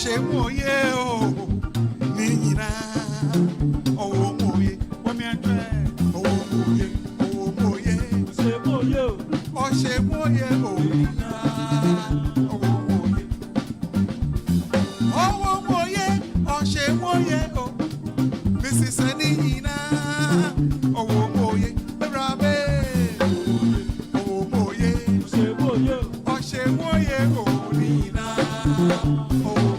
Oshemoye o Nina Oh moye Wamiantre Oh moye Oh moye Oshemoye o Nina Oh moye Oh moye Oshemoye o Mrs. Nina Oh moye Rabe Oh moye Oshemoye o Nina Oh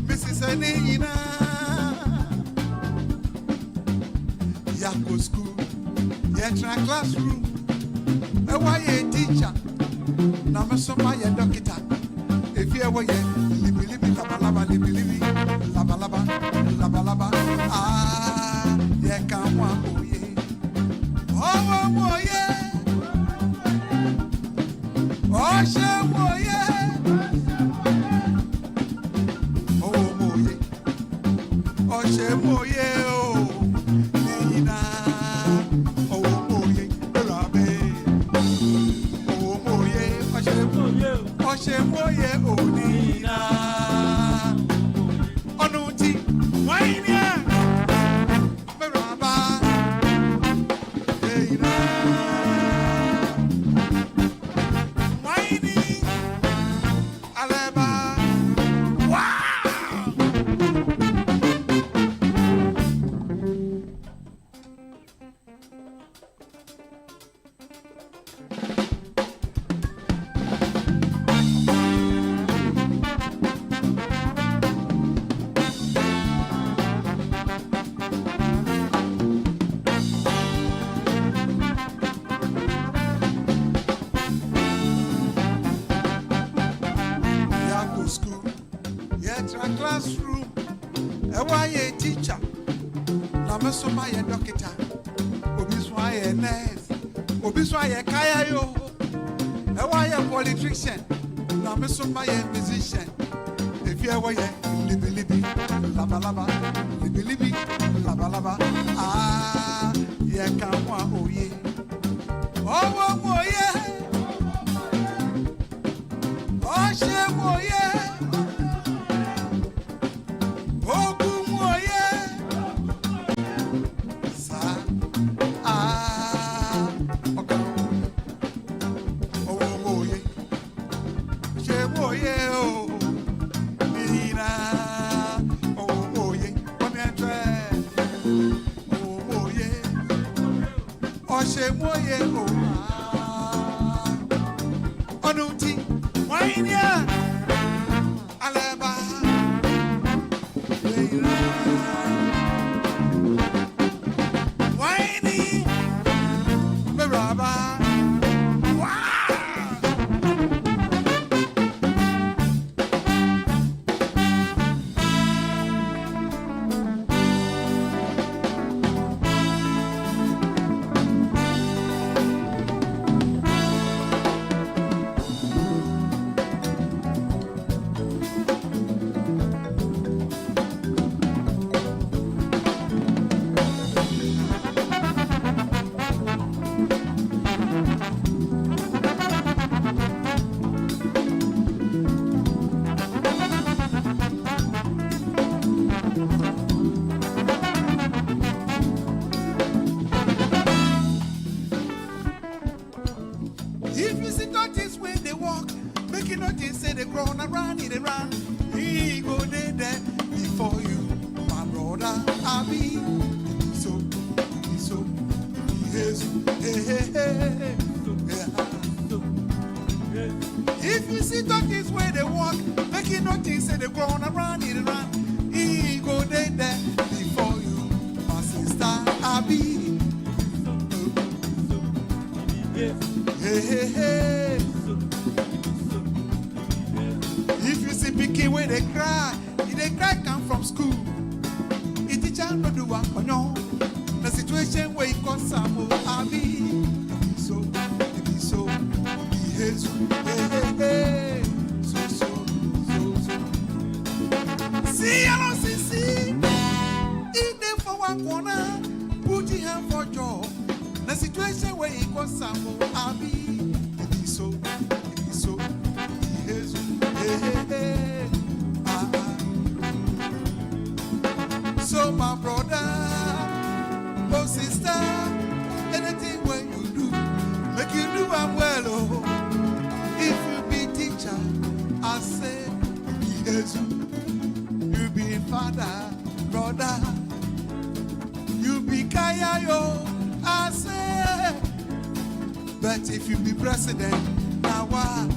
Mrs. Anina Yako school, yetra classroom. Why a teacher? Namasoma ya doctor. If you were libi labalaba libi labalaba labalaba ah ye kamwa oye oh moye oh she moye Oshemoye o Nina O moye Rabe O moye Oshemoye o Nina Onuti Wainia Meraba Nina Waini Aleba school, yetra classroom. Why a teacher? Namasoma ya doctor. Obiswa ya nurse. Obiswa ya kaya yo. Why a politician? Namasoma ya musician. If you were libi laba laba libi laba laba ah ye kamwa oye oh moye oh she moye Oshemoye o Onuti Wainia Aleba Waini Meraba If you see notice when they walk, make you notice say they grown around, they run. He go there before you, my brother. I be so, yes, hey. If you see notice when they walk, make you notice say they grown around, they run. He go there before you, my sister. I be. Hey. If you see pikin when they cry come from school. It teacher no do one for no. The situation where you cause some abi. So, yes. Hey. So. See, I don't see. time for joy. The situation where he goes some Abi. It is so, yes, hey. So my brother, oh sister, anything when you do, make you do I'm well, oh. If you be teacher, I say, yes, you be father, brother, you be kaya, yo, I say. But if you be president, now what?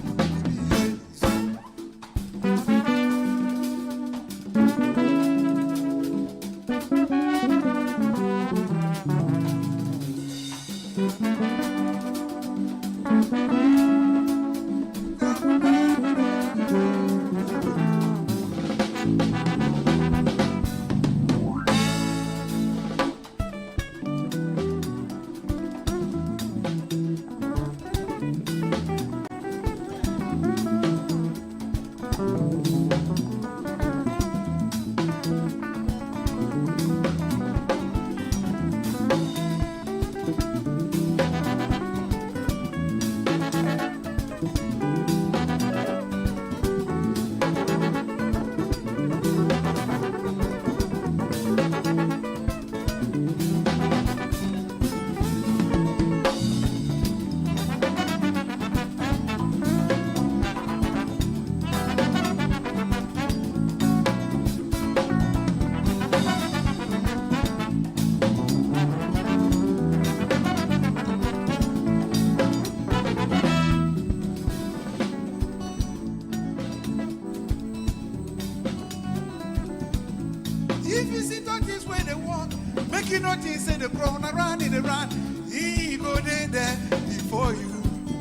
If you see donkeys when they walk, make you notice say the crown around in the run. He go there before you,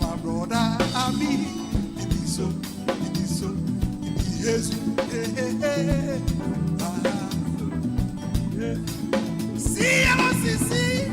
my brother. I mean, it is so, it is hey. See, I don't see.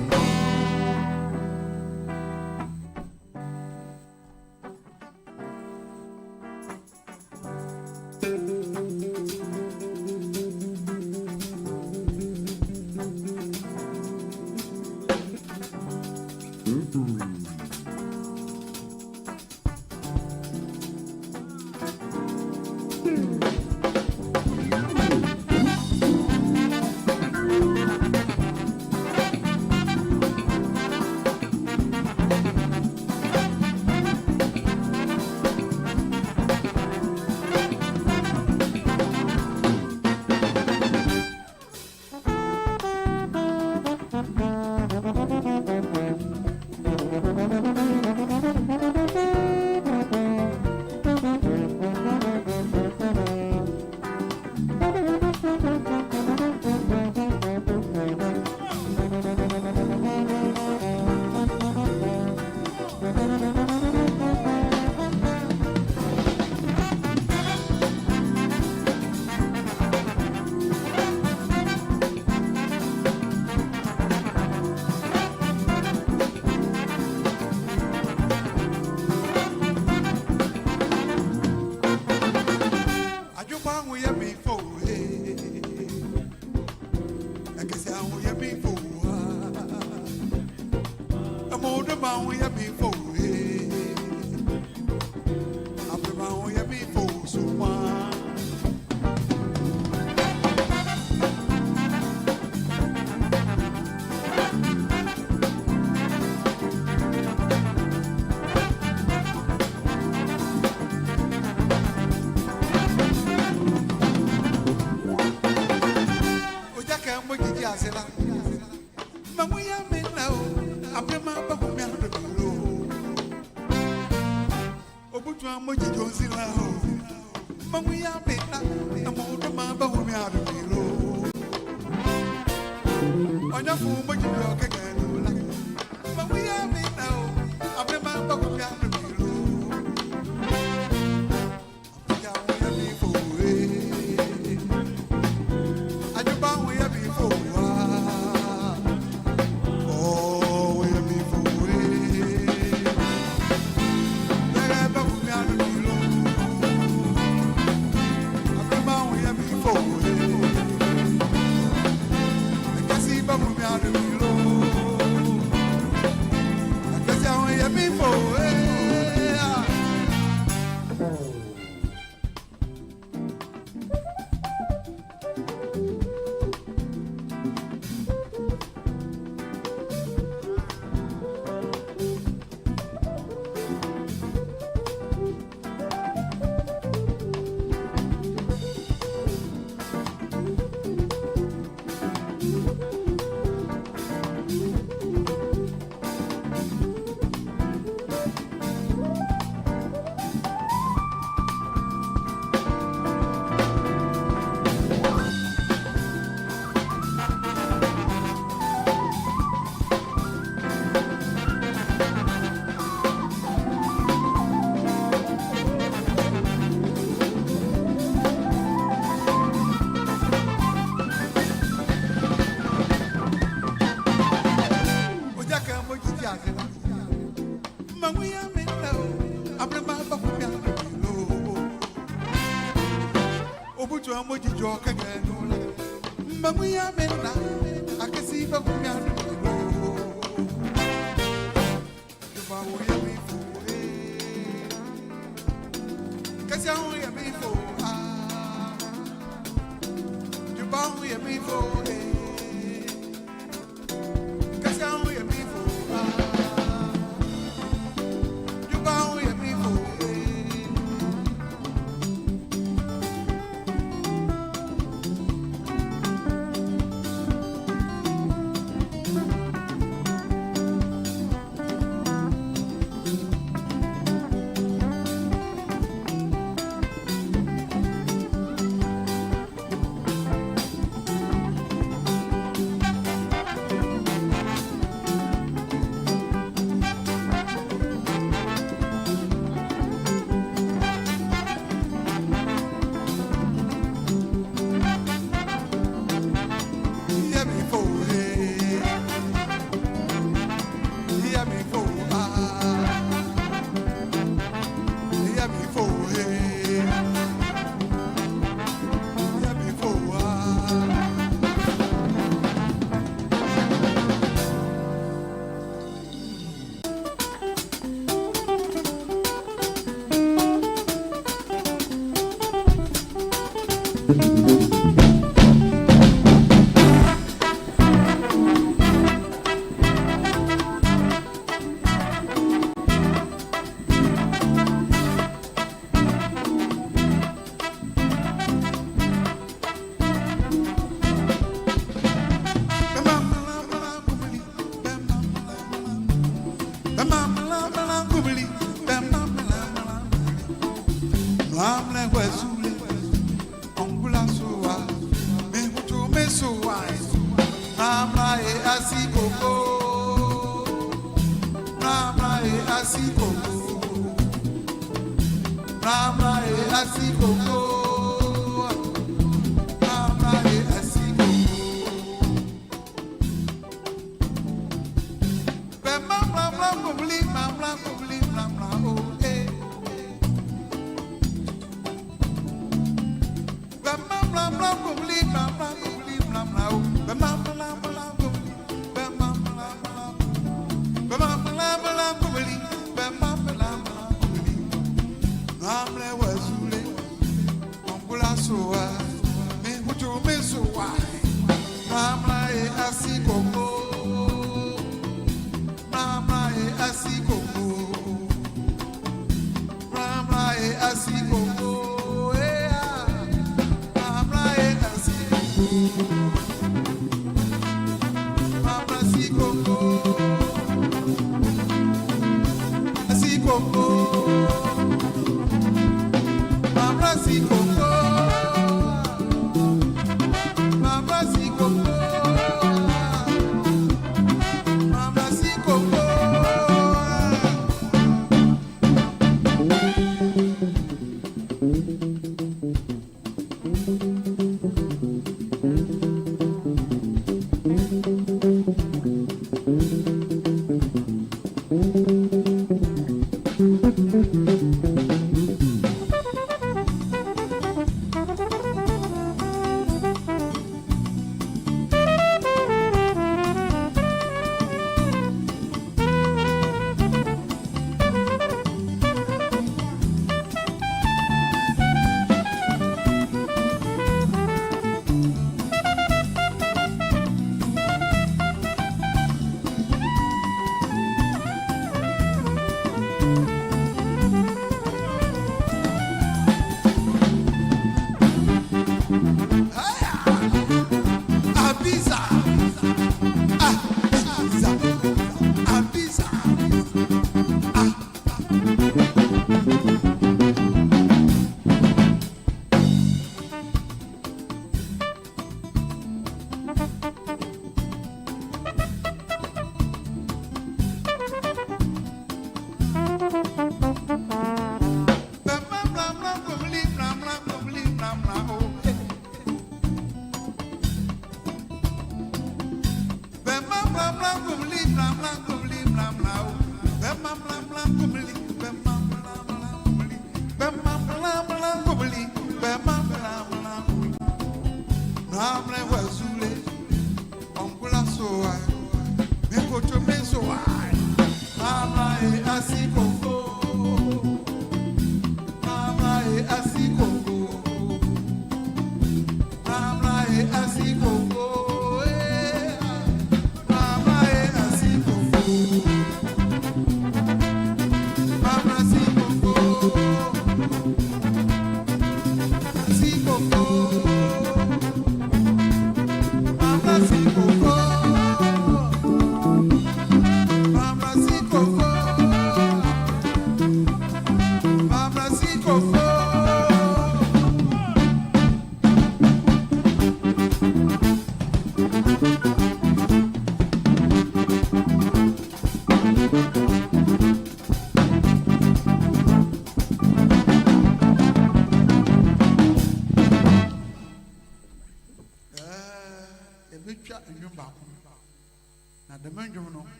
Before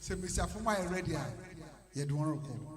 Say, Mr. Fuma, you're ready. You don't want to go.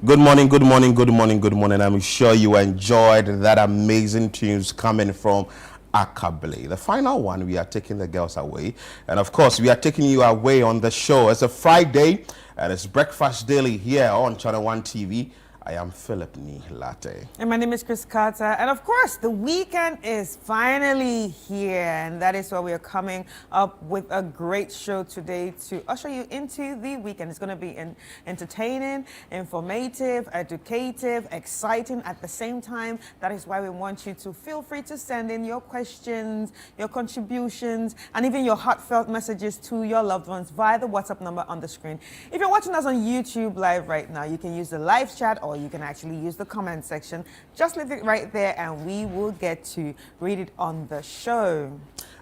Good morning, good morning, good morning, good morning. I'm sure you enjoyed that amazing tunes coming from Akabele. The final one, we are taking the girls away. And of course, we are taking you away on the show. It's a Friday and it's Breakfast Daily here on Channel 1 TV. I am Philip Latte. And my name is Chris Carter. And of course, the weekend is finally here. And that is why we are coming up with a great show today to usher you into the weekend. It's going to be entertaining, informative, educative, exciting at the same time. That is why we want you to feel free to send in your questions, your contributions, and even your heartfelt messages to your loved ones via the WhatsApp number on the screen. If you're watching us on YouTube live right now, you can use the live chat or you can actually use the comment section. Just leave it right there and we will get to read it on the show.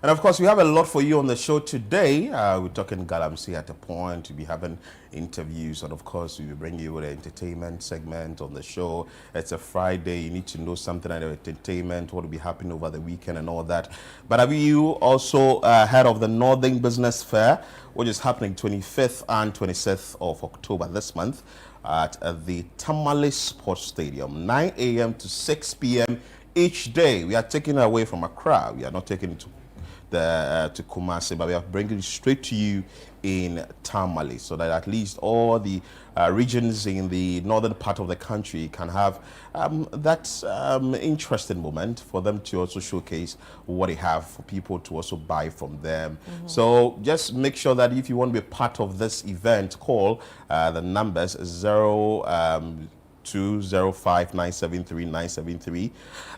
And of course, we have a lot for you on the show today. We're talking Galamsey at a point. We'll be having interviews. And of course, we will bring you an entertainment segment on the show. It's a Friday. You need to know something about entertainment, what will be happening over the weekend and all that. But have you also heard of the Northern Business Fair, which is happening 25th and 26th of October this month at the Tamale Sports Stadium, 9 a.m. to 6 p.m. each day. We are taking it away from Accra. We are not taking it to Kumasi, but we are bringing it straight to you in Tamale, so that at least all the regions in the northern part of the country can have that interesting moment for them to also showcase what they have for people to also buy from them. So just make sure that if you want to be part of this event, call the numbers 205-973-973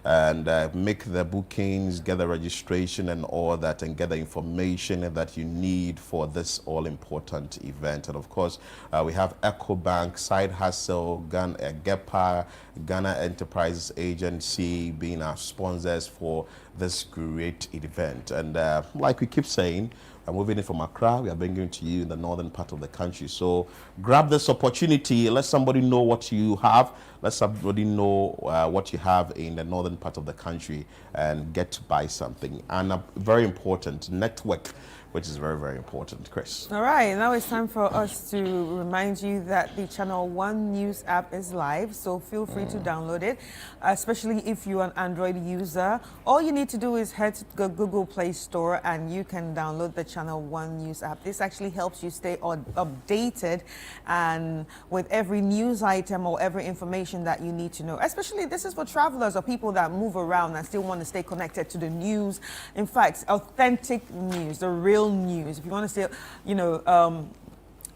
and make the bookings, get the registration and all that, and get the information that you need for this all-important event. And of course, we have EcoBank, Side Hustle, GEPA, Ghana Enterprises Agency being our sponsors for this great event. And like we keep saying, I'm moving in from Accra. We are bringing it to you in the northern part of the country. So grab this opportunity. Let somebody know what you have. Let somebody know what you have in the northern part of the country and get to buy something. And very important, network, which is very, very important. Chris. All right, now it's time for us to remind you that the Channel 1 News app is live, so feel free to download it, especially if you're an Android user. All you need to do is head to the Google Play Store and you can download the Channel 1 News app. This actually helps you stay updated and with every news item or every information that you need to know. Especially this is for travelers or people that move around and still want to stay connected to the news. In fact, authentic news, the real news. If you want to stay,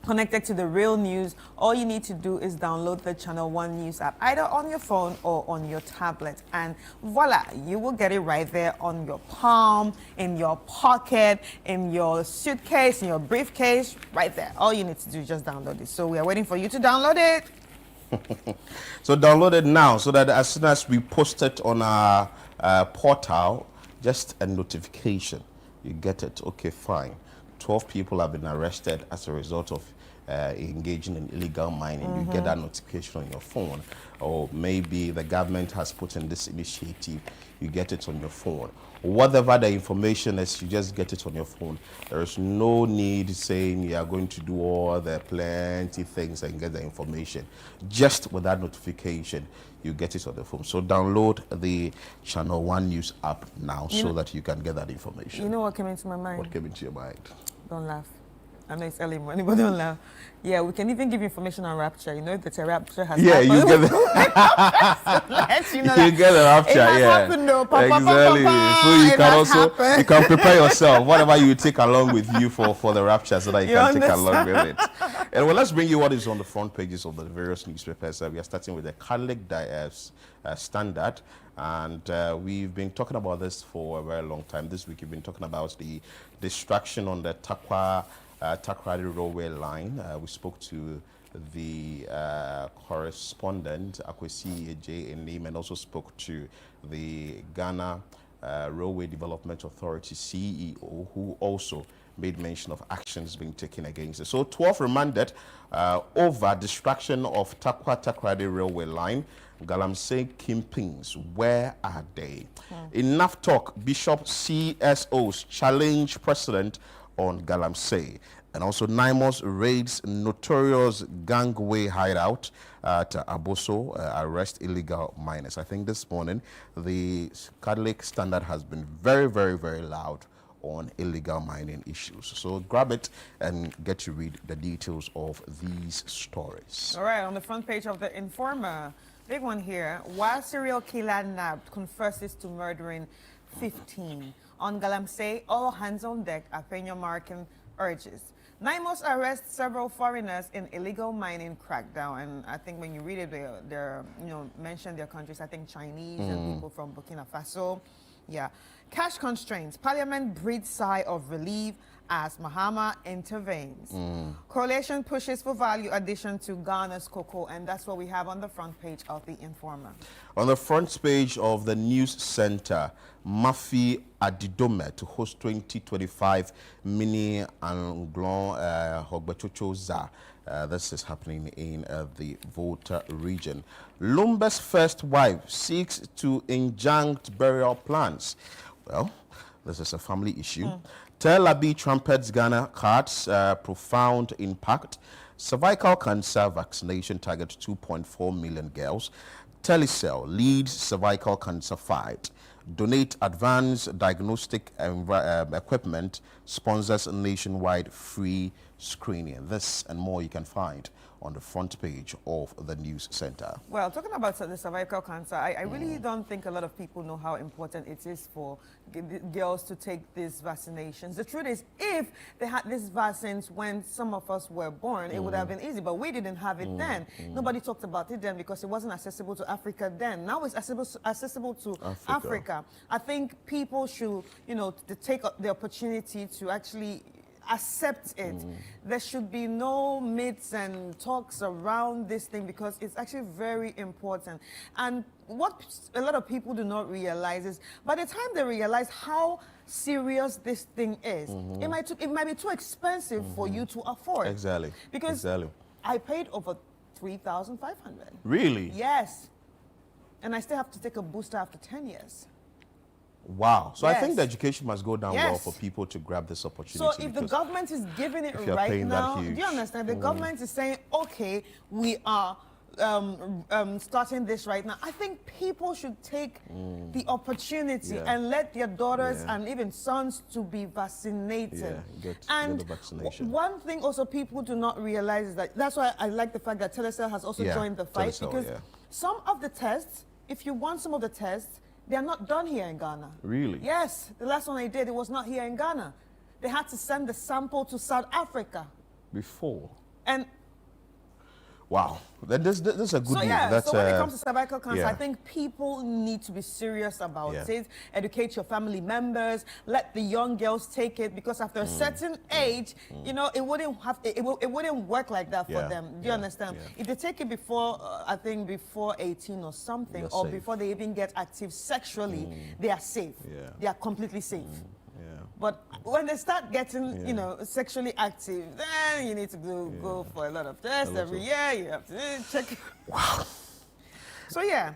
connected to the real news, all you need to do is download the Channel 1 News app, either on your phone or on your tablet. And voila, you will get it right there on your palm, in your pocket, in your suitcase, in your briefcase, right there. All you need to do is just download it. So we are waiting for you to download it. So download it now so that as soon as we post it on our portal, just a notification. You get it. Okay, fine. 12 people have been arrested as a result of engaging in illegal mining. You get that notification on your phone. Or maybe the government has put in this initiative. You get it on your phone. Whatever the information is, you just get it on your phone. There is no need saying you are going to do all the plenty things and get the information. Just with that notification, you get it on the phone. So download the Channel 1 News app now so that you can get that information. You know what came into my mind? What came into your mind? Don't laugh. I know it's early morning, but don't laugh. Yeah, we can even give information on Rapture. You know that a Rapture has happened. You get the you get the Rapture, it has happened, though. Exactly. So you can also you can prepare yourself, whatever you take along with you for the Rapture, so that you can take along with it. And well, let's bring you what is on the front pages of the various newspapers. We are starting with the Catholic Standard. And we've been talking about this for a very long time. This week we've been talking about the distraction on the Takoradi railway line. We spoke to the correspondent, Akwesi J. Enim, and also spoke to the Ghana Railway Development Authority CEO, who also made mention of actions being taken against it. So 12 remanded over distraction of Takoradi railway line. Galamsey Kingpins, where are they? Enough talk. Bishop CSOs challenge president on Galamsey. And also, NIMOS raids notorious gangway hideout at Aboso, arrest illegal miners. I think this morning, the Catholic Standard has been very, very, very loud on illegal mining issues. So grab it and get to read the details of these stories. All right, on the front page of the Informer, big one here. While serial killer nabbed confesses to murdering 15. On Galamsey, all hands on deck, Apenya Markin urges. NIMOS arrests several foreigners in illegal mining crackdown. And I think when you read it, they're mention their countries. I think Chinese and people from Burkina Faso. Yeah. Cash constraints. Parliament breathes sigh of relief as Mahama intervenes. Coalition pushes for value addition to Ghana's cocoa, and that's what we have on the front page of the Informer. On the front page of the News Center, Mafi Adidome to host 2025 Mini Anglon Hogbechochoza. This is happening in the Volta region. Lumba's first wife seeks to injunct burial plans. Well, this is a family issue. Tel Aviv trumpets Ghana cards profound impact. Cervical cancer vaccination target 2.4 million girls. Telecel leads cervical cancer fight. Donate advanced diagnostic equipment. Sponsors nationwide free screening. This and more you can find on the front page of the News Center. Well, talking about the cervical cancer, I really don't think a lot of people know how important it is for girls to take these vaccinations. The truth is, if they had these vaccines when some of us were born, it would have been easy, but we didn't have it then. Nobody talked about it then because it wasn't accessible to Africa then. Now it's accessible to Africa. I think people should, to take the opportunity to actually accept it. There should be no myths and talks around this thing because it's actually very important. And what a lot of people do not realize is by the time they realize how serious this thing is, it might be too expensive for you to afford. Exactly. Because I paid over 3,500. Really? Yes. And I still have to take a booster after 10 years. Wow. So Yes. I think the education must go down well Yes. for people to grab this opportunity. So if the government is giving it if you're right paying that now, do huge. you understand? The government is saying, okay, we are starting this right now. I think people should take the opportunity and let their daughters and even sons to be vaccinated. Get And the vaccination. one thing also people do not realize is that's why I like the fact that Telecel has also joined the fight, Telecel, because some of the tests, if you want some of the tests, they are not done here in Ghana. Really? Yes. The last one I did, it was not here in Ghana. They had to send the sample to South Africa. Before. And wow. Then this is a good so news. yeah, That's, so when it comes to cervical cancer, yeah. I think people need to be serious about Yeah. it. Educate your family members. Let the young girls take it because after a certain age, it wouldn't work like that for them. Do you understand? Yeah. If they take it before, I think before 18 or something, They're or safe. before they even get active sexually, they are safe. Yeah. They are completely safe. Yeah. But when they start getting, sexually active, then you need to go for a lot of tests every year. You have to check. Wow. So yeah.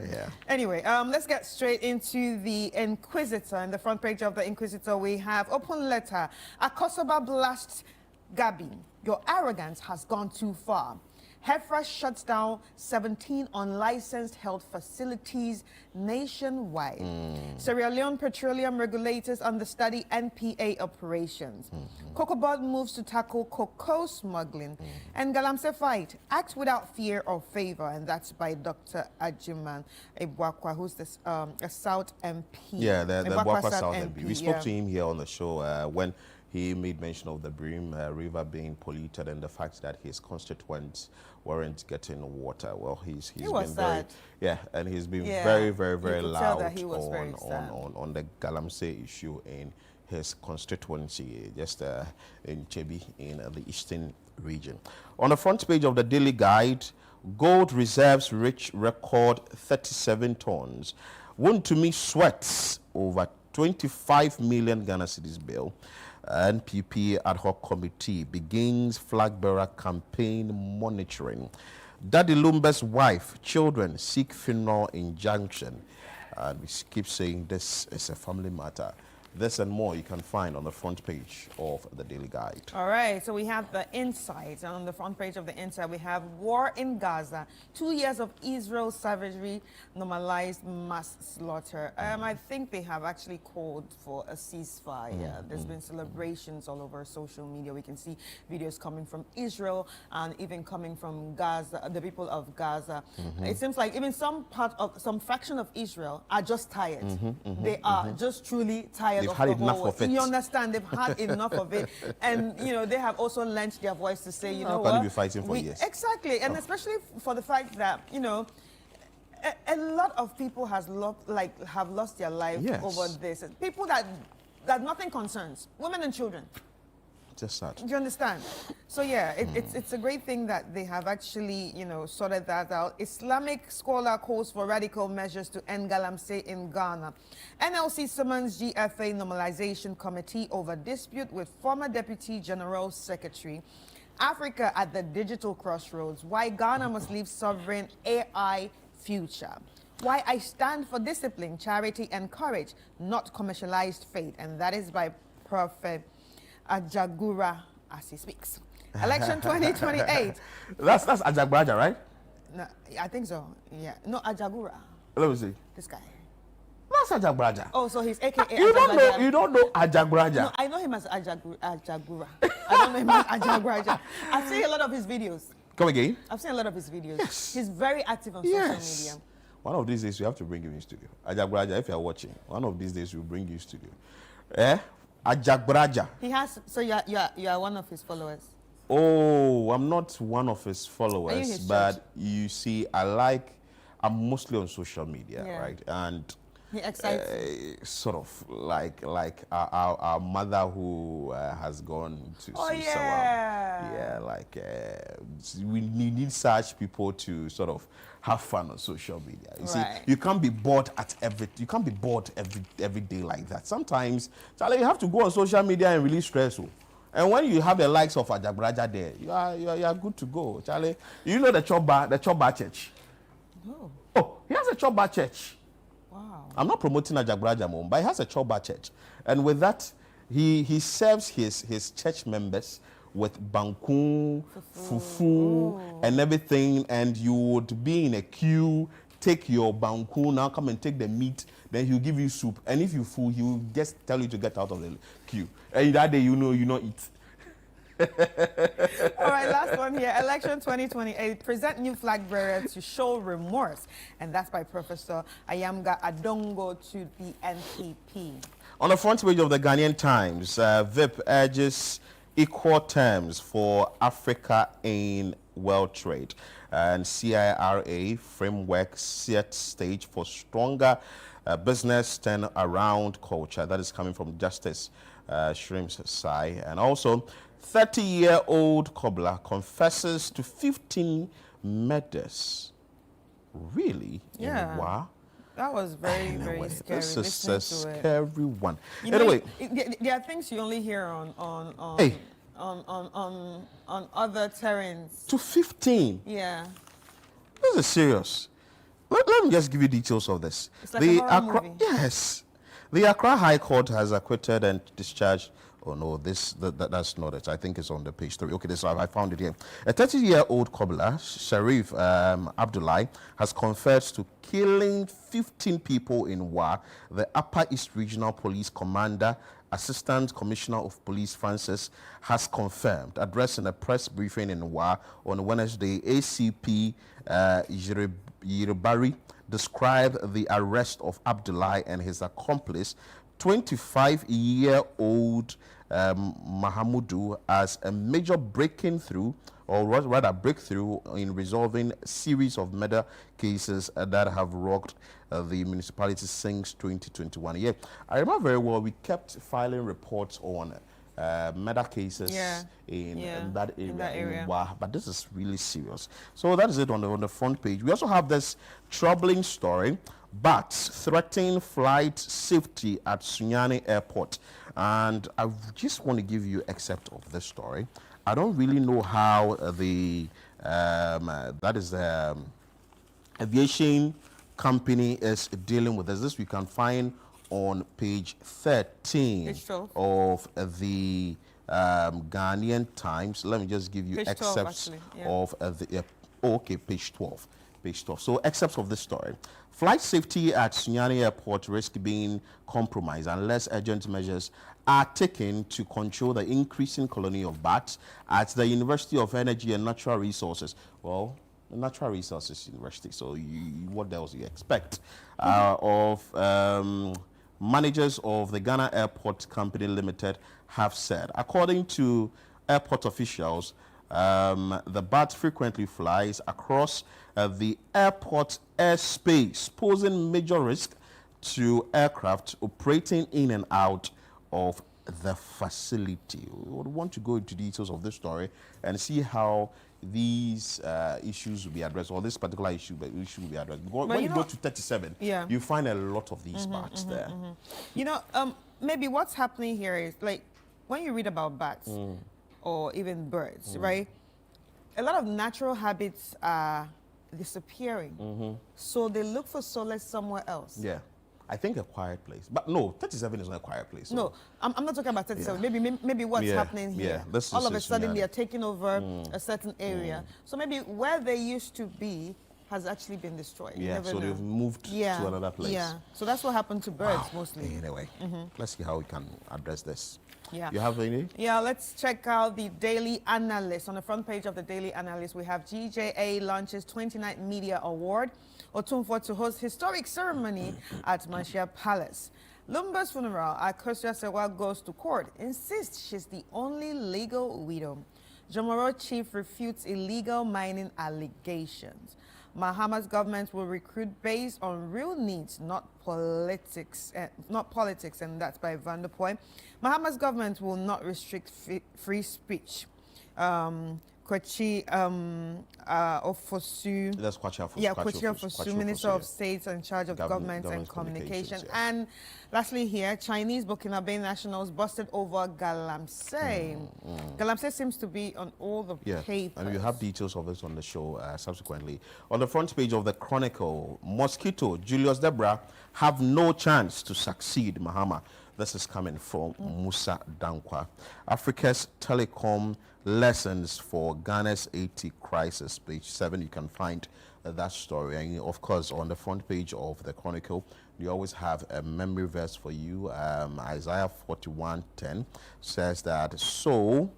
Anyway, let's get straight into the Inquisitor. In the front page of the Inquisitor, we have open letter. Akosoba blasts Gabi. Your arrogance has gone too far. Hefra shuts down 17 unlicensed health facilities nationwide. Sierra Leone petroleum regulators understudy NPA operations. COCOBOD moves to tackle cocoa smuggling. And Galamsey fight, act without fear or favor. And that's by Dr. Ajiman Ebwakwa, who's this, a South MP. Yeah, the Ebwakwa Bwakwa South MP. We spoke yeah. to him here on the show when he made mention of the Brim River being polluted and the fact that his constituents weren't getting water. Well, he's He been was sad. and he's been Yeah, very, very, you very could tell loud that he was very sad. on the Galamsey issue in his constituency, just in Chebi in the eastern region. On the front page of the Daily Guide, gold reserves reach record 37 tons. Wontumi sweats over 25 million Ghana cedis bill. NPP ad hoc committee begins flag bearer campaign monitoring. Daddy Lumba's wife, children seek funeral injunction. And we keep saying this is a family matter. This and more you can find on the front page of the Daily Guide. All right, so we have the insights. And on the front page of the insight, we have war in Gaza, 2 years of Israel's savagery, normalized mass slaughter. I think they have actually called for a ceasefire. There's been celebrations all over social media. We can see videos coming from Israel and even coming from Gaza, the people of Gaza. It seems like even some fraction of Israel are just tired. They are just truly tired. They've had enough of it. You understand? They've had enough of it, and they have also lent their voice to say, How can you be fighting for years? Exactly, and especially for the fact that a lot of people have lost their life over this. People that nothing concerns, women and children. Just sad. Do you understand? So yeah, it's a great thing that they have actually, sorted that out. Islamic scholar calls for radical measures to end galamsey in Ghana. NLC summons GFA normalization committee over dispute with former Deputy General Secretary. Africa at the digital crossroads. Why Ghana must leave sovereign AI future. Why I stand for discipline, charity, and courage, not commercialized faith. And that is by Prophet Ajagura as he speaks. Election 2028. That's Ajagbaraja, right? No, I think so. Yeah. No, Ajagura. Let me see. This guy. That's Ajagbaraja. Oh, so he's AKA You Ajaguraja. don't know Ajagbaraja. No, I know him as Ajagura. I don't know him as Ajagbaraja. I've seen a lot of his videos. Come again? I've seen a lot of his videos. Yes. He's very active on social media. One of these days we have to bring him in studio. Ajagbaraja, if you're watching, one of these days we'll bring you in studio. Ajagbaraja. He has, so you are one of his followers. Oh, I'm not one of his Are you followers, his but church? you see, I'm mostly on social media, right? And He excites you. sort of like our mother who has gone to Oh, see yeah. we need such people to sort of have fun on social media. You see, Right. you can't be bored every day like that. Sometimes, Charlie, you have to go on social media and release stress. And when you have the likes of Ajagbaraja there, you are good to go, Charlie. You know the Choba Church. No. Oh, he has a Choba Church. Wow. I'm not promoting Ajagbaraja Mom, but he has a Choba Church. And with that, he serves his church members with banku, fufu, and everything. And you would be in a queue, take your banku, now come and take the meat, then he'll give you soup. And if you full, he will just tell you to get out of the queue. And that day, you not eat. All right, last one here. Election 2028. Present new flag bearer to show remorse. And that's by Professor Ayamga Adongo to the NPP. On the front page of the Ghanaian Times, VIP urges equal terms for Africa in world trade. And CIRA framework set stage for stronger business turnaround culture. That is coming from Justice Shrimps Sai. And also, 30-year-old cobbler confesses to 15 murders. Really? Yeah. Wow. That was very, very scary. This is a listening to it. scary one. You know, Anyway, there are things you only hear on Hey. on other terrains. to 15. Yeah. This is serious. Let me just give you details of this. It's like a horror Accra, movie. yes, the Accra High Court has acquitted and discharged. Oh no, that's not it. I think it's on the page 3. Okay, I found it here. A 30-year-old cobbler, Sharif Abdullahi, has confessed to killing 15 people in Wa. The Upper East Regional Police Commander, Assistant Commissioner of Police Francis, has confirmed, addressing a press briefing in Wa on Wednesday. ACP Yiribari described the arrest of Abdullahi and his accomplice, 25-year-old Mahamudu, as a major breakthrough in resolving a series of murder cases that have rocked the municipality since 2021. Yeah, I remember very well, we kept filing reports on murder cases in that area. Wow, but this is really serious. So that is it on the front page. We also have this troubling story, but threatening flight safety at Sunyani Airport. And I just want to give you an excerpt of this story. I don't really know how the aviation company is dealing with this. This we can find on page 13 Page 12. of the Ghanaian Times. Let me just give you Page 12, excerpts actually, yeah. of the okay, page 12. Page 12. So excerpts of this story. Flight safety at Sunyani Airport risk being compromised unless urgent measures are taken to control the increasing colony of bats at the University of Energy and Natural Resources. Well, the Natural Resources University. So what else you expect? Managers of the Ghana Airport Company Limited have said, according to airport officials, the bat frequently flies across the airport airspace, posing major risk to aircraft operating in and out of the facility. We would want to go into details of this story and see how these issues will be addressed, or this particular issue will be addressed. Because when you go to 37, yeah, you find a lot of these bats there. You know, maybe what's happening here is like when you read about bats or even birds, right? A lot of natural habits are disappearing. So they look for solace somewhere else. Yeah. I think a quiet place. But no, 37 is not a quiet place. So. No, I'm not talking about 37. Maybe what's happening here. This all is of a sudden Sunyani. they are taking over a certain area. So maybe where they used to be has actually been destroyed. You Yeah, never so know. they've moved to another place. Yeah, so that's what happened to birds Wow. mostly. Anyway, let's see how we can address this. Yeah. You have any? Yeah, let's check out the Daily Analyst. On the front page of the Daily Analyst, we have GJA launches 29th Media Award. Otumfuo to host historic ceremony at Manshia Palace. Lumba's funeral, Akosia Sewa goes to court, insists she's the only legal widow. Jomoro chief refutes illegal mining allegations. Mahama's government will recruit based on real needs, not politics, and that's by Van der Poel. Mahama's government will not restrict free speech. Kwachi Ofosu. That's Kwachi Ofosu. Yeah, Kwachi Ofosu, Minister of State in charge of Government and Communication. Yes. And lastly here, Chinese Burkinabe nationals busted over Galamsey. Galamsey seems to be on all the papers. And you have details of this on the show subsequently. On the front page of the Chronicle, Mosquito, Julius Debra have no chance to succeed Mahama. This is coming from Musa Dankwa. Africa's telecom lessons for Ghana's 80 crisis. Page 7, you can find that story. And of course, on the front page of the Chronicle, we always have a memory verse for you. Isaiah 41:10 says that, so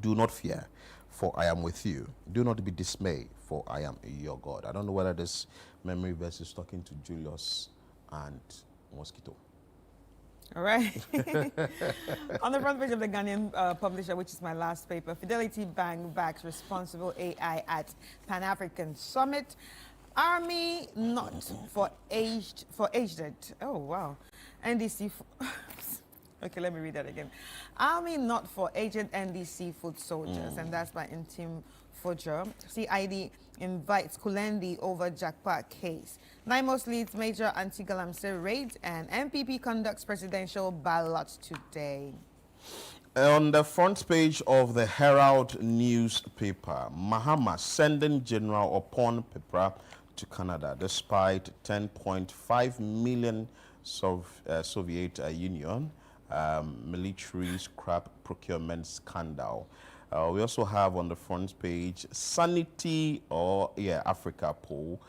do not fear, for I am with you. Do not be dismayed, for I am your God. I don't know whether this memory verse is talking to Julius and Mosquito. All right. On the front page of the Ghanaian Publisher, which is my last paper, Fidelity Bank backs responsible AI at Pan-African Summit. Army not for aged. Oh wow. NDC. Okay, let me read that again. Army not for aged NDC foot soldiers, and that's by Intim Fojo. CID invites Kulendi over Jackpot case. NIMOS leads major anti-Galamsey raid, and MPP conducts presidential ballot today. On the front page of the Herald newspaper, Mahama sending General Upon Pepra to Canada despite 10.5 million Soviet Union military scrap procurement scandal. We also have on the front page Sanity Africa poll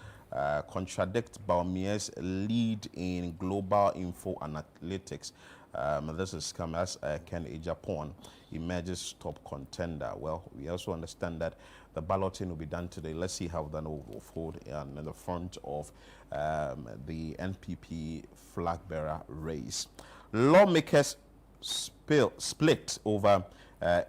contradicts Baumier's lead in global info analytics. This is come as Ken Ejapon emerges top contender. Well, we also understand that the balloting will be done today. Let's see how that will unfold in the front of the NPP flag bearer race. Lawmakers split over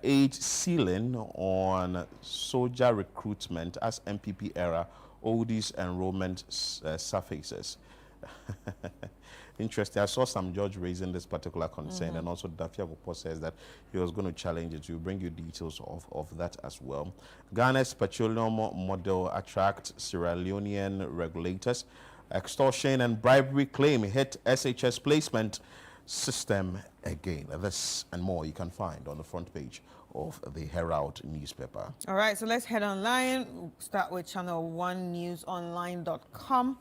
age ceiling on soldier recruitment as MPP era oldies enrollment surfaces. Interesting. I saw some judge raising this particular concern, and also Dafia Gopo says that he was going to challenge it. We'll bring you details of that as well. Ghana's petroleum model attract Sierra Leonean regulators. Extortion and bribery claim hit SHS placement system again. This and more you can find on the front page of the Herald newspaper. All right, so let's head online. We'll start with channel1newsonline.com.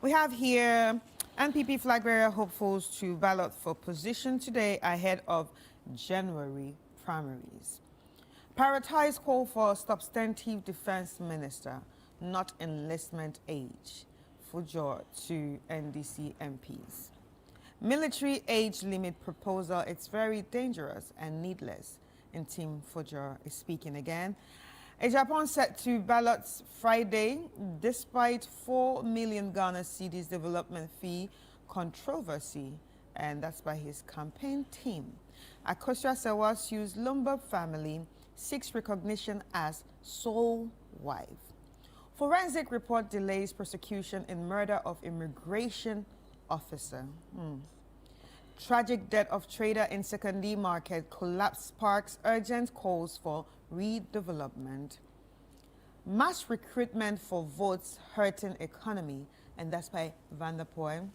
We have here NPP flag bearer hopefuls to ballot for position today ahead of January primaries. Prioritize call for substantive defense minister, not enlistment age. Fujo to NDC MPs. Military age limit proposal, it's very dangerous and needless. And Team Fujo is speaking again. A Japan set to ballots Friday despite 4 million Ghana cedis development fee controversy, and that's by his campaign team. Akosua Sewasu's Lumba family seeks recognition as sole wife. Forensic report delays prosecution in murder of immigration officer. Tragic death of trader in Sekandi market collapse sparks urgent calls for redevelopment. Mass recruitment for votes hurting economy, and that's by Van der Poel.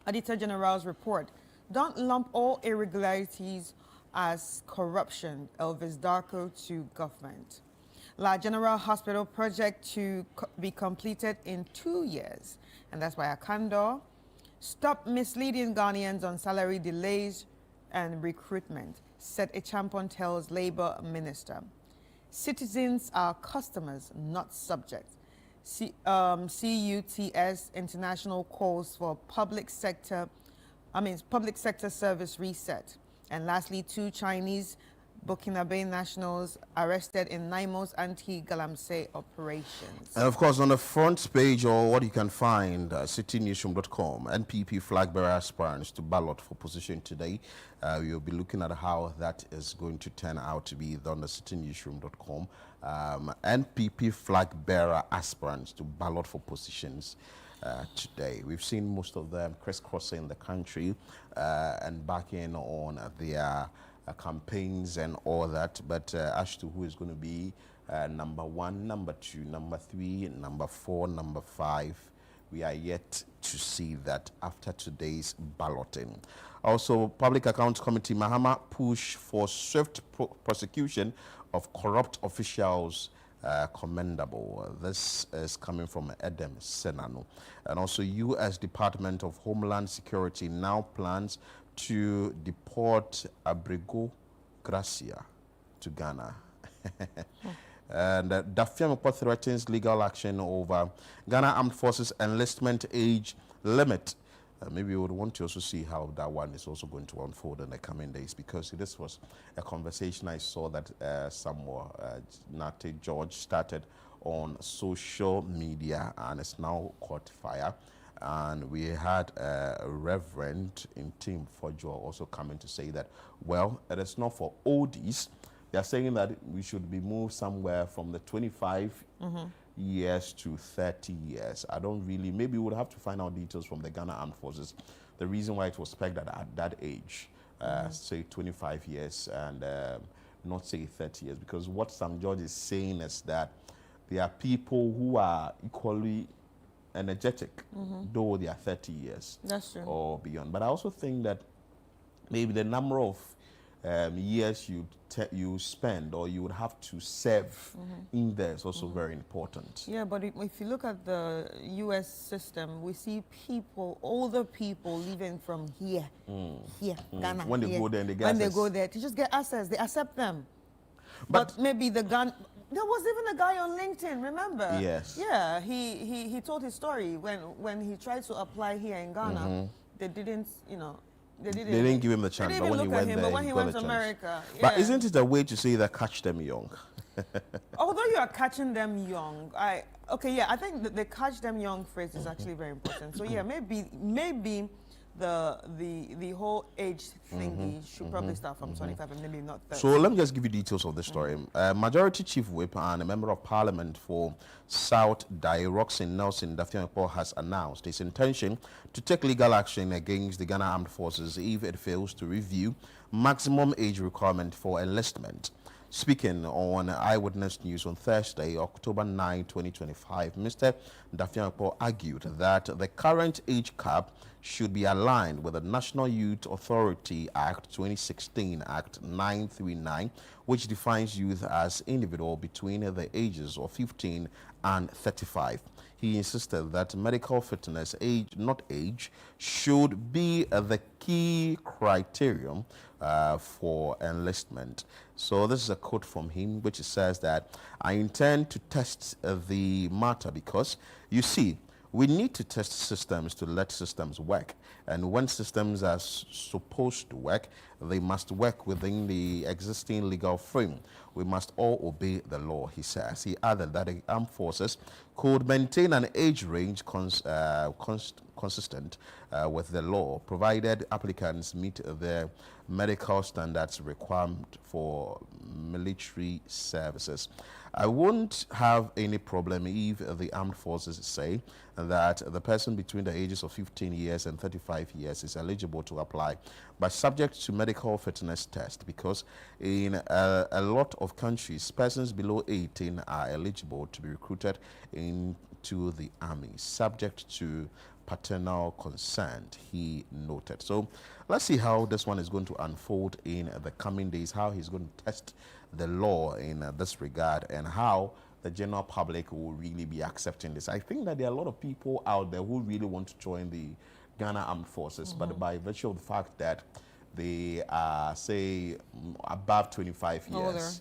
Auditor General's report. Don't lump all irregularities as corruption. Elvis Darko to government. La General Hospital project to be completed in 2 years, and that's by Akando. Stop misleading Ghanaians on salary delays and recruitment, said a champion tells Labour Minister. Citizens are customers, not subjects. CUTS International calls for public sector service reset. And lastly, 2 Chinese Burkinabe nationals arrested in NIMO's anti-Galamsey operations. And of course, on the front page, or what you can find, citynewsroom.com, NPP flag bearer aspirants to ballot for position today. We'll be looking at how that is going to turn out to be on the citynewsroom.com. NPP flag bearer aspirants to ballot for positions today. We've seen most of them crisscrossing the country and backing on their campaigns and all that, but as to who is going to be number 1, number 2, number 3, number 4, number 5, we are yet to see that after today's balloting. Also, Public Accounts Committee Mahama push for swift prosecution of corrupt officials. Commendable. This is coming from Edem Senano. And also, U.S. Department of Homeland Security now plans to deport Abrigo Gracia to Ghana. And Dafiamoko threatens legal action over Ghana Armed Forces enlistment age limit. Maybe we would want to also see how that one is also going to unfold in the coming days, because this was a conversation I saw that Nate George started on social media, and it's now caught fire. And we had a Reverend in Team Fujo also coming to say that, well, it is not for oldies. They are saying that we should be moved somewhere from the 25 years to 30 years. I don't really, maybe we would have to find out details from the Ghana Armed Forces. The reason why it was pegged at that age, say 25 years and not say 30 years, because what Sam George is saying is that there are people who are equally energetic, though they are 30 years or beyond. But I also think that maybe the number of years you spend or you would have to serve in there is also very important. Yeah, but if you look at the U.S. system, we see people, older people leaving from here, Ghana. When they go there, and they get when access. they go there, to just get access, they accept them. But maybe the gun. There was even a guy on LinkedIn, remember? Yes. Yeah, he told his story when he tried to apply here in Ghana. They didn't, they didn't give him the chance. But when he went there, but when he went got to the chance. America, But yeah. isn't it a way to say that catch them young? Although you are catching them young, I think the catch them young phrase is actually very important. So yeah, maybe the whole age thingy should probably start from 25 and maybe not 30. So let me just give you details of this story. Majority Chief Whip and a Member of Parliament for South Roxin Nelson Dafiamoko has announced his intention to take legal action against the Ghana Armed Forces if it fails to review maximum age requirement for enlistment. Speaking on Eyewitness News on Thursday, October 9, 2025, Mr. Dafiankpo argued that the current age cap should be aligned with the National Youth Authority Act 2016 Act 939, which defines youth as individual between the ages of 15 and 35. He insisted that medical fitness, not age, should be the key criterion for enlistment. So this is a quote from him, which says that I intend to test the matter because, you see, we need to test systems to let systems work. And when systems are supposed to work, they must work within the existing legal frame. We must all obey the law, he says. He added that the armed forces could maintain an age range consistent with the law, provided applicants meet the medical standards required for military services. I won't have any problem if the armed forces say that the person between the ages of 15 years and 35 years is eligible to apply, but subject to medical fitness test, because in a lot of countries, persons below 18 are eligible to be recruited into the army, subject to paternal consent, he noted. So let's see how this one is going to unfold in the coming days, how he's going to test the law in this regard, and how the general public will really be accepting this. I think that there are a lot of people out there who really want to join the Ghana Armed Forces, but by virtue of the fact that they are, say, above 25 years,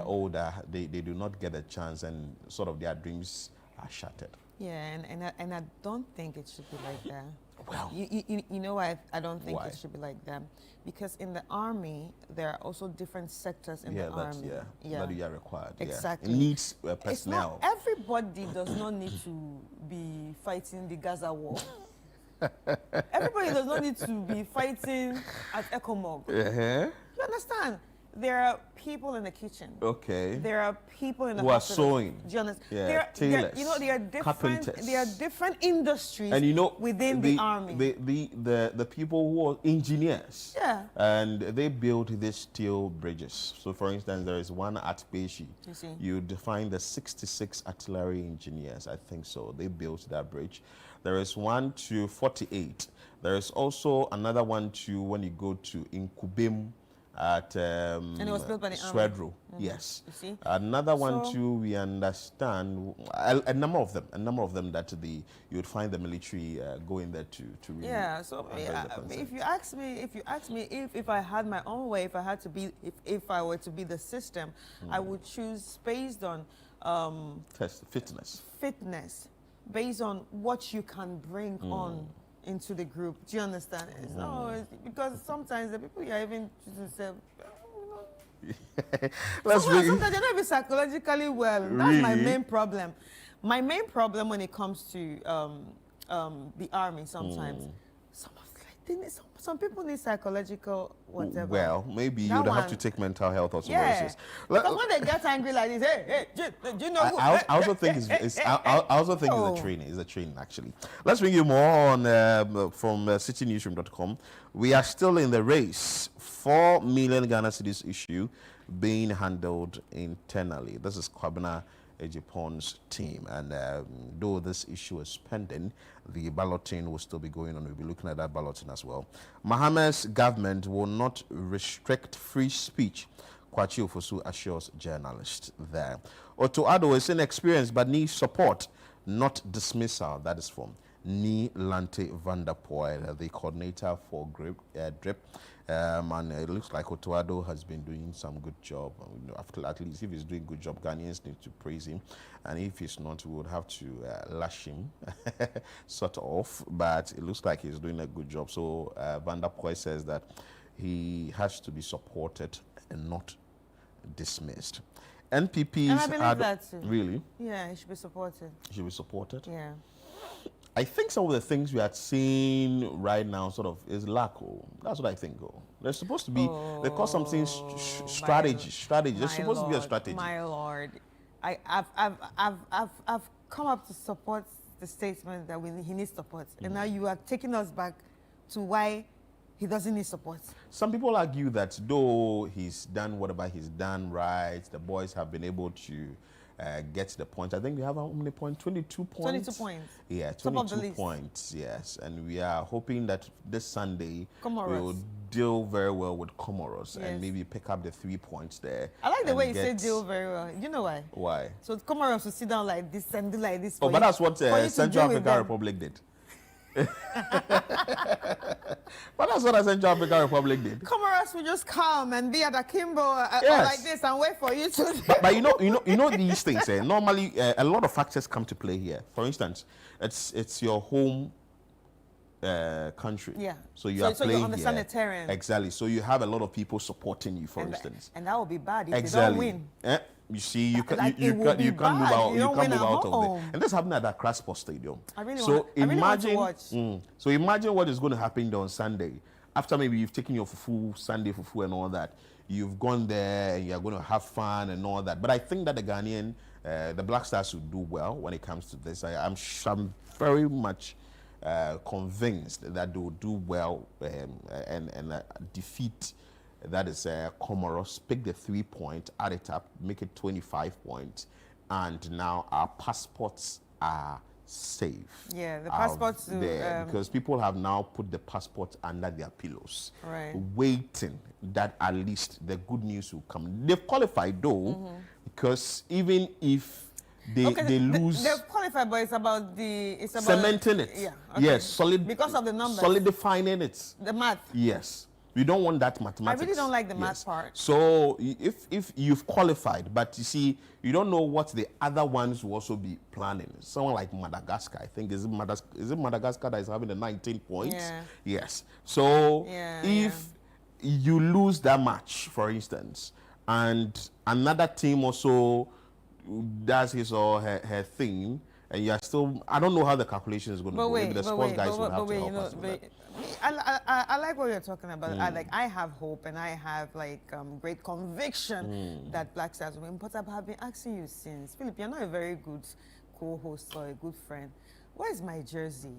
older, they do not get a chance, and sort of their dreams are shattered. Yeah, and I don't think it should be like that. Well, you know why I don't think why? it should be like that? Because in the army, there are also different sectors in the army. That you are required. Exactly. It needs It's personnel. not, everybody does not need to be fighting the Gaza war. Everybody does not need to be fighting at ECOMOG. You understand? There are people in the kitchen. Okay. There are people in the who are hospital. sewing. Do you understand? Yeah, tailors. You know, there are different. Carpenters. There are different industries. And you know, within the army. The people who are engineers. Yeah. And they build these steel bridges. So, for instance, there is one at Beshi. You see. You define the 66 artillery engineers. I think so. They built that bridge. There is one to 48. There is also another one to when you go to Inkubim. At and it was built by the Swedro, yes. You see? Another one too, we understand a number of them that you would find the military going there to really. Yeah. So if you ask me if I had my own way, if I had to be, if I were to be the system, I would choose based on test fitness, based on what you can bring on into the group. Do you understand? It's because sometimes the people you are even choosing say, sometimes they're not even psychologically well. That's my main problem. My main problem when it comes to the army sometimes. Some people need psychological whatever. Well, maybe you would have to take mental health also. Yeah. Because when they get angry like this, hey, do you know who? I also think I also think it's a training actually. Let's bring you more on from citynewsroom.com. We are still in the race. 4 million Ghana cedis issue being handled internally. This is Kwabena Ejipon's team, and though this issue is pending, the balloting will still be going on. We'll be looking at that balloting as well. Mohammed's government will not restrict free speech, Kwachi Ofosu assures journalists there. Otto Addo is inexperienced but needs support, not dismissal. That is from Ni Lante Vanderpoel, the coordinator for DRIP. And it looks like Otto Addo has been doing some good job. After, at least if he's doing good job, Ghanaians need to praise him. And if he's not, we would have to lash him, sort of. But it looks like he's doing a good job. So Vanderpoel says that he has to be supported and not dismissed. NPPs and I believe that too. Really? Yeah, he should be supported. He should be supported? Yeah. I think some of the things we are seeing right now sort of is lack. That's what I think. There's supposed to be, they call something strategy. There's supposed to be a strategy. My lord, I've come up to support the statement that he needs support, and now you are taking us back to why he doesn't need support. Some people argue that though he's done whatever he's done right, the boys have been able to get the point. I think we have how many points? 22 points. 22 points. Yeah, Top of the 22 list. points. Yes, and we are hoping that this Sunday Comoros. we will deal very well with Comoros Yes. and maybe pick up the 3 points there. I like the and way you say get- deal very well. You know why? Why? So Comoros will sit down like this and do like this. Oh, for but you- that's what for you to Central deal with African them. Republic did. But that's what Central African Republic did. Comoros will just come and be at Akimbo or Yes. like this and wait for you to. But you know these things. Normally, a lot of factors come to play here. For instance, it's your home country. Yeah. So you So- are so you're playing on the here. sanitarian. Exactly. So you have a lot of people supporting you. For and, instance. and that will be bad if Exactly. they don't win. You see, you can Like, you it will can't be you can't move bad. out You you don't can't win move at out of home. there. And this happened at Accra Sports Stadium. I really so want to watch. So imagine what is going to happen on Sunday. After maybe you've taken your fufu, Sunday fufu and all that, you've gone there and you're going to have fun and all that. But I think that the Ghanaian, the Black Stars will do well when it comes to this. I'm very much convinced that they will do well and defeat. That is Comoros, pick the 3 point, add it up, make it 25 points, and now our passports are safe. Yeah, the out passports to, there because people have now put the passports under their pillows, Right. waiting that at least the good news will come. They've qualified though, because even if they lose. They've qualified, but it's about Cementing it. Yeah. okay. Yes, because of the numbers. solidifying it. The math. Yes. We don't want that I mathematics. really don't like the math Yes. part. So if you've qualified, but you see, you don't know what the other ones will also be planning. Someone like Madagascar, I think, is it Madagascar that is having the 19 points? Yeah. Yes. So Yeah, if you lose that match, for instance, and another team also does his or her thing, and you're still, I don't know how the calculation is going to But go. wait, Maybe the but sports wait, guys but, will but, have wait, to you help know, us with that. I like what you're talking about. I have hope and I have great conviction that Black Stars will win. But I've been asking you since, Philip, you're not a very good co-host or a good friend. Where's my jersey?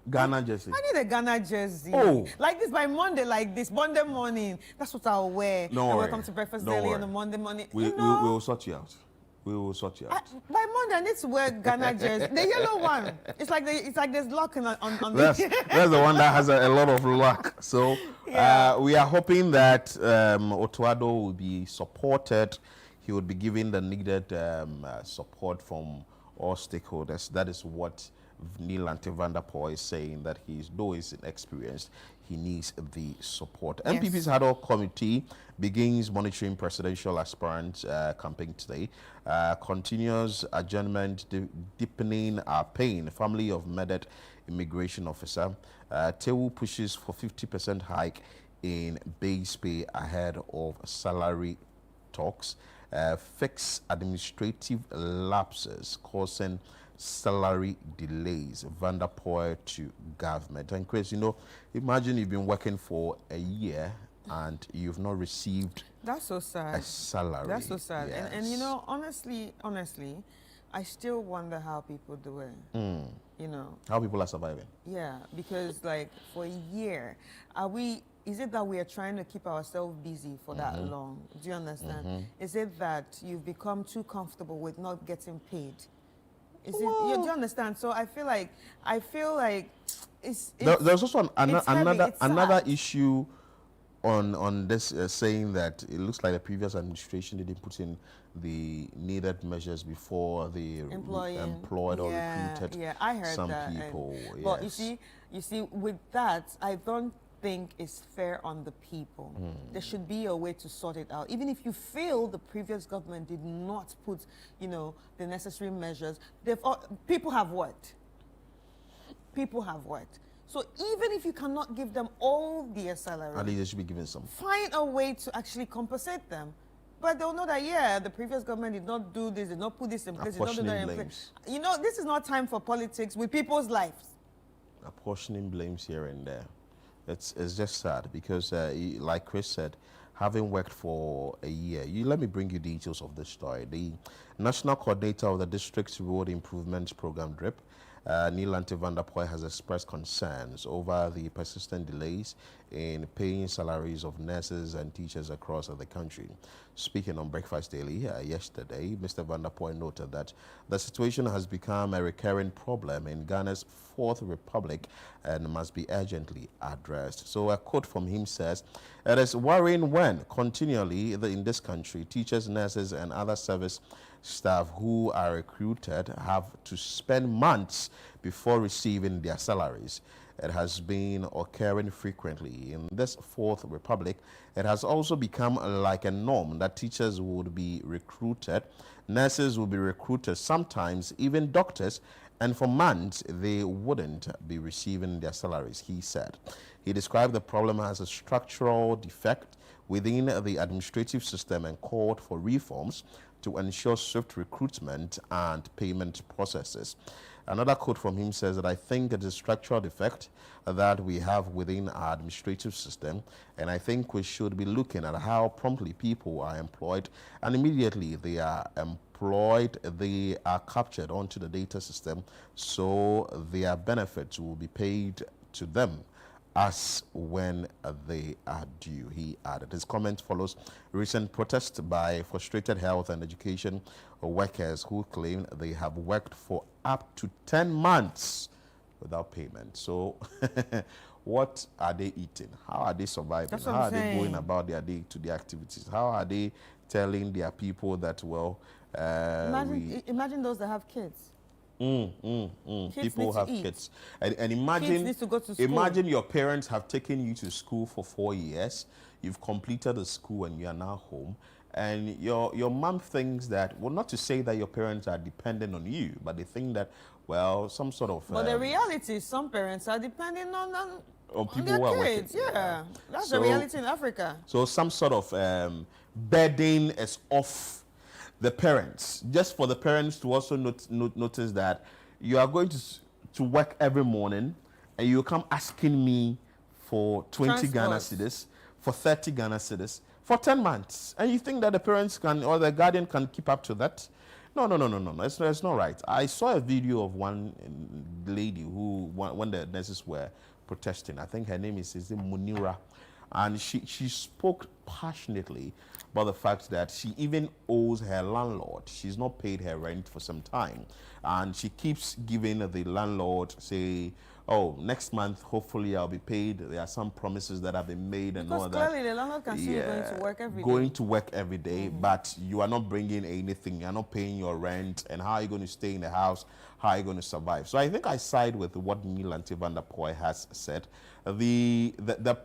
Ghana jersey. I need a Ghana jersey. Oh. Like this by Monday, like this Monday morning. That's what I'll wear. No And worry. welcome to Breakfast Don't Daily worry. on a Monday morning. We you know, will sort you out. We will sort you out. by Monday, I need to wear Ghana jersey. The yellow one. It's like there's luck on That's the one that has a lot of luck. So Yeah. we are hoping that Otuado will be supported. He would be given the needed support from all stakeholders. That is what Neil Antevanderpoel is saying, that though he's inexperienced, he needs the support. Yes. MPP's ad hoc committee begins monitoring presidential aspirant campaign today. Continuous adjournment deepening our pain. Family of murdered immigration officer. Tewu pushes for 50% hike in base pay ahead of salary talks. Fix administrative lapses causing salary delays. Vanderpoel to government. And Chris, imagine you've been working for a year and you've not received That's so sad. a salary. That's so sad. And Yes. honestly, I still wonder how people do it. How people are surviving. Yeah, because like for a year, is it that we are trying to keep ourselves busy for that long? Do you understand? Is it that you've become too comfortable with not getting paid? Is it? Do you understand? So I feel like it's There's also it's heavy, it's another sad. issue on this, saying that it looks like the previous administration didn't put in the needed measures before they employed or recruited I heard some that. people. But yes. you see, with that, I don't think it's fair on the people. There should be a way to sort it out. Even if you feel the previous government did not put, the necessary measures, people have worked. People have worked. So even if you cannot give them all their salary, At least they should be given some. find a way to actually compensate them. But they'll know that, the previous government did not do this, did not put this in place, did not do that in Apportioning place. This is not time for politics with people's lives. Apportioning blames here and there. It's just sad because, like Chris said, having worked for a year, let me bring you details of this story. The National Coordinator of the District's Road Improvements Program, DRIP, Neil van der Poel has expressed concerns over the persistent delays in paying salaries of nurses and teachers across the country. Speaking on Breakfast Daily yesterday, Mr. van der Poel noted that the situation has become a recurring problem in Ghana's Fourth Republic and must be urgently addressed. So a quote from him says, "It is worrying when continually in this country, teachers, nurses and other service staff who are recruited have to spend months before receiving their salaries. It has been occurring frequently in this Fourth Republic. It has also become like a norm that teachers would be recruited, nurses will be recruited, sometimes even doctors, and for months they wouldn't be receiving their salaries," he said. He described the problem as a structural defect within the administrative system and called for reforms to ensure swift recruitment and payment processes. Another quote from him says that, "I think it is a structural defect that we have within our administrative system, and I think we should be looking at how promptly people are employed, and immediately they are employed, they are captured onto the data system, so their benefits will be paid to them as when they are due," he added. His comment follows recent protests by frustrated health and education workers who claim they have worked for up to 10 months without payment. So what are they eating? How are they surviving? That's what How I'm are they saying. going about their day-to-day activities? How are they telling their people that, well, Imagine those that have kids. Kids people need to have eat. kids, and imagine Kids need to go to school. imagine your parents have taken you to school for 4 years, you've completed the school and you are now home, and your mom thinks that, well, not to say that your parents are dependent on you, but they think that, well, some sort of But the reality is some parents are depending on people their who are kids. working. Yeah. That's So- the reality in Africa. So some sort of burden is off the parents, just for the parents to also notice that you are going to work every morning and you come asking me for 20 Ghana Transport. cedis, for 30 Ghana cedis, for 10 months. And you think that the parents can, or the guardian can keep up to that? No. It's not right. I saw a video of one lady who, when the nurses were protesting, I think her name is Munira, and she spoke passionately about the fact that she even owes her landlord. She's not paid her rent for some time, and she keeps giving the landlord, say, "Oh, next month hopefully I'll be paid." There are some promises that have been made and Because all that. clearly the landlord can see you going to work every day. Going to work every day, but you are not bringing anything. You are not paying your rent, and how are you going to stay in the house? How are you going to survive? So I think I side with what Neil van der Poel has said. The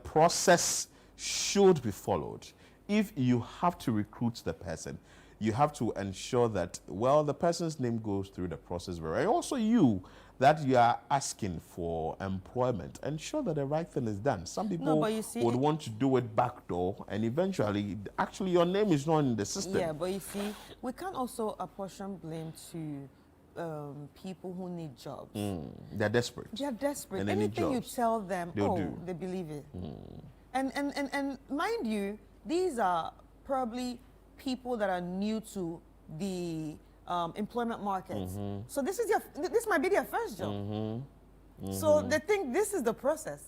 process should be followed. If you have to recruit the person, you have to ensure that, well, the person's name goes through the process very well. Also you, that you are asking for employment, ensure that the right thing is done. Some people but you see, would want to do it backdoor, and eventually, actually, your name is not in the system. Yeah, but you see, we can't also apportion blame to people who need jobs. They're desperate. They're desperate. And they need Anything you jobs. tell them, They'll do. they believe it. And mind you, these are probably people that are new to the employment market. So this might be their first job. So they think this is the process.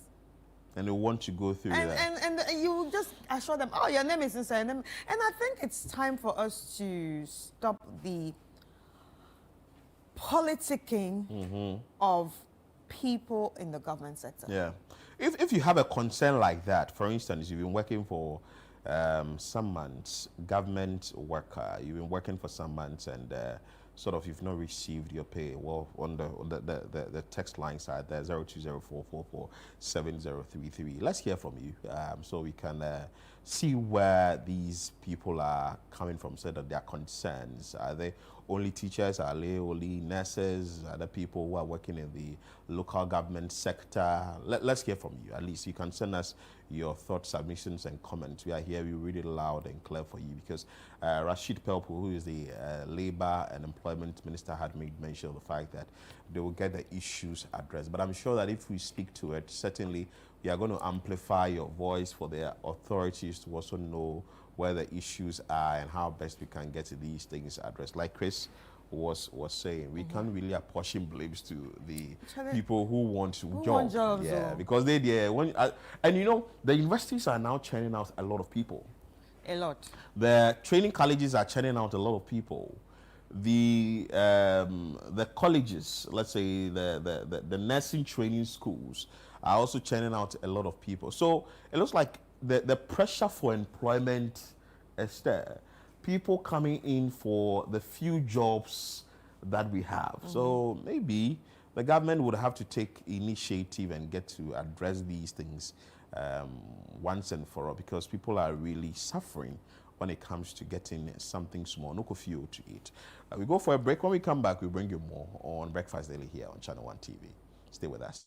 And they want to go through that. And you just assure them, oh, your name is inside them. And I think it's time for us to stop the politicking of people in the government sector. Yeah. If you have a concern like that, for instance, you've been working for some months, government worker, you've been working for some months and sort of you've not received your pay. Well, on the text line side there, 0204447033. Let's hear from you so we can see where these people are coming from, so that their concerns. Are they only teachers? Are they only nurses? Are there people who are working in the local government sector? Let's hear from you. At least you can send us your thoughts, submissions, and comments. We are here. We read it loud and clear for you, because Rashid Pelpo, who is the Labour and Employment Minister, had made mention of the fact that they will get the issues addressed. But I'm sure that if we speak to it, certainly we are going to amplify your voice for the authorities to also know where the issues are and how best we can get these things addressed. Like Chris was saying. We can't really apportion blames to the Actually, people who want jobs. want jobs, Yeah, oh. because and you know, the universities are now churning out a lot of people. A lot. The training colleges are churning out a lot of people. The colleges, let's say the nursing training schools, are also churning out a lot of people. So it looks like the pressure for employment is there. People coming in for the few jobs that we have. So maybe the government would have to take initiative and get to address these things once and for all, because people are really suffering when it comes to getting something small, no fuel to eat. We go for a break. When we come back, we bring you more on Breakfast Daily here on Channel One TV. Stay with us.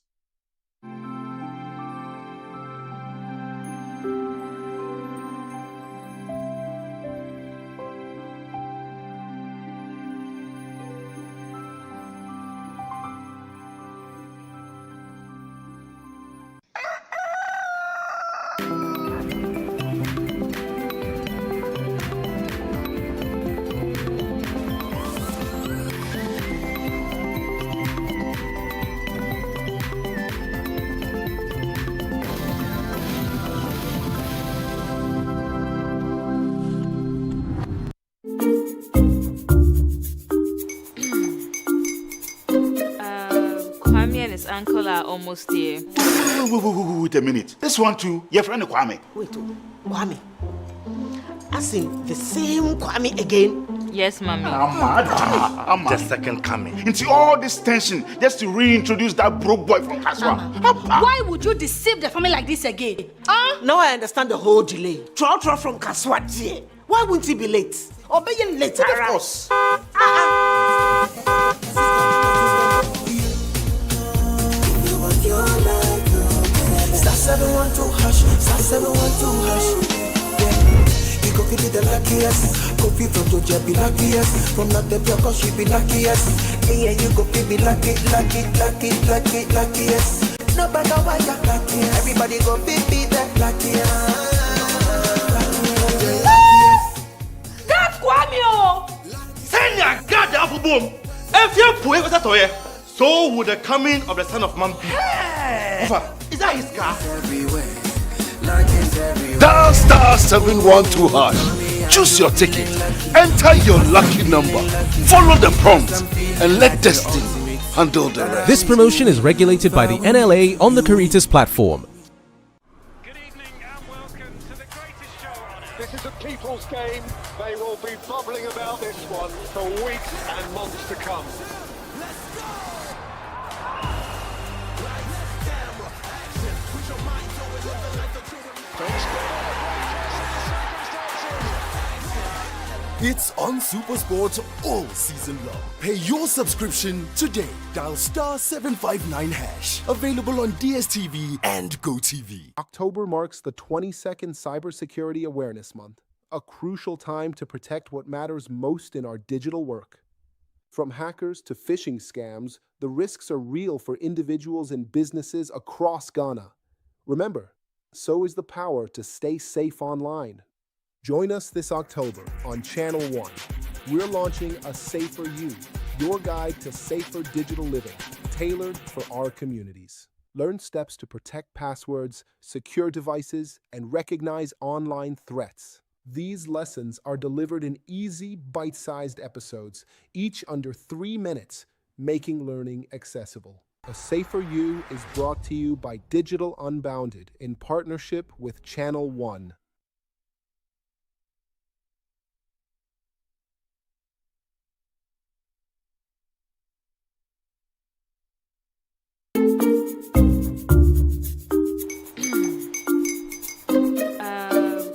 Kwame and his uncle are almost here. Wait a minute. This one too, your friend Kwame. Wait, Kwame. As in the same Kwame again? Yes, mommy. The second coming. Into all this tension just to reintroduce that broke boy from Kaswa. Why would you deceive the family like this again? Now I understand the whole delay. Troll from Kaswati. Why wouldn't he be late? Or being late? Of course. Star 712 hash, star 712 hash. Yeah, you go get the luckiest. Copy from Georgia be luckiest. From not the block, she be luckiest. Yeah, you go be luckiest. No matter what you're luckiest. Everybody go be the luckiest. That's Kwame! Send your God the apple boom. If you're poor, what's that? So would the coming of the son of man be. Is that his car? Dial star 712 hash. Choose your ticket. Enter your lucky number. Follow the prompts and let destiny handle the rest. This promotion is regulated by the NLA on the Caritas platform. Good evening and welcome to the greatest show on earth. This is a people's game. They will be bubbling about this one for weeks and months to come. It's on SuperSport all season long. Pay your subscription today. Dial star 759 hash. Available on DSTV and GoTV. October marks the 22nd Cybersecurity Awareness Month, a crucial time to protect what matters most in our digital work. From hackers to phishing scams, the risks are real for individuals and businesses across Ghana. Remember, so is the power to stay safe online. Join us this October on Channel One. We're launching A Safer You, your guide to safer digital living, tailored for our communities. Learn steps to protect passwords, secure devices, and recognize online threats. These lessons are delivered in easy, bite-sized episodes, each under 3 minutes, making learning accessible. A Safer You is brought to you by Digital Unbounded in partnership with Channel One.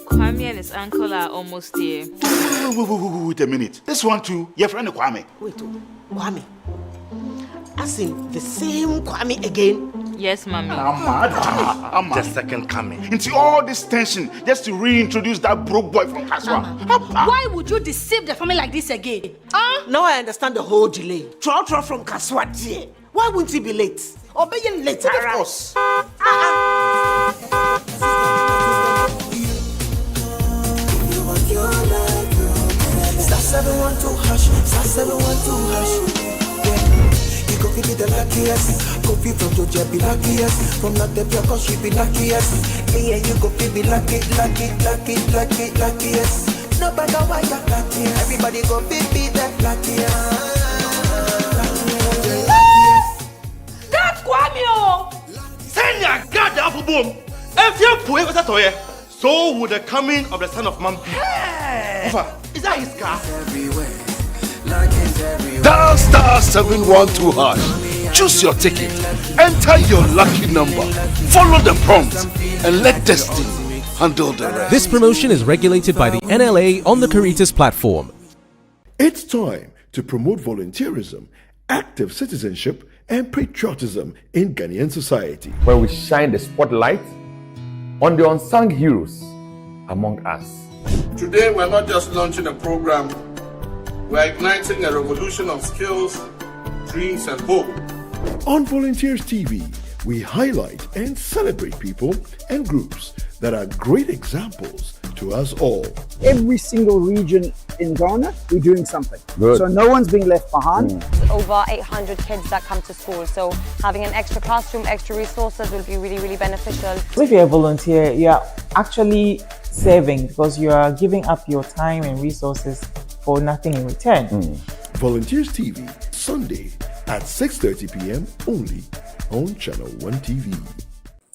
Kwame and his uncle are almost here. Wait a minute. This one too, your friend Kwame. Wait, Kwame. As in the same Kwame again? Yes, mommy. The second coming. Into all this tension just to reintroduce that broke boy from Kaswa. Why would you deceive the family like this again? Now I understand the whole delay. Troll from Kaswati. Why wouldn't he be late? Or being late? Of course. Star 712 hash, star 712 hash. Yeah, you go give me the luckiest. Coffee from Georgia be luckiest. From Latepia, cause she be luckiest. Me and you go be lucky, luckiest. No matter why you're luckiest. Everybody go be the luckiest. That's Kwame! Send your God the apple boom. If you put it toye, so would the coming of the son of man be. Papa, is that his car? Dial star 712 hash. Choose your ticket. Enter your lucky number. Follow the prompts and let destiny handle the rest. This promotion is regulated by the NLA on the Caritas platform. It's time to promote volunteerism, active citizenship, and patriotism in Ghanaian society, where we shine the spotlight on the unsung heroes among us. Today, we're not just launching a program, we're igniting a revolution of skills, dreams, and hope. On Volunteers TV, we highlight and celebrate people and groups that are great examples to us all. Every single region in Ghana, we're doing something. Good. So no one's being left behind. Over 800 kids that come to school, so having an extra classroom, extra resources will be really, really beneficial. If you're a volunteer, you're actually serving because you are giving up your time and resources for nothing in return. Volunteers TV, Sunday at 6:30 p.m. only on Channel 1 TV.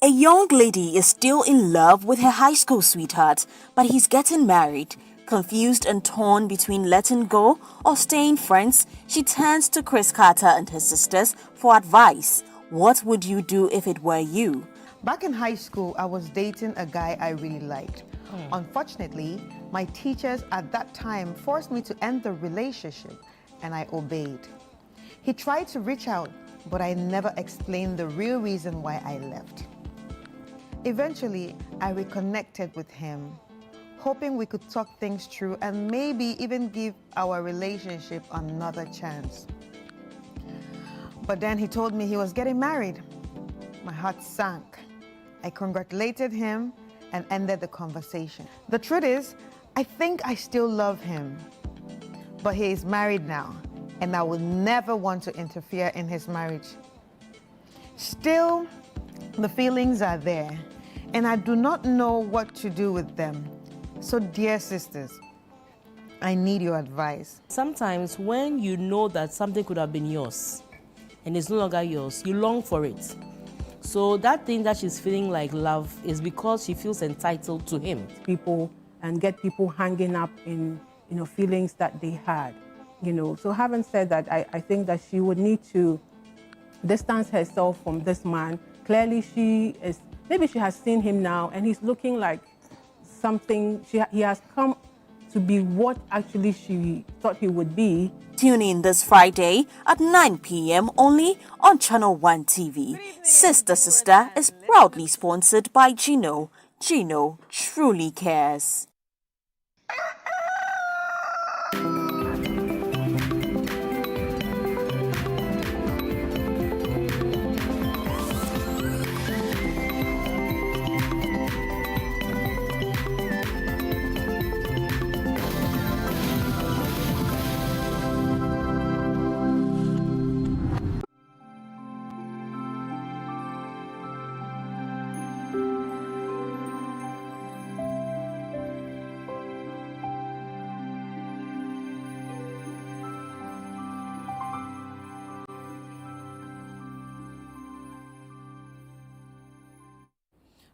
A young lady is still in love with her high school sweetheart, but he's getting married. Confused and torn between letting go or staying friends, she turns to Chris Carter and her sisters for advice. What would you do if it were you? Back in high school, I was dating a guy I really liked. Unfortunately, my teachers at that time forced me to end the relationship, and I obeyed. He tried to reach out, but I never explained the real reason why I left. Eventually, I reconnected with him, hoping we could talk things through and maybe even give our relationship another chance. But then he told me he was getting married. My heart sank. I congratulated him and ended the conversation. The truth is, I think I still love him, but he is married now, and I will never want to interfere in his marriage. Still, the feelings are there, and I do not know what to do with them. So, dear sisters, I need your advice. Sometimes when you know that something could have been yours and it's no longer yours, you long for it. So that thing that she's feeling like love is because she feels entitled to him. People and get people hanging up in feelings that they had. So having said that, I think that she would need to distance herself from this man. Clearly maybe she has seen him now and he's looking like something, he has come to be what actually she thought he would be. Tune in this Friday at 9 p.m. only on Channel 1 TV. Sister Sister is proudly sponsored by Gino. Gino truly cares.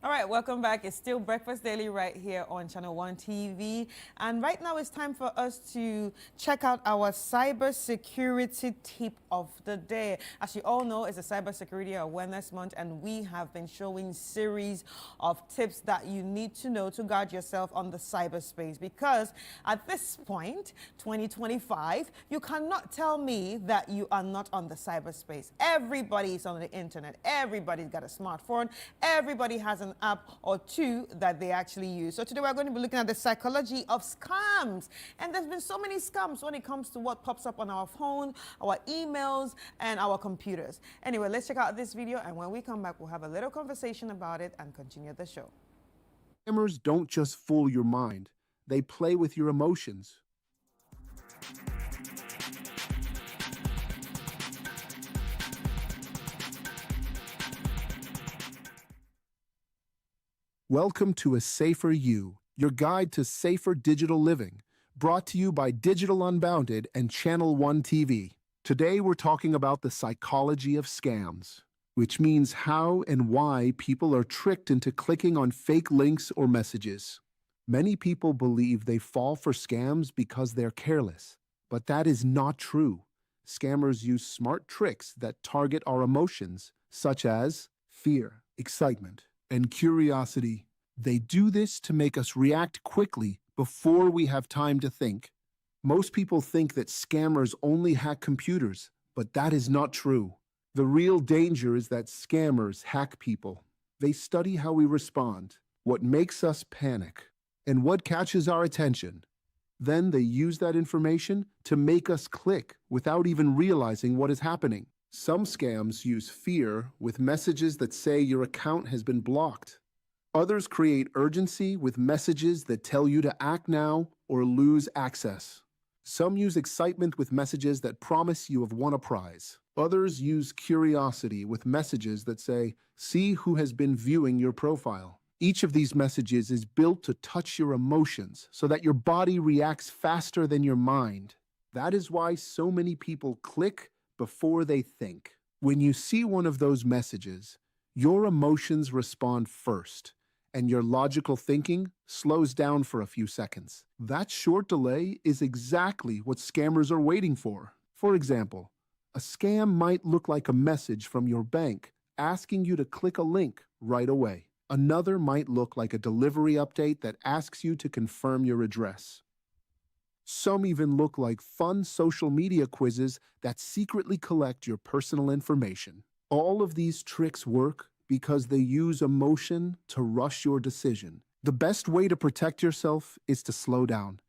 All right, welcome back. It's still Breakfast Daily right here on Channel 1 TV. And right now it's time for us to check out our cybersecurity tip of the day. As you all know, it's a Cybersecurity Awareness Month, and we have been showing series of tips that you need to know to guard yourself on the cyberspace. Because at this point, 2025, you cannot tell me that you are not on the cyberspace. Everybody is on the internet. Everybody's got a smartphone. Everybody has an app or two that they actually use. So today we're going to be looking at the psychology of scams. And there's been so many scams when it comes to what pops up on our phone, our emails, and our computers. Anyway, let's check out this video, and when we come back, we'll have a little conversation about it and continue the show. Scammers don't just fool your mind, they play with your emotions. Welcome to A Safer You, your guide to safer digital living, brought to you by Digital Unbounded and Channel One TV. Today we're talking about the psychology of scams, which means how and why people are tricked into clicking on fake links or messages. Many people believe they fall for scams because they're careless, but that is not true. Scammers use smart tricks that target our emotions, such as fear, excitement, and curiosity. They do this to make us react quickly before we have time to think. Most people think that scammers only hack computers, but that is not true. The real danger is that scammers hack people. They study how we respond, what makes us panic, and what catches our attention. Then they use that information to make us click without even realizing what is happening. Some scams use fear with messages that say your account has been blocked. Others create urgency with messages that tell you to act now or lose access. Some use excitement with messages that promise you have won a prize. Others use curiosity with messages that say, see who has been viewing your profile. Each of these messages is built to touch your emotions so that your body reacts faster than your mind. That is why so many people click before they think. When you see one of those messages, your emotions respond first, and your logical thinking slows down for a few seconds. That short delay is exactly what scammers are waiting for. For example, a scam might look like a message from your bank asking you to click a link right away. Another might look like a delivery update that asks you to confirm your address. Some even look like fun social media quizzes that secretly collect your personal information. All of these tricks work because they use emotion to rush your decision. The best way to protect yourself is to slow down.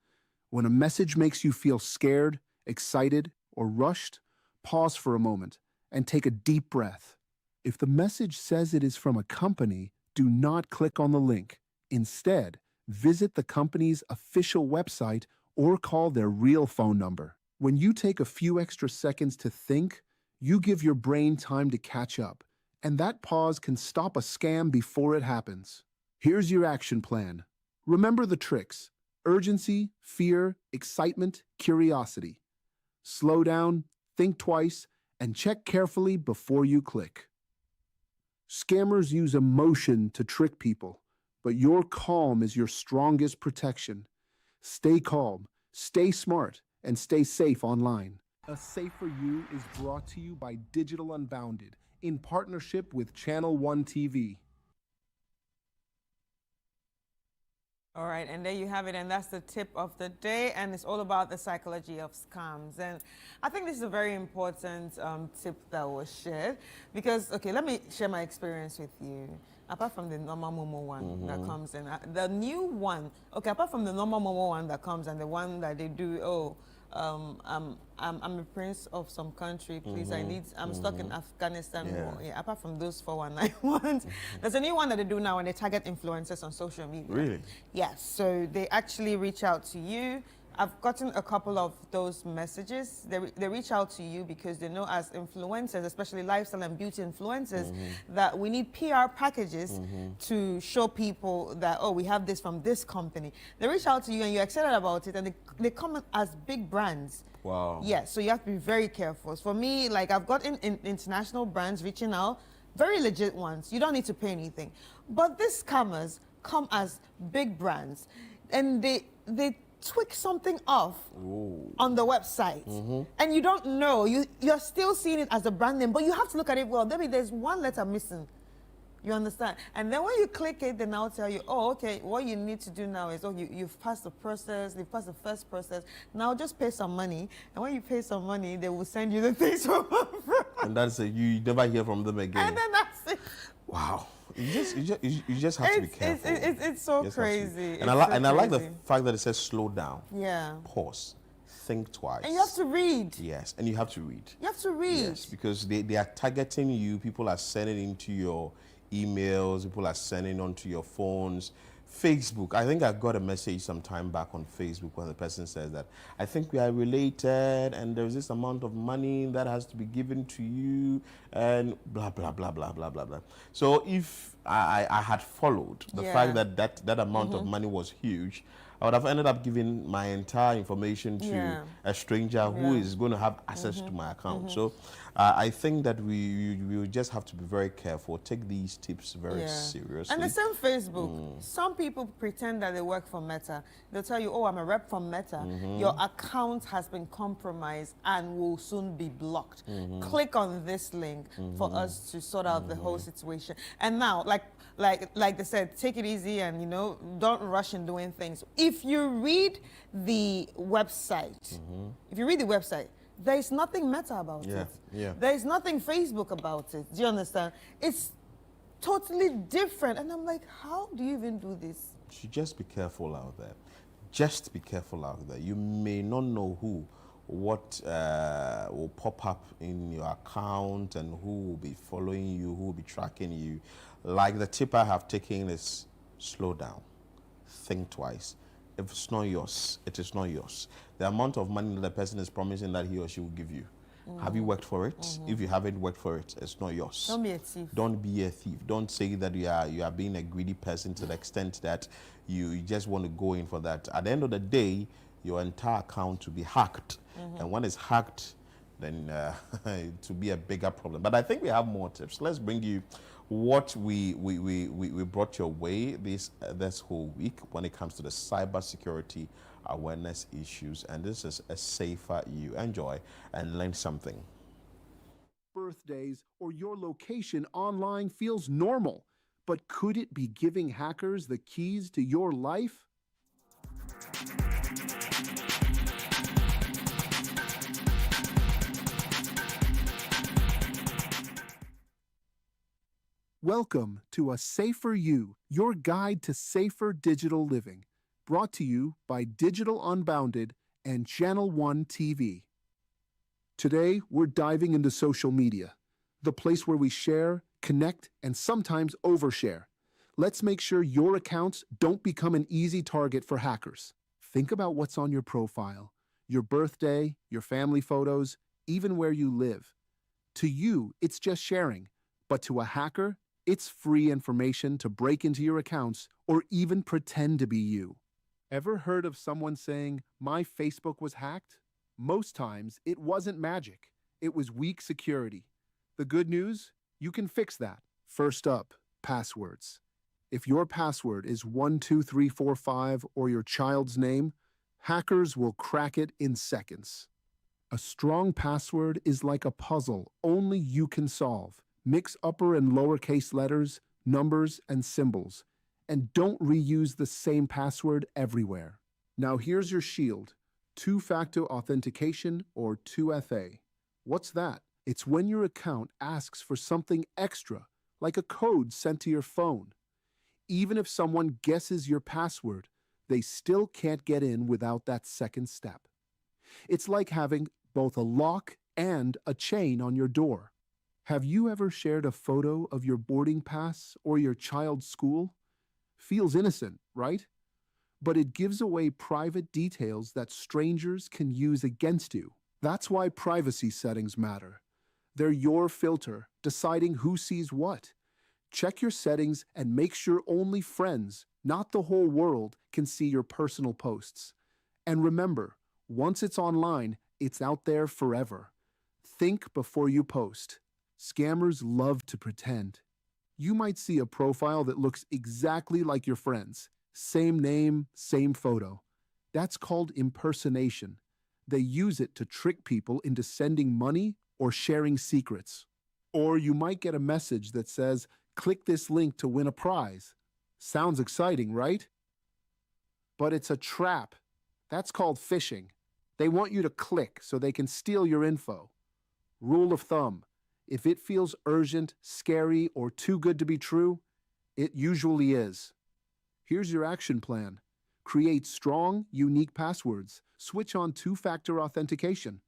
When a message makes you feel scared, excited, or rushed, pause for a moment and take a deep breath. If the message says it is from a company, do not click on the link. Instead, visit the company's official website or call their real phone number. When you take a few extra seconds to think, you give your brain time to catch up, and that pause can stop a scam before it happens. Here's your action plan. Remember the tricks: urgency, fear, excitement, curiosity. Slow down, think twice, and check carefully before you click. Scammers use emotion to trick people, but your calm is your strongest protection. Stay calm, stay smart, and stay safe online. A Safer You is brought to you by Digital Unbounded in partnership with Channel One TV. All right, and there you have it, and that's the tip of the day, and it's all about the psychology of scams. And I think this is a very important tip that was shared, because, okay, let me share my experience with you. Apart from the normal Momo one that comes in, the new one, okay, apart from the normal Momo one that comes and the one that they do, I'm a prince of some country, please, I'm stuck in Afghanistan. Yeah, apart from those 4191 there's a new one that they do now, and they target influencers on social media. Really? Yes, so they actually reach out to you. I've gotten a couple of those messages. They reach out to you because they know, as influencers, especially lifestyle and beauty influencers, that we need PR packages to show people that, oh, we have this from this company. They reach out to you and you're excited about it, and they come as big brands. Wow. Yes, so you have to be very careful. For me, like, I've got international brands reaching out, very legit ones. You don't need to pay anything. But these scammers come as big brands, and they tweak something off on the website, and you don't know. You're still seeing it as a brand name, but you have to look at it well. Maybe there's one letter missing. You understand? And then when you click it, then I'll tell you, oh, okay, what you need to do now is, oh, you've passed the process, you've passed the first process. Now just pay some money, and when you pay some money, they will send you the things from And that's it. You never hear from them again. And then that's it. Wow. You just have to be careful. It's so crazy. And I like the fact that it says slow down. Yeah. Pause. Think twice. And you have to read. Yes, and you have to read. You have to read. Yes, because they are targeting you. People are sending into your emails. People are sending onto your phones Facebook. I think I got a message some time back on Facebook when the person says that I think we are related and there's this amount of money that has to be given to you and blah blah blah blah blah blah blah. So if I had followed the fact that that amount of money was huge, I would have ended up giving my entire information to a stranger who is going to have access to my account. So I think that we will just have to be very careful, take these tips very seriously. And the same Facebook, some people pretend that they work for Meta. They'll tell you, oh, I'm a rep from Meta. Your account has been compromised and will soon be blocked. Click on this link for us to sort out the whole situation. And now, like they said, take it easy and, you know, don't rush in doing things. If you read the website, there is nothing Meta about it. There is nothing Facebook about it. Do you understand? It's totally different. And I'm like, how do you even do this? You should just be careful out there. Just be careful out there. You may not know what will pop up in your account and who will be following you, who will be tracking you. Like the tip I have taken is slow down. Think twice. If it's not yours, it is not yours. The amount of money that the person is promising that he or she will give you, have you worked for it? If you haven't worked for it, it's not yours. Don't be a thief. Don't be a thief. Don't say that you are being a greedy person to the extent that you just want to go in for that. At the end of the day, your entire account will be hacked. And when it's hacked, then it will be a bigger problem. But I think we have more tips. Let's bring you what we brought your way this whole week when it comes to the cybersecurity awareness issues. And this is a safer you. Enjoy and learn something. Birthdays or your location online feels normal, but could it be giving hackers the keys to your life? Welcome to A Safer You, your guide to safer digital living, brought to you by Digital Unbounded and Channel One TV. Today, we're diving into social media, the place where we share, connect, and sometimes overshare. Let's make sure your accounts don't become an easy target for hackers. Think about what's on your profile, your birthday, your family photos, even where you live. To you, it's just sharing, but to a hacker, it's free information to break into your accounts or even pretend to be you. Ever heard of someone saying, "My Facebook was hacked"? Most times, it wasn't magic. It was weak security. The good news? You can fix that. First up, passwords. If your password is 12345 or your child's name, hackers will crack it in seconds. A strong password is like a puzzle only you can solve. Mix upper and lowercase letters, numbers, and symbols, and don't reuse the same password everywhere. Now here's your shield, two-factor authentication or 2FA. What's that? It's when your account asks for something extra, like a code sent to your phone. Even if someone guesses your password, they still can't get in without that second step. It's like having both a lock and a chain on your door. Have you ever shared a photo of your boarding pass or your child's school? Feels innocent, right? But it gives away private details that strangers can use against you. That's why privacy settings matter. They're your filter, deciding who sees what. Check your settings and make sure only friends, not the whole world, can see your personal posts. And remember, once it's online, it's out there forever. Think before you post. Scammers love to pretend. You might see a profile that looks exactly like your friend's. Same name, same photo. That's called impersonation. They use it to trick people into sending money or sharing secrets. Or you might get a message that says, "Click this link to win a prize." Sounds exciting, right? But it's a trap. That's called phishing. They want you to click so they can steal your info. Rule of thumb. If it feels urgent, scary, or too good to be true, it usually is. Here's your action plan. Create strong, unique passwords. Switch on two-factor authentication.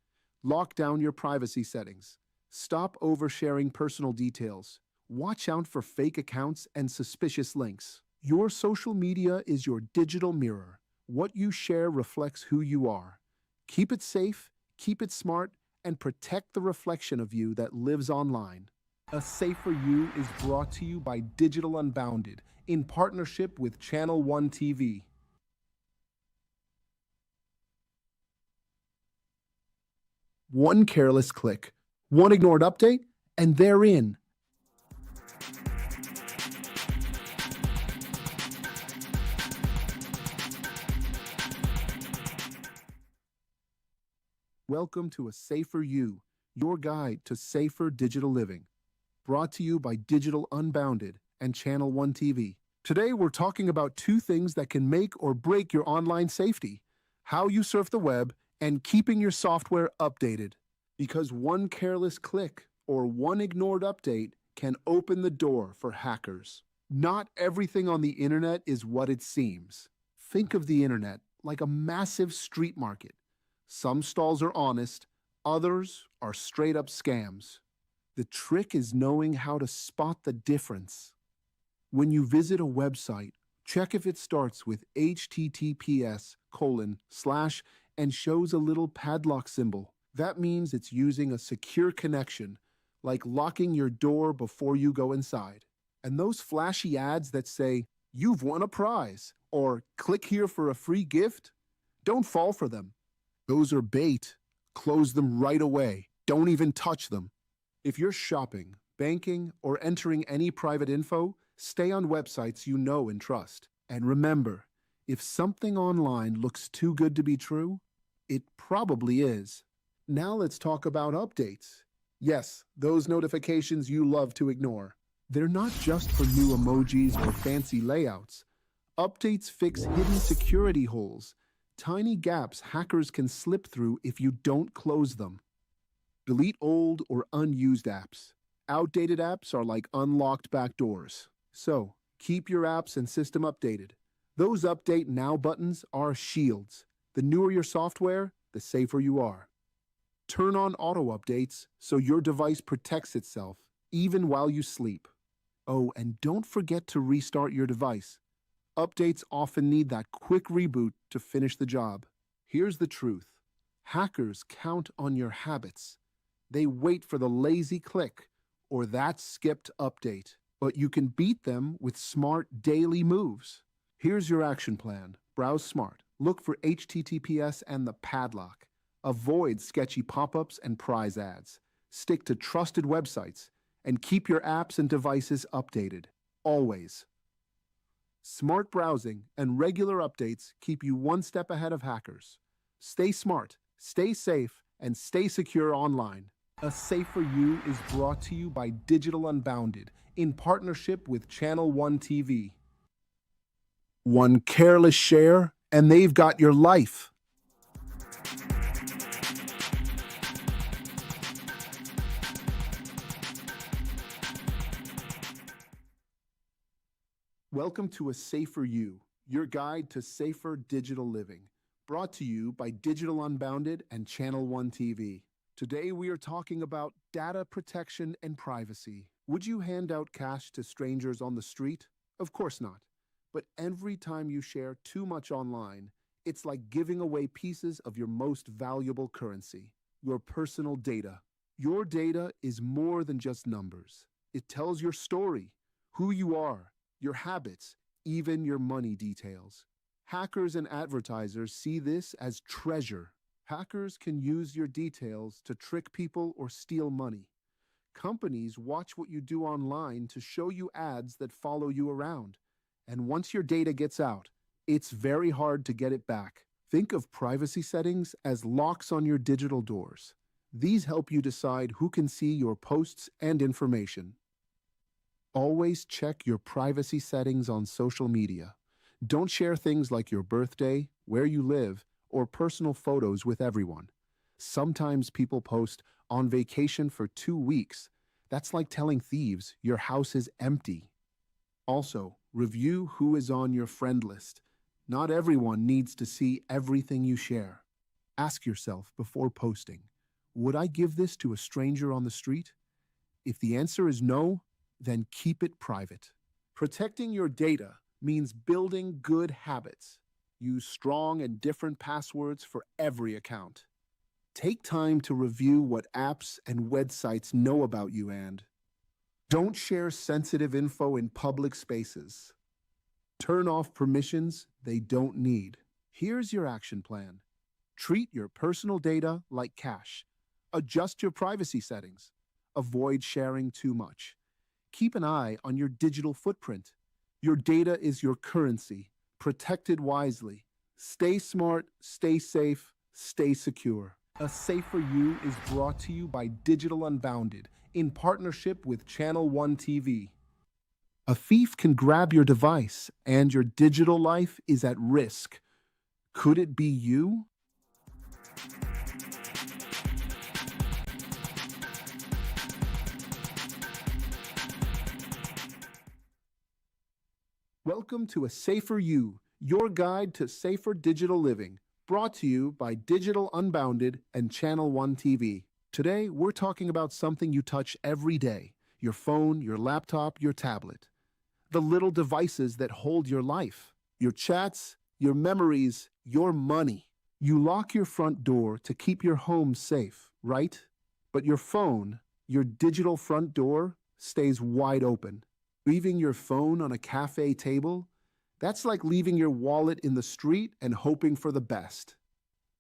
Lock down your privacy settings. Stop oversharing personal details. Watch out for fake accounts and suspicious links. Your social media is your digital mirror. What you share reflects who you are. Keep it safe, keep it smart, and protect the reflection of you that lives online. A Safer You is brought to you by Digital Unbounded in partnership with Channel One TV. One careless click, one ignored update, and they're in. Welcome to A Safer You, your guide to safer digital living. Brought to you by Digital Unbounded and Channel One TV. Today we're talking about two things that can make or break your online safety: how you surf the web and keeping your software updated. Because one careless click or one ignored update can open the door for hackers. Not everything on the internet is what it seems. Think of the internet like a massive street market. Some stalls are honest, others are straight up scams. The trick is knowing how to spot the difference. When you visit a website, check if it starts with https:/ and shows a little padlock symbol. That means it's using a secure connection, like locking your door before you go inside. And those flashy ads that say, "You've won a prize," or "Click here for a free gift," don't fall for them. Those are bait. Close them right away. Don't even touch them. If you're shopping, banking, or entering any private info, stay on websites you know and trust. And remember, if something online looks too good to be true, it probably is. Now let's talk about updates. Yes, those notifications you love to ignore. They're not just for new emojis or fancy layouts. Updates fix hidden security holes, tiny gaps hackers can slip through if you don't close them. Delete old or unused apps. Outdated apps are like unlocked backdoors. So, keep your apps and system updated. Those Update Now buttons are shields. The newer your software, the safer you are. Turn on auto updates so your device protects itself, even while you sleep. Oh, and don't forget to restart your device. Updates often need that quick reboot to finish the job. Here's the truth. Hackers count on your habits. They wait for the lazy click or that skipped update. But you can beat them with smart daily moves. Here's your action plan. Browse smart. Look for HTTPS and the padlock. Avoid sketchy pop-ups and prize ads. Stick to trusted websites and keep your apps and devices updated. Always. Smart browsing and regular updates keep you one step ahead of hackers. Stay smart, stay safe, and stay secure online. A Safer You is brought to you by Digital Unbounded in partnership with Channel One TV. One careless share, and they've got your life. Welcome to A Safer You, your guide to safer digital living. Brought to you by Digital Unbounded and Channel One TV. Today we are talking about data protection and privacy. Would you hand out cash to strangers on the street? Of course not. But every time you share too much online, it's like giving away pieces of your most valuable currency, your personal data. Your data is more than just numbers. It tells your story, who you are, your habits, even your money details. Hackers and advertisers see this as treasure. Hackers can use your details to trick people or steal money. Companies watch what you do online to show you ads that follow you around. And once your data gets out, it's very hard to get it back. Think of privacy settings as locks on your digital doors. These help you decide who can see your posts and information. Always check your privacy settings on social media. Don't share things like your birthday, where you live, or personal photos with everyone. Sometimes people post on vacation for 2 weeks. That's like telling thieves your house is empty. Also, review who is on your friend list. Not everyone needs to see everything you share. Ask yourself before posting, would I give this to a stranger on the street? If the answer is no, then keep it private. Protecting your data means building good habits. Use strong and different passwords for every account. Take time to review what apps and websites know about you and don't share sensitive info in public spaces. Turn off permissions they don't need. Here's your action plan. Treat your personal data like cash. Adjust your privacy settings. Avoid sharing too much. Keep an eye on your digital footprint. Your data is your currency. Protect it wisely. Stay smart, stay safe, stay secure. A Safer You is brought to you by Digital Unbounded in partnership with Channel One TV. A thief can grab your device and your digital life is at risk. Could it be you? Welcome to A Safer You, your guide to safer digital living, brought to you by Digital Unbounded and Channel One TV. Today, we're talking about something you touch every day, your phone, your laptop, your tablet. The little devices that hold your life, your chats, your memories, your money. You lock your front door to keep your home safe, right? But your phone, your digital front door, stays wide open. Leaving your phone on a cafe table, that's like leaving your wallet in the street and hoping for the best.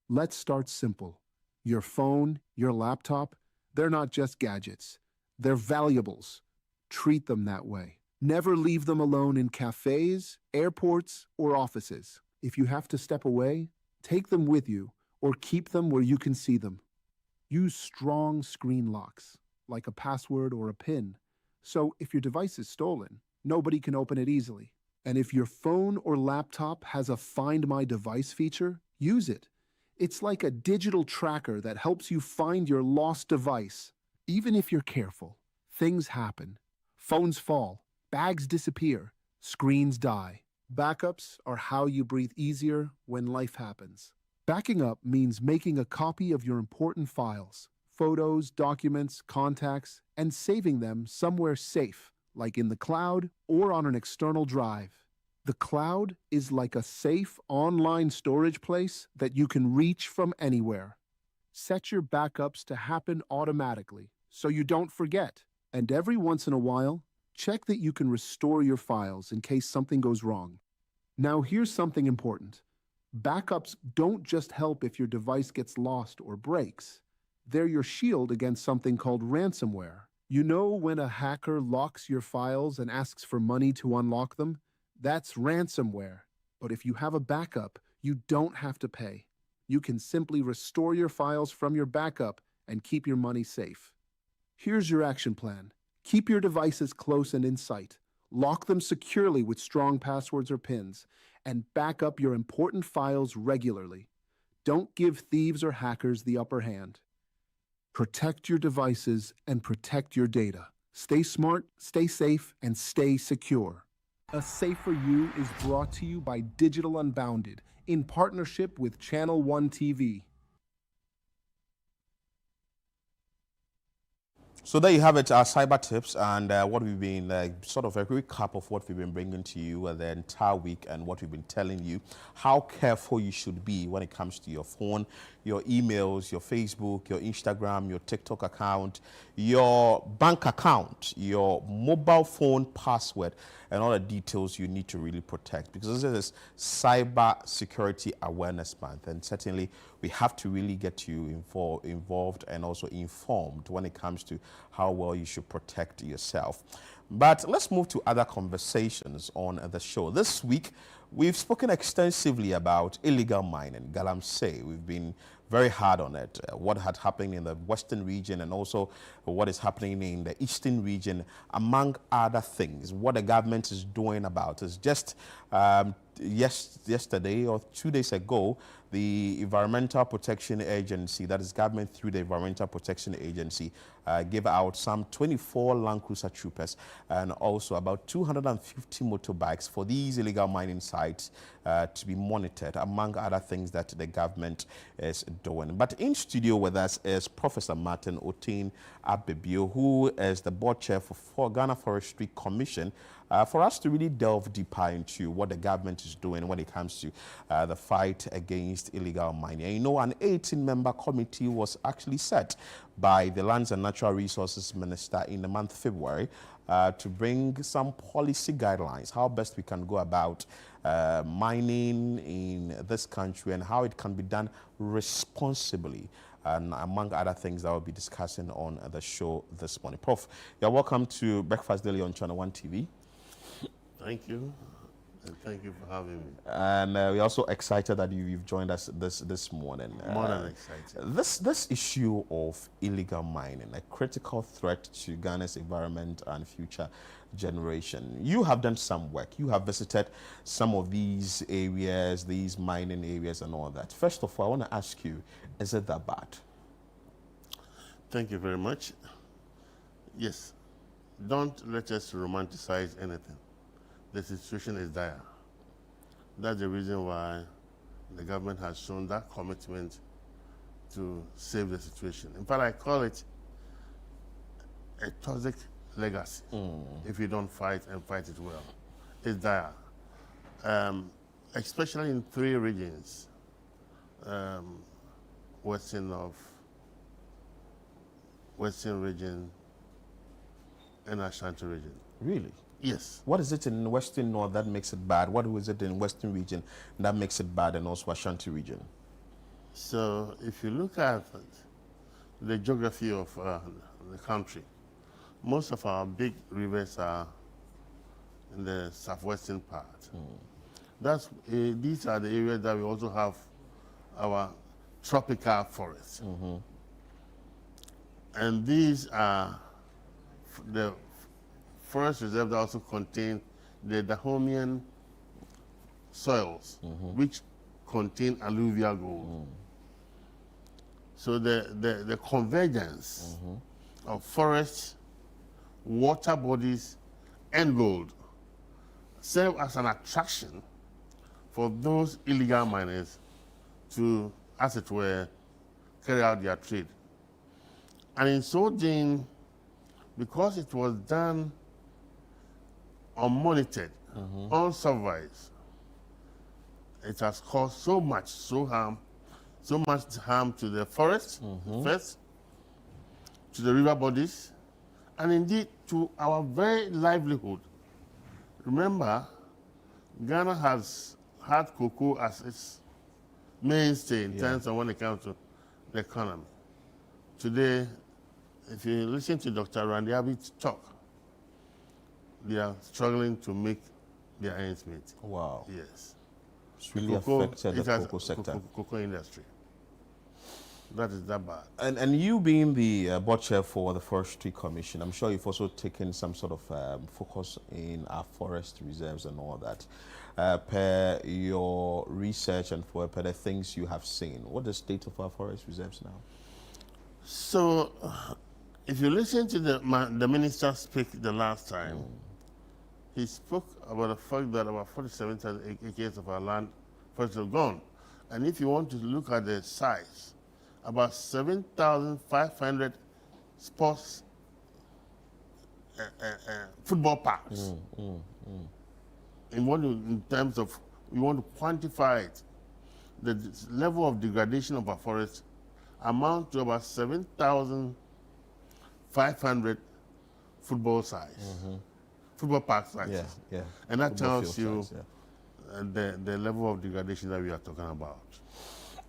Let's start simple. Your phone, your laptop, they're not just gadgets. They're valuables. Treat them that way. Never leave them alone in cafes, airports, or offices. If you have to step away, take them with you or keep them where you can see them. Use strong screen locks, like a password or a PIN. So if your device is stolen, nobody can open it easily. And if your phone or laptop has a Find My Device feature, use it. It's like a digital tracker that helps you find your lost device. Even if you're careful, things happen. Phones fall, bags disappear, screens die. Backups are how you breathe easier when life happens. Backing up means making a copy of your important files, photos, documents, contacts, and saving them somewhere safe, like in the cloud or on an external drive. The cloud is like a safe online storage place that you can reach from anywhere. Set your backups to happen automatically so you don't forget. And every once in a while, check that you can restore your files in case something goes wrong. Now here's something important. Backups don't just help if your device gets lost or breaks. They're your shield against something called ransomware. You know when a hacker locks your files and asks for money to unlock them? That's ransomware. But if you have a backup, you don't have to pay. You can simply restore your files from your backup and keep your money safe. Here's your action plan. Keep your devices close and in sight. Lock them securely with strong passwords or PINs, and back up your important files regularly. Don't give thieves or hackers the upper hand. Protect your devices and protect your data. Stay smart, stay safe, and stay secure. A Safer You is brought to you by Digital Unbounded in partnership with Channel One TV. So there you have it, our cyber tips and what we've been, sort of a recap of what we've been bringing to you the entire week and what we've been telling you, how careful you should be when it comes to your phone, your emails, your Facebook, your Instagram, your TikTok account, your bank account, your mobile phone password, and all the details you need to really protect, because this is Cyber Security Awareness Month, and certainly we have to really get you involved and also informed when it comes to how well you should protect yourself. But let's move to other conversations on the show. This week, we've spoken extensively about illegal mining, Galamsey. We've been very hard on it, what had happened in the western region and also what is happening in the eastern region, among other things. What the government is doing about is just yesterday or 2 days ago, the Environmental Protection Agency, that is government through the Environmental Protection Agency, gave out some 24 Land Cruiser troopers and also about 250 motorbikes for these illegal mining sites to be monitored, among other things that the government is doing. But in studio with us is Professor Martin Otin Abebio, who is the board chair for Ghana Forestry Commission, for us to really delve deeper into what the government is doing when it comes to the fight against illegal mining. And you know, an 18-member committee was actually set by the Lands and Natural Resources Minister in the month of February to bring some policy guidelines, how best we can go about mining in this country and how it can be done responsibly. And among other things that we'll be discussing on the show this morning. Prof, you're welcome to Breakfast Daily on Channel 1 TV. Thank you, and thank you for having me. And we're also excited that you've joined us this morning. More than excited. This issue of illegal mining, a critical threat to Ghana's environment and future generation. You have done some work. You have visited some of these areas, these mining areas and all that. First of all, I want to ask you, is it that bad? Thank you very much. Yes. Don't let us romanticize anything. The situation is dire. That's the reason why the government has shown that commitment to save the situation. In fact, I call it a toxic legacy if you don't fight and fight it well. It's dire. Especially in 3 regions, Western region, and Ashanti region. Really? Yes. What is it in Western North that makes it bad? What is it in Western region that makes it bad, and also Ashanti region? So if you look at the geography of the country, most of our big rivers are in the southwestern part. These are the areas that we also have our tropical forests. And these are the forest reserve that also contain the Dahomean soils, which contain alluvial gold. So the convergence of forests, water bodies, and gold serve as an attraction for those illegal miners to, as it were, carry out their trade. And in so doing, because it was done unmonitored, unsupervised, it has caused so much harm to the forest, first, to the river bodies, and indeed to our very livelihood. Remember, Ghana has had cocoa as its mainstay in terms of when it comes to the economy. Today, if you listen to Dr. Randy Abbott talk, they are struggling to make their ends meet. Wow. Yes. It's really affected the cocoa sector. Cocoa industry. That is that bad. And you being the board chair for the Forestry Commission, I'm sure you've also taken some sort of focus in our forest reserves and all that. Per your research and per the things you have seen, what is the state of our forest reserves now? So, if you listen to the minister speak the last time, he spoke about the fact that about 47,000 acres of our land forest are gone. And if you want to look at the size, about 7,500 sports football parks. In terms of, we want to quantify it, the level of degradation of our forest amount to about 7,500 football size, football park size. And that tells you the level of degradation that we are talking about.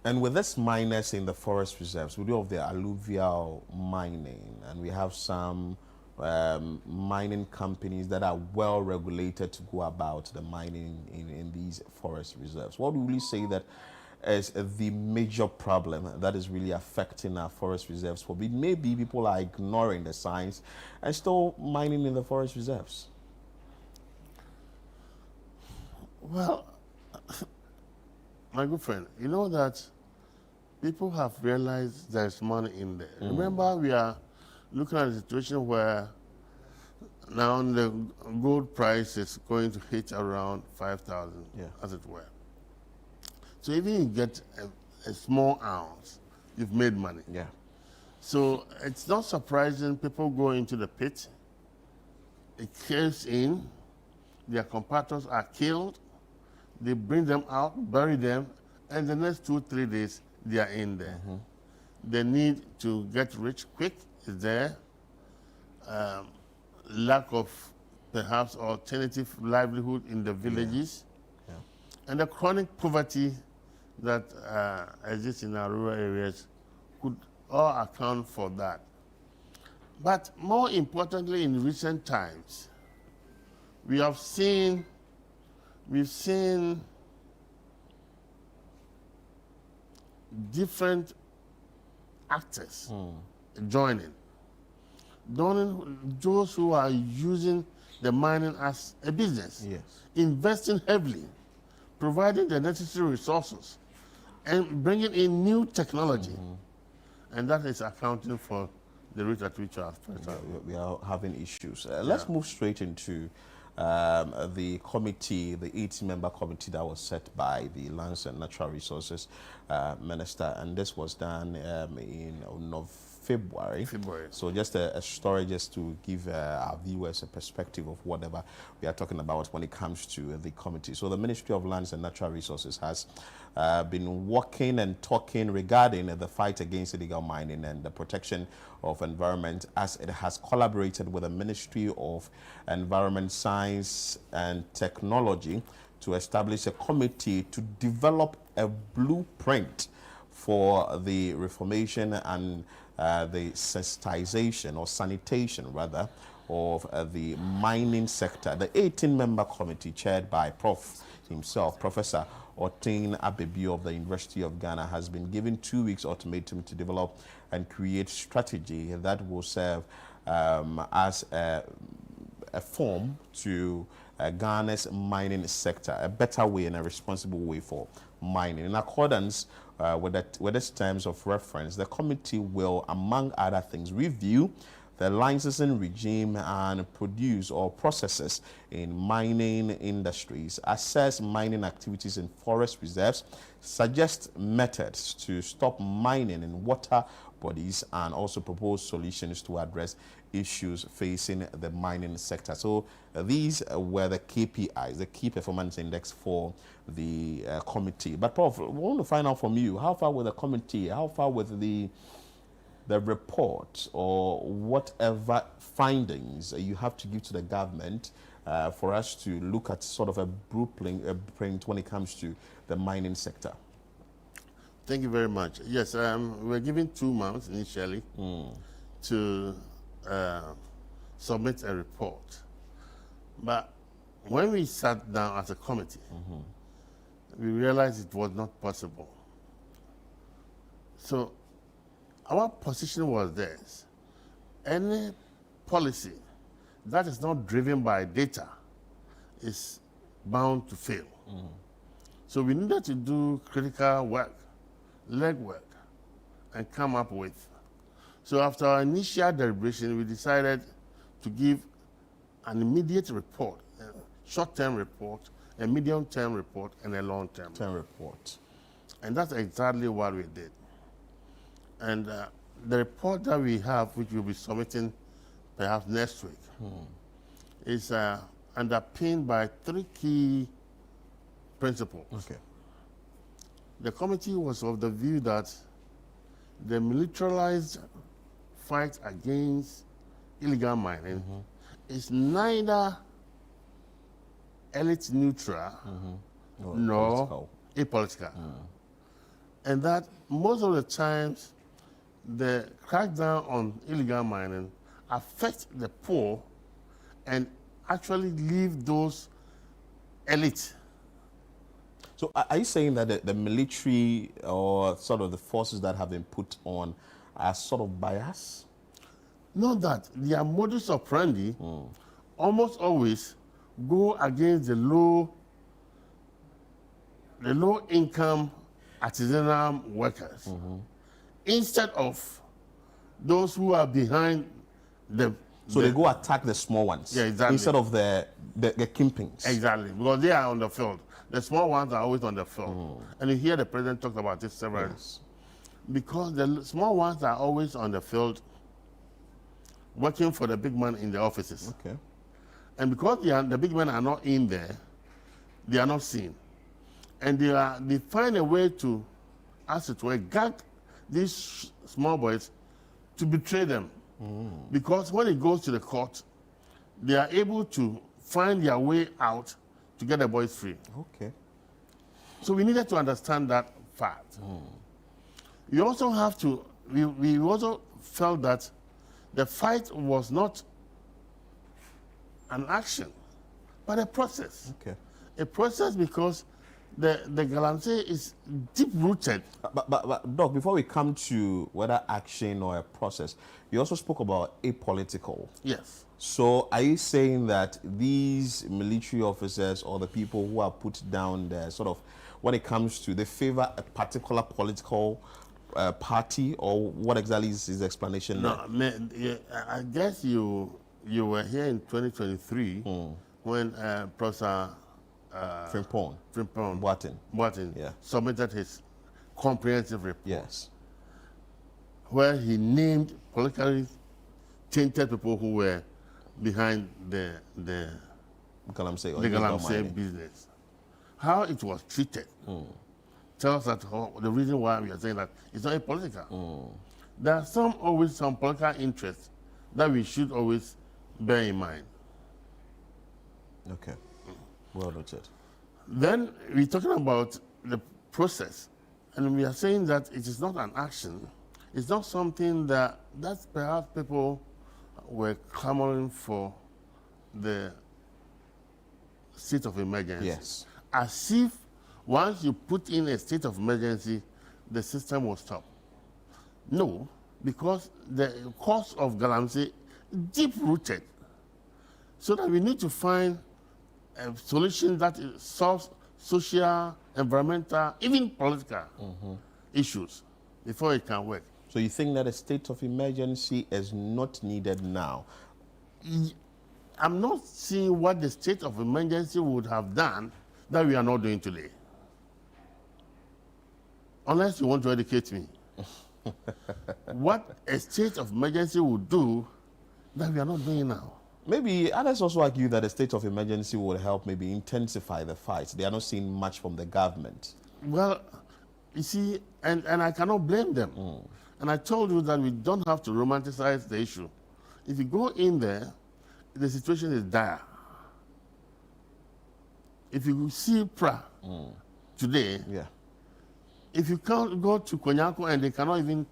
And with this miners in the forest reserves, we do have the alluvial mining, and we have some mining companies that are well regulated to go about the mining in these forest reserves. What would you say that is the major problem that is really affecting our forest reserves? For maybe people are ignoring the science and still mining in the forest reserves. Well, my good friend, you know that people have realized there's money in there. Remember, we are looking at a situation where now the gold price is going to hit around 5,000, as it were. So even you get a small ounce, you've made money. Yeah. So it's not surprising people go into the pit, it caves in, their competitors are killed, they bring them out, bury them, and the next 2-3 days, they are in there. The need to get rich quick is there. Lack of perhaps alternative livelihood in the villages. And the chronic poverty that exists in our rural areas could all account for that. But more importantly, in recent times, we've seen different actors joining those who are using the mining as a business, investing heavily, providing the necessary resources, and bringing in new technology. And that is accounting for the rate at which we are having issues. Let's move straight into the committee, the 18-member committee that was set by the Lands and Natural Resources Minister, and this was done in February. So just a story just to give our viewers a perspective of whatever we are talking about when it comes to the committee. So the Ministry of Lands and Natural Resources has been working and talking regarding the fight against illegal mining and the protection of environment, as it has collaborated with the Ministry of Environment, Science and Technology to establish a committee to develop a blueprint for the reformation and the sensitization or sanitation rather of the mining sector. The 18-member committee chaired by Prof himself, Professor Otin Abebi of the University of Ghana, has been given 2 weeks ultimatum to develop and create strategy that will serve as a form to Ghana's mining sector, a better way and a responsible way for mining. In accordance with its terms of reference, the committee will, among other things, review the licensing regime and produce or processes in mining industries, assess mining activities in forest reserves, suggest methods to stop mining in water bodies, and also propose solutions to address issues facing the mining sector. So these were the KPIs, the key performance index for the committee. But Prof, we want to find out from you, how far with the committee, how far with the report or whatever findings you have to give to the government for us to look at sort of a blueprint when it comes to the mining sector? Thank you very much. Yes, we're given 2 months initially to submit a report. But when we sat down as a committee, we realized it was not possible. So our position was this: any policy that is not driven by data is bound to fail. So we needed to do critical work, legwork, and come up with. So after our initial deliberation, we decided to give an immediate report, a short-term report, a medium-term report, and a long-term report. And that's exactly what we did. And the report that we have, which we'll be submitting perhaps next week, is underpinned by 3 key principles. Okay. The committee was of the view that the militarized fight against illegal mining is neither elite neutral nor apolitical. And that most of the times the crackdown on illegal mining affects the poor and actually leave those elite. So are you saying that the military or sort of the forces that have been put on are sort of biased? Not that. Their modus operandi almost always go against the low the low-income artisanal workers instead of those who are behind the. So they go attack the small ones. Yeah, exactly. Instead of the kingpins. Exactly, because they are on the field. The small ones are always on the field. And you hear the president talk about this several times. Because the small ones are always on the field working for the big man in the offices. Okay. And because the big men are not in there, they are not seen. And they find a way to, as it were, gag these small boys to betray them. Because when it goes to the court, they are able to find their way out to get the boys free. Okay. So we needed to understand that fact. We also have to, we also felt that the fight was not an action, but a process. Okay. A process because the galamsey is deep-rooted. But Doc, before we come to whether action or a process, you also spoke about apolitical. Yes. So are you saying that these military officers or the people who are put down there, sort of, when it comes to, they favor a particular political party, or what exactly is his explanation? No, I guess you were here in 2023 when Professor Frimpong Boateng submitted his comprehensive report. Yes. Where he named politically tainted people who were behind the Galamsey business. How it was treated tells us the reason why we are saying that it's not apolitical. There are always some political interests that we should always bear in mind. Okay. Well noted. Then we're talking about the process, and we are saying that it is not an action. It's not something that perhaps people were clamoring for the state of emergency. Yes. As if once you put in a state of emergency, the system will stop. No, because the cause of Galamsey is deep-rooted. So that we need to find a solution that solves social, environmental, even political issues before it can work. So you think that a state of emergency is not needed now? I'm not seeing what the state of emergency would have done that we are not doing today. Unless you want to educate me. What a state of emergency would do that we are not doing now. Maybe others also argue that a state of emergency would help maybe intensify the fight. They are not seeing much from the government. Well, you see, and I cannot blame them. And I told you that we don't have to romanticize the issue. If you go in there, the situation is dire. If you see Pra today, if you can't go to Konyako and they cannot even,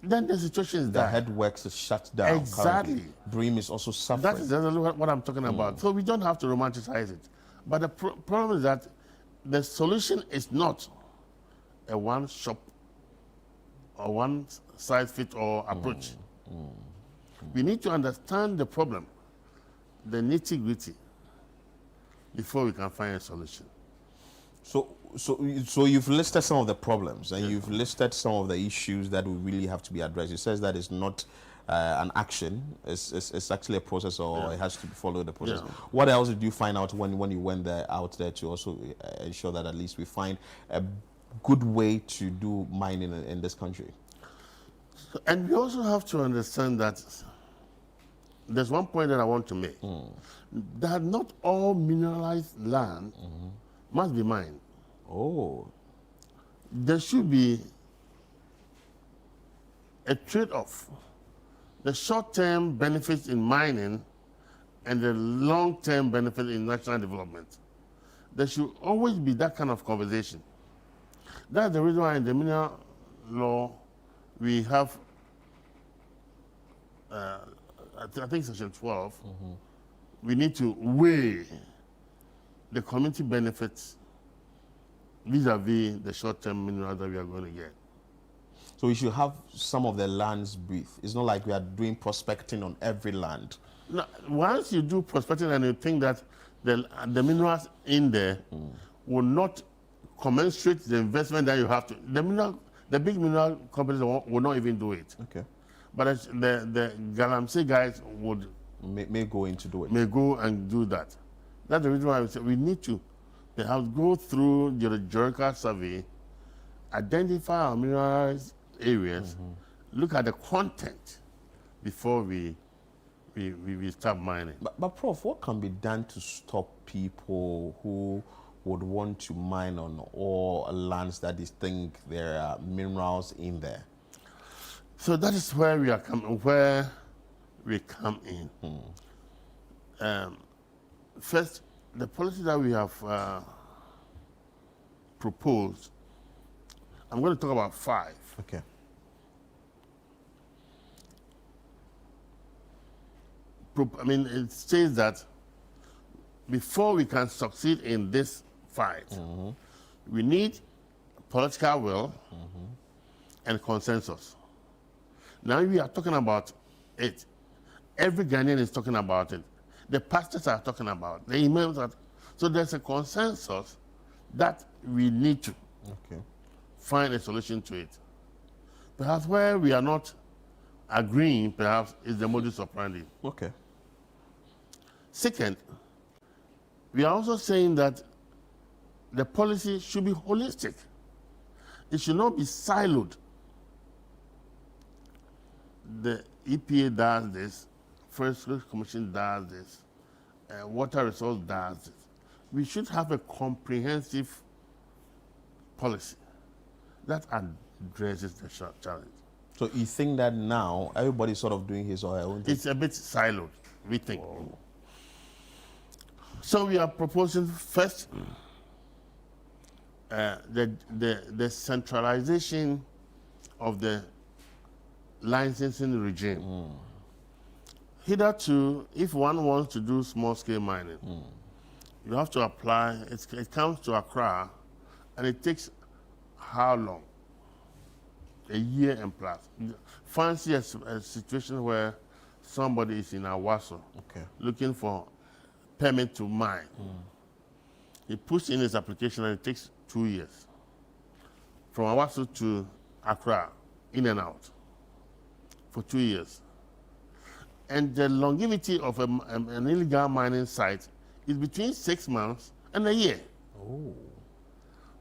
then the situation is dire. The headworks is shut down. Exactly. Currently. Bream is also suffering. That's exactly what I'm talking about. So we don't have to romanticize it. But the problem is that the solution is not a one-shop or one-size-fits-all approach. We need to understand the problem, the nitty-gritty, before we can find a solution. So you've listed some of the problems, and you've listed some of the issues that will really have to be addressed. It says that it's not an action; it's actually a process, or it has to follow the process. What else did you find out when you went out there to also ensure that at least we find a good way to do mining in this country? And we also have to understand that there's one point that I want to make, that not all mineralized land must be mined. Oh. There should be a trade-off. The short-term benefits in mining and the long-term benefit in national development. There should always be that kind of conversation. That's the reason why in the mineral law we have, I think section 12, we need to weigh the community benefits vis-a-vis the short-term minerals that we are going to get. So we should have some of the lands breathe. It's not like we are doing prospecting on every land. No, once you do prospecting and you think that the minerals in there will not commensurate the investment that you have to. The big mineral companies will not even do it. Okay. But the Galamsey guys would may go into do it. May go and do that. That's the reason why we say we need to perhaps go through the geological survey, identify our mineralized areas, look at the content before we start mining. But Prof, what can be done to stop people who would want to mine on all lands that they think there are minerals in there? So that is where we come in. First, the policy that we have proposed, I'm going to talk about 5. Okay. It says that before we can succeed in this fight, we need political will and consensus. Now we are talking about it. Every Ghanaian is talking about it. The pastors are talking about it. The imams are. So there's a consensus that we need to find a solution to it. Perhaps where we are not agreeing, perhaps, is the modus operandi. Okay. Second, we are also saying that the policy should be holistic. It should not be siloed. The EPA does this, Forest Commission does this, Water Resource does this. We should have a comprehensive policy that addresses the challenge. So you think that now everybody's sort of doing his or her own thing? It's a bit siloed, we think. So we are proposing first the centralization of the licensing regime. Hitherto, if one wants to do small-scale mining, you have to apply. It comes to Accra, and it takes how long? A year and plus. Fancy a situation where somebody is in Awaso looking for permit to mine. He puts in his application and it takes 2 years. From Awaso to Accra, in and out, for 2 years. And the longevity of an illegal mining site is between 6 months and a year.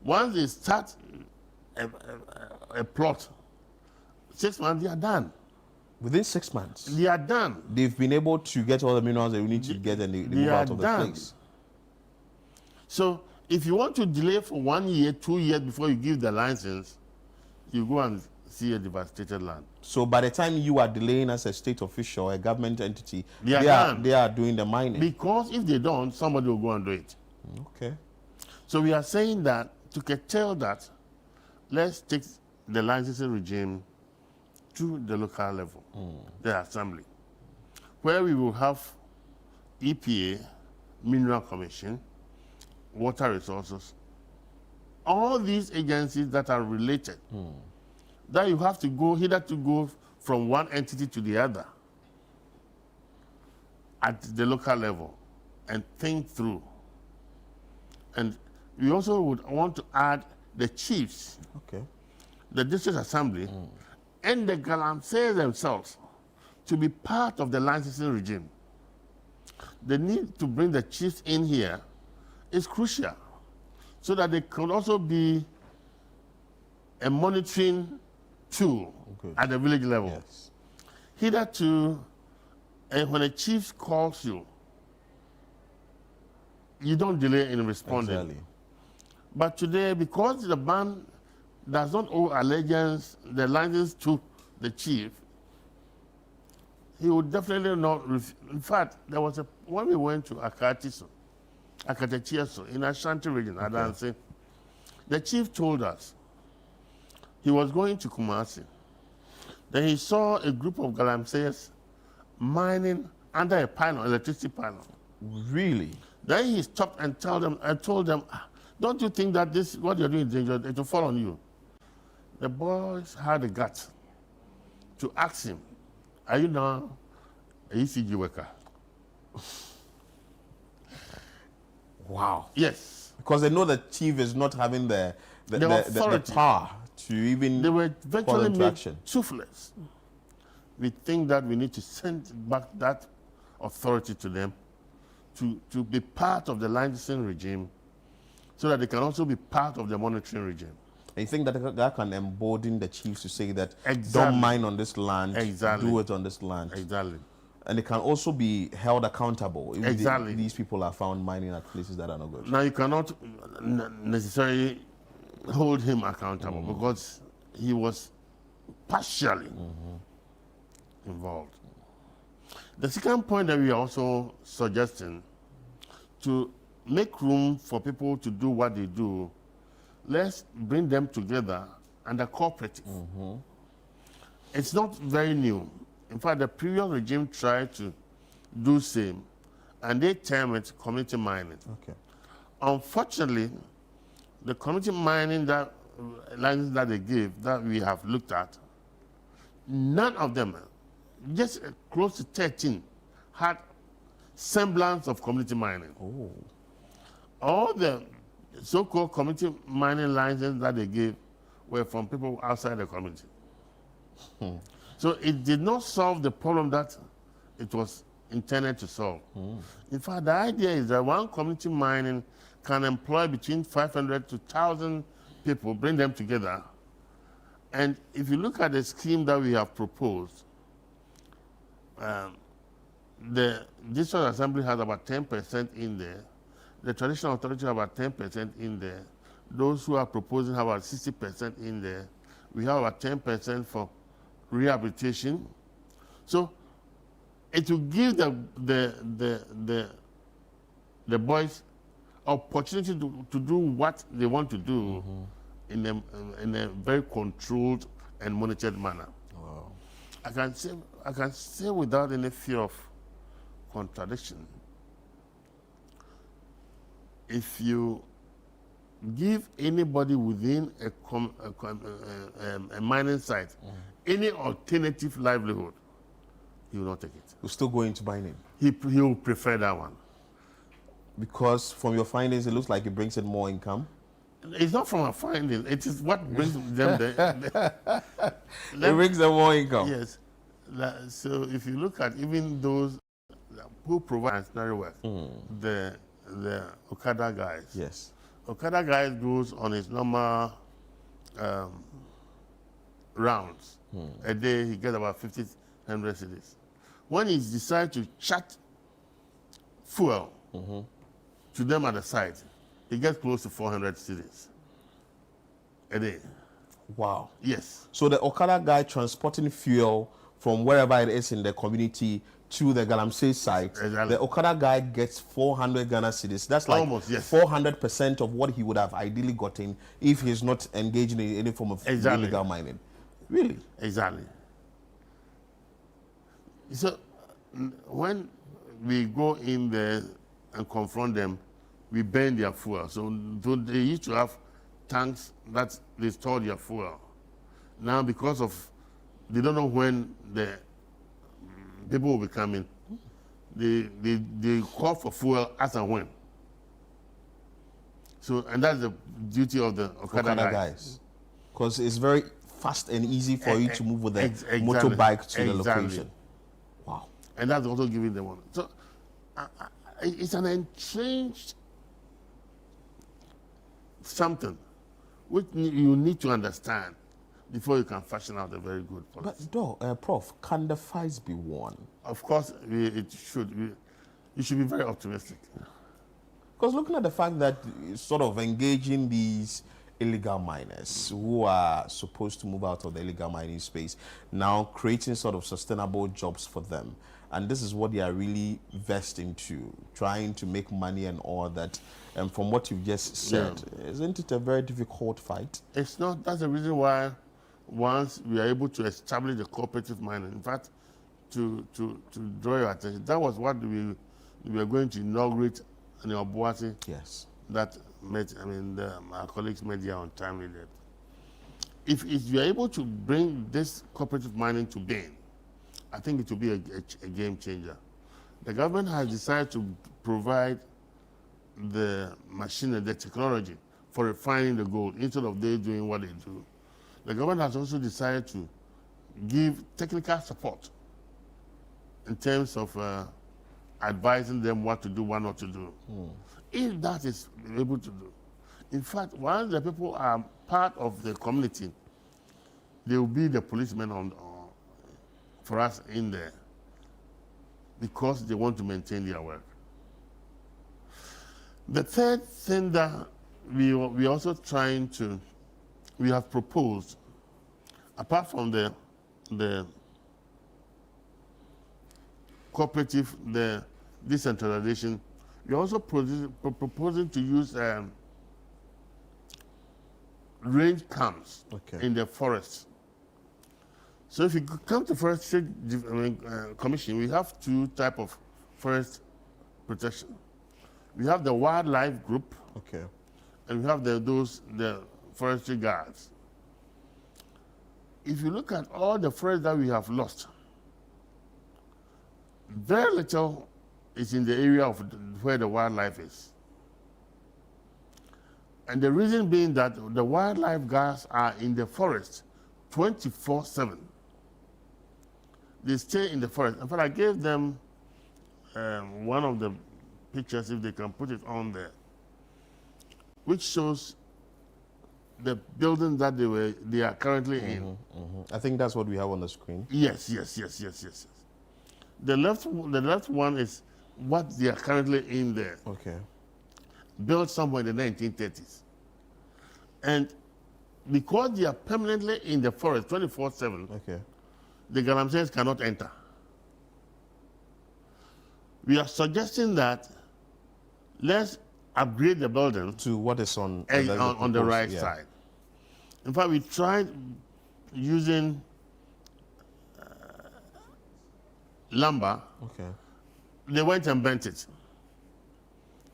Once they start a plot, 6 months, they are done. Within 6 months? They are done. They've been able to get all the minerals they need to get and they move out of the place. So if you want to delay for 1 year, 2 years before you give the license, you go and see a devastated land. So by the time you are delaying as a state official, a government entity, they are doing the mining. Because if they don't, somebody will go and do it. Okay. So we are saying that to curtail that, let's take the licensing regime to the local level, the assembly, where we will have EPA, Mineral Commission, Water Resources, all these agencies that are related, that you have to go, go from one entity to the other at the local level and think through. And we also would want to add the chiefs, the district assembly, and the Galamsey themselves to be part of the licensing regime. The need to bring the chiefs in here is crucial so that they could also be a monitoring tool at the village level. Yes. Hitherto, when a chief calls you, you don't delay in responding. Exactly. But today, because the band does not owe allegiance, the license to the chief, he would definitely not. In fact, there was when we went to Akatechieso in Ashanti region, Adansi, the chief told us he was going to Kumasi. Then he saw a group of Galamseyers mining under a pylon, electricity pylon. Really? Then he stopped and told them, don't you think that what you're doing is dangerous? It will fall on you. The boys had the guts to ask him, are you now a ECG worker? Wow. Yes. Because they know the chief is not having the authority. power to even They were call virtually into made action. toothless. We think that we need to send back that authority to them to be part of the licensing regime so that they can also be part of the monitoring regime. And you think that can embolden the chiefs to say that Exactly. don't mine on this land, Exactly. do it on this land. Exactly. And they can also be held accountable if Exactly. these people are found mining at places that are not good. Now, you cannot necessarily hold him accountable because he was partially involved. The second point that we are also suggesting, to make room for people to do what they do, let's bring them together under cooperative. It's not very new. In fact, the previous regime tried to do same, and they term it community mining. Okay. Unfortunately, the community mining license that they gave, that we have looked at, none of them, just close to 13, had semblance of community mining. Oh. All the so-called community mining licenses that they gave were from people outside the community. So it did not solve the problem that it was intended to solve. In fact, the idea is that one community mining can employ between 500 to 1,000 people, bring them together. And if you look at the scheme that we have proposed, the District Assembly has about 10% in there. The Traditional Authority has about 10% in there. Those who are proposing have about 60% in there. We have about 10% for rehabilitation. So it will give the boys opportunity to do what they want to do in a very controlled and monitored manner. Wow. I can say without any fear of contradiction, if you give anybody within a mining site any alternative livelihood, he will not take it. He'll still go into mining. He will prefer that one. Because from your findings, it looks like it brings in more income. It's not from our findings. It is what brings them there. It brings them more income. Yes. So if you look at even those who provide ancillary work, the Okada guys. Yes. Okada guys goes on his normal rounds. A day he gets about 50, 100 cedis. When he decides to chat fuel to them at the site, he gets close to 400 cedis a day. Wow. Yes. So the Okada guy transporting fuel from wherever it is in the community to the Galamsey site, Exactly. the Okada guy gets 400 Ghana cedis. That's like Almost, yes. 400% of what he would have ideally gotten if he's not engaging in any form of illegal mining. Really? Exactly. So when we go in there and confront them, we burn their fuel. So they used to have tanks that they store their fuel. Now, because of they don't know when the people will be coming, they call for fuel as and when. So, and that's the duty of the Okada guys. Because it's very fast and easy for you to move with a Exactly. motorbike to the Exactly. location. Wow. And that's also giving them one. So it's an entrenched something which you need to understand before you can fashion out a very good policy. But, Prof, can the fights be won? Of course, it should. You should be very optimistic. Because looking at the fact that sort of engaging these illegal miners who are supposed to move out of the illegal mining space, now creating sort of sustainable jobs for them. And this is what they are really vested into, trying to make money and all that. And from what you've just said, isn't it a very difficult fight? It's not. That's the reason why once we are able to establish the cooperative mining, in fact, to draw your attention, that was what we were going to inaugurate in Obuasi. Yes. That our colleagues made here on timely debt. If you are able to bring this cooperative mining to being, I think it will be a game changer. The government has decided to provide the machine and the technology for refining the gold instead of they doing what they do. The government has also decided to give technical support in terms of advising them what to do, what not to do. If that is able to do. In fact, once the people are part of the community, they will be the policemen for us in there because they want to maintain their work. The third thing that we also trying to, we have proposed, apart from the cooperative, the decentralization, we're also proposing to use range camps in the forest. So if you come to Forestry Commission, we have two types of forest protection. We have the wildlife group, and we have the forestry guards. If you look at all the forests that we have lost, very little is in the area of where the wildlife is. And the reason being that the wildlife guards are in the forest 24/7. They stay in the forest. In fact, I gave them one of the pictures, if they can put it on there, which shows the building that they are currently in. I think that's what we have on the screen. Yes. The left one is what they are currently in there. Built somewhere in the 1930s. And because they are permanently in the forest 24/7, the Galamseys cannot enter. We are suggesting that let's upgrade the building to what is on the right side. In fact, we tried using lumber. They went and bent it.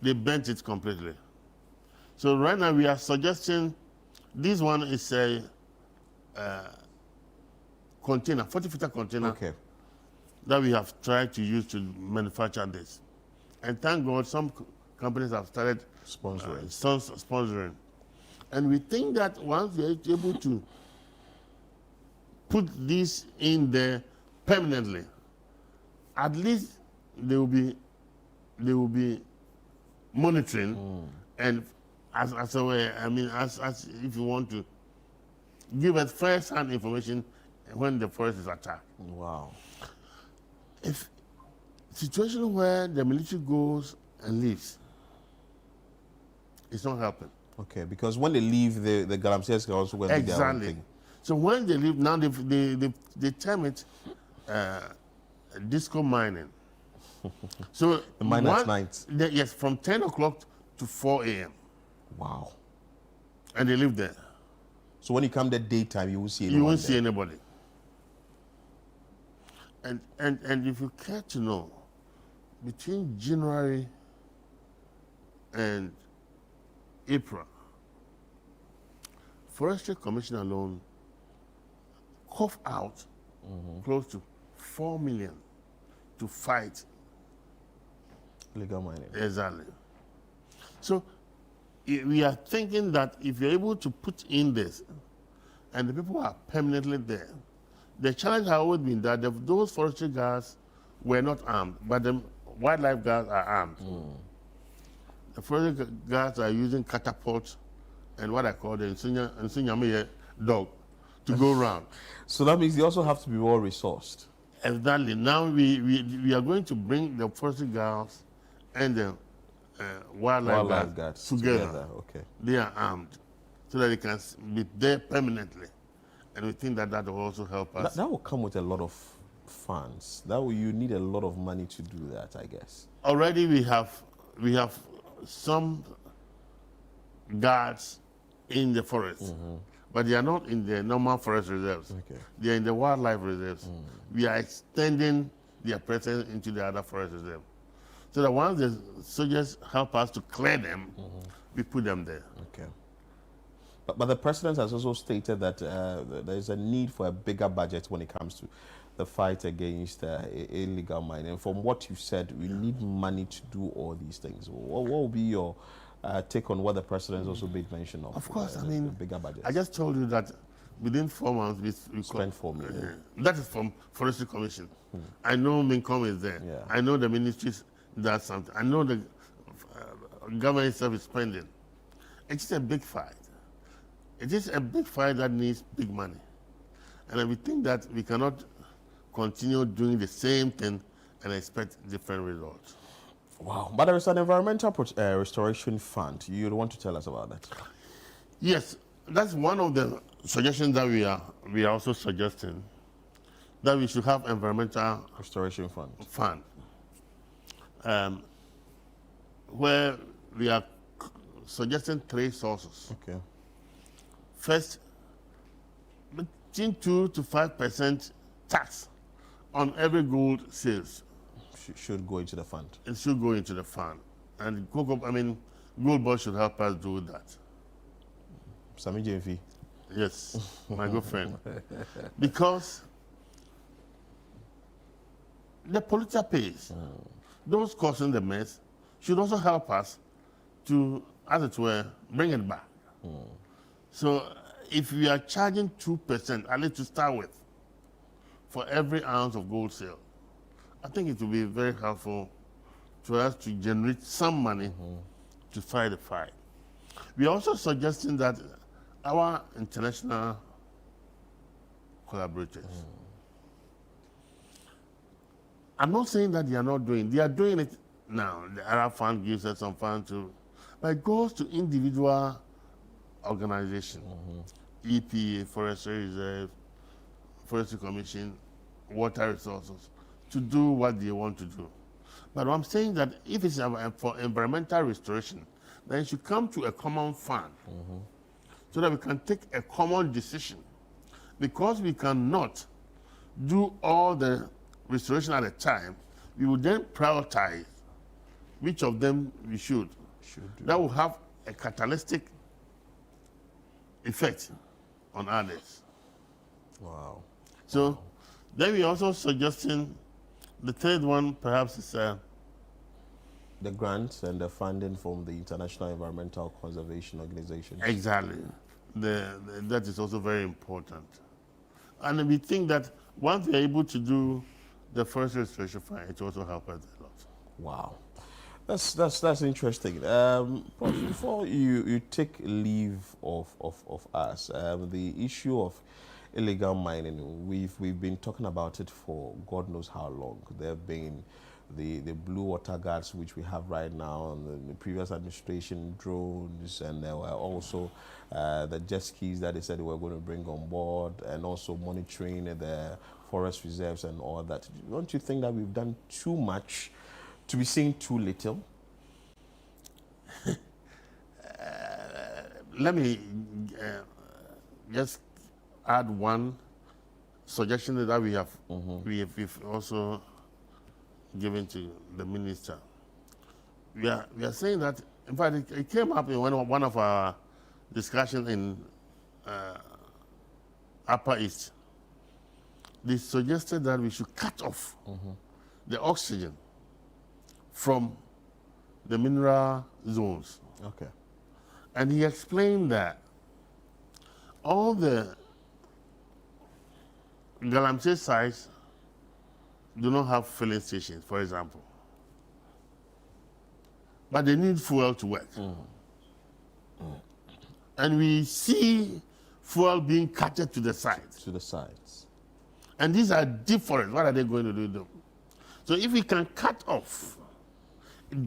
They bent it completely. So right now we are suggesting this one is a container, 40-footer container that we have tried to use to manufacture this. And thank God some companies have started sponsoring. And we think that once we are able to put this in there permanently, at least they will be monitoring and as a way, I mean, as if you want to give us first-hand information when the forest is attacked. Wow. If situation where the military goes and leaves, it's not helping. Because when they leave, the Galamseys can also go and do their own thing. So when they leave, now they term it disco mining. So the mine at night. Yes, from 10 o'clock to 4 a.m. Wow. And they live there. So when you come the daytime, you won't see anyone. You won't see anybody. And if you care to know, between January and April, Forestry Commission alone coughed out close to 4 million to fight illegal mining. Exactly. So we are thinking that if you're able to put in this and the people are permanently there, the challenge has always been that those forestry guards were not armed, but the wildlife guards are armed. The forestry guards are using catapults and what I call the Nsunyame dog to go around. So that means they also have to be well resourced. Exactly. Now we are going to bring the forestry guards and the wildlife guards together. They are armed so that they can be there permanently. And we think that will also help us. That will come with a lot of funds. You need a lot of money to do that, I guess. Already we have some guards in the forest, but they are not in the normal forest reserves. They are in the wildlife reserves. We are extending their presence into the other forest reserves. So that once the soldiers help us to clear them, we put them there. But the president has also stated that there is a need for a bigger budget when it comes to the fight against illegal mining. From what you said, we need money to do all these things. What will be your take on what the president also made mention of? Of course, I the mean, bigger budget. I just told you that within 4 months we spent 4 million. That is from Forestry Commission. I know Mincom is there. Yeah. I know the ministries does something. I know the government itself is spending. It's a big fight. It is a big fight that needs big money. And we think that we cannot continue doing the same thing and expect different results. Wow. But there is an environmental restoration fund. You want to tell us about that? Yes, that's one of the suggestions that we are also suggesting, that we should have environmental restoration fund. Where we are suggesting 3 sources. Okay. First, between 2 to 5% tax on every gold sales should go into the fund. It should go into the fund, and Gold Board should help us do that. Sami JV. Yes, my good friend. Because the polluter pays. Those causing the mess should also help us to, as it were, bring it back. So if we are charging 2%, at least to start with, for every ounce of gold sale, I think it will be very helpful to us to generate some money to fight the fight. We are also suggesting that our international collaborators, I'm not saying that they are not doing, they are doing it now. The Arab Fund gives us some funds too, but it goes to individual organizations, EPA, Forestry Reserve, Forestry Commission, Water Resources, to do what they want to do. But I'm saying that if it's for environmental restoration, then it should come to a common fund so that we can take a common decision. Because we cannot do all the restoration at a time, we will then prioritize which of them we should do. That will have a catalytic effect on others. Wow. So then we're also suggesting the third one perhaps is the grants and the funding from the International Environmental Conservation Organization. Exactly. That is also very important. And we think that once we're able to do the first restoration fund, it will also help us a lot. Wow. That's interesting. Before you take leave of us, the issue of illegal mining, we've been talking about it for God knows how long. There have been the blue water guards which we have right now, and the previous administration drones, and there were also the jet skis that they said they were going to bring on board, and also monitoring the forest reserves and all that. Don't you think that we've done too much to be seeing too little? Let me just add one suggestion that we have we've also given to the minister. We are saying that, in fact, it came up in one of our discussions in Upper East. They suggested that we should cut off the oxygen from the mineral zones. Okay. And he explained that all the Galamsey sites do not have filling stations, for example. But they need fuel to work. And we see fuel being carted to the sites. To the sites. And these are deep forests. What are they going to do with them? So if we can cut off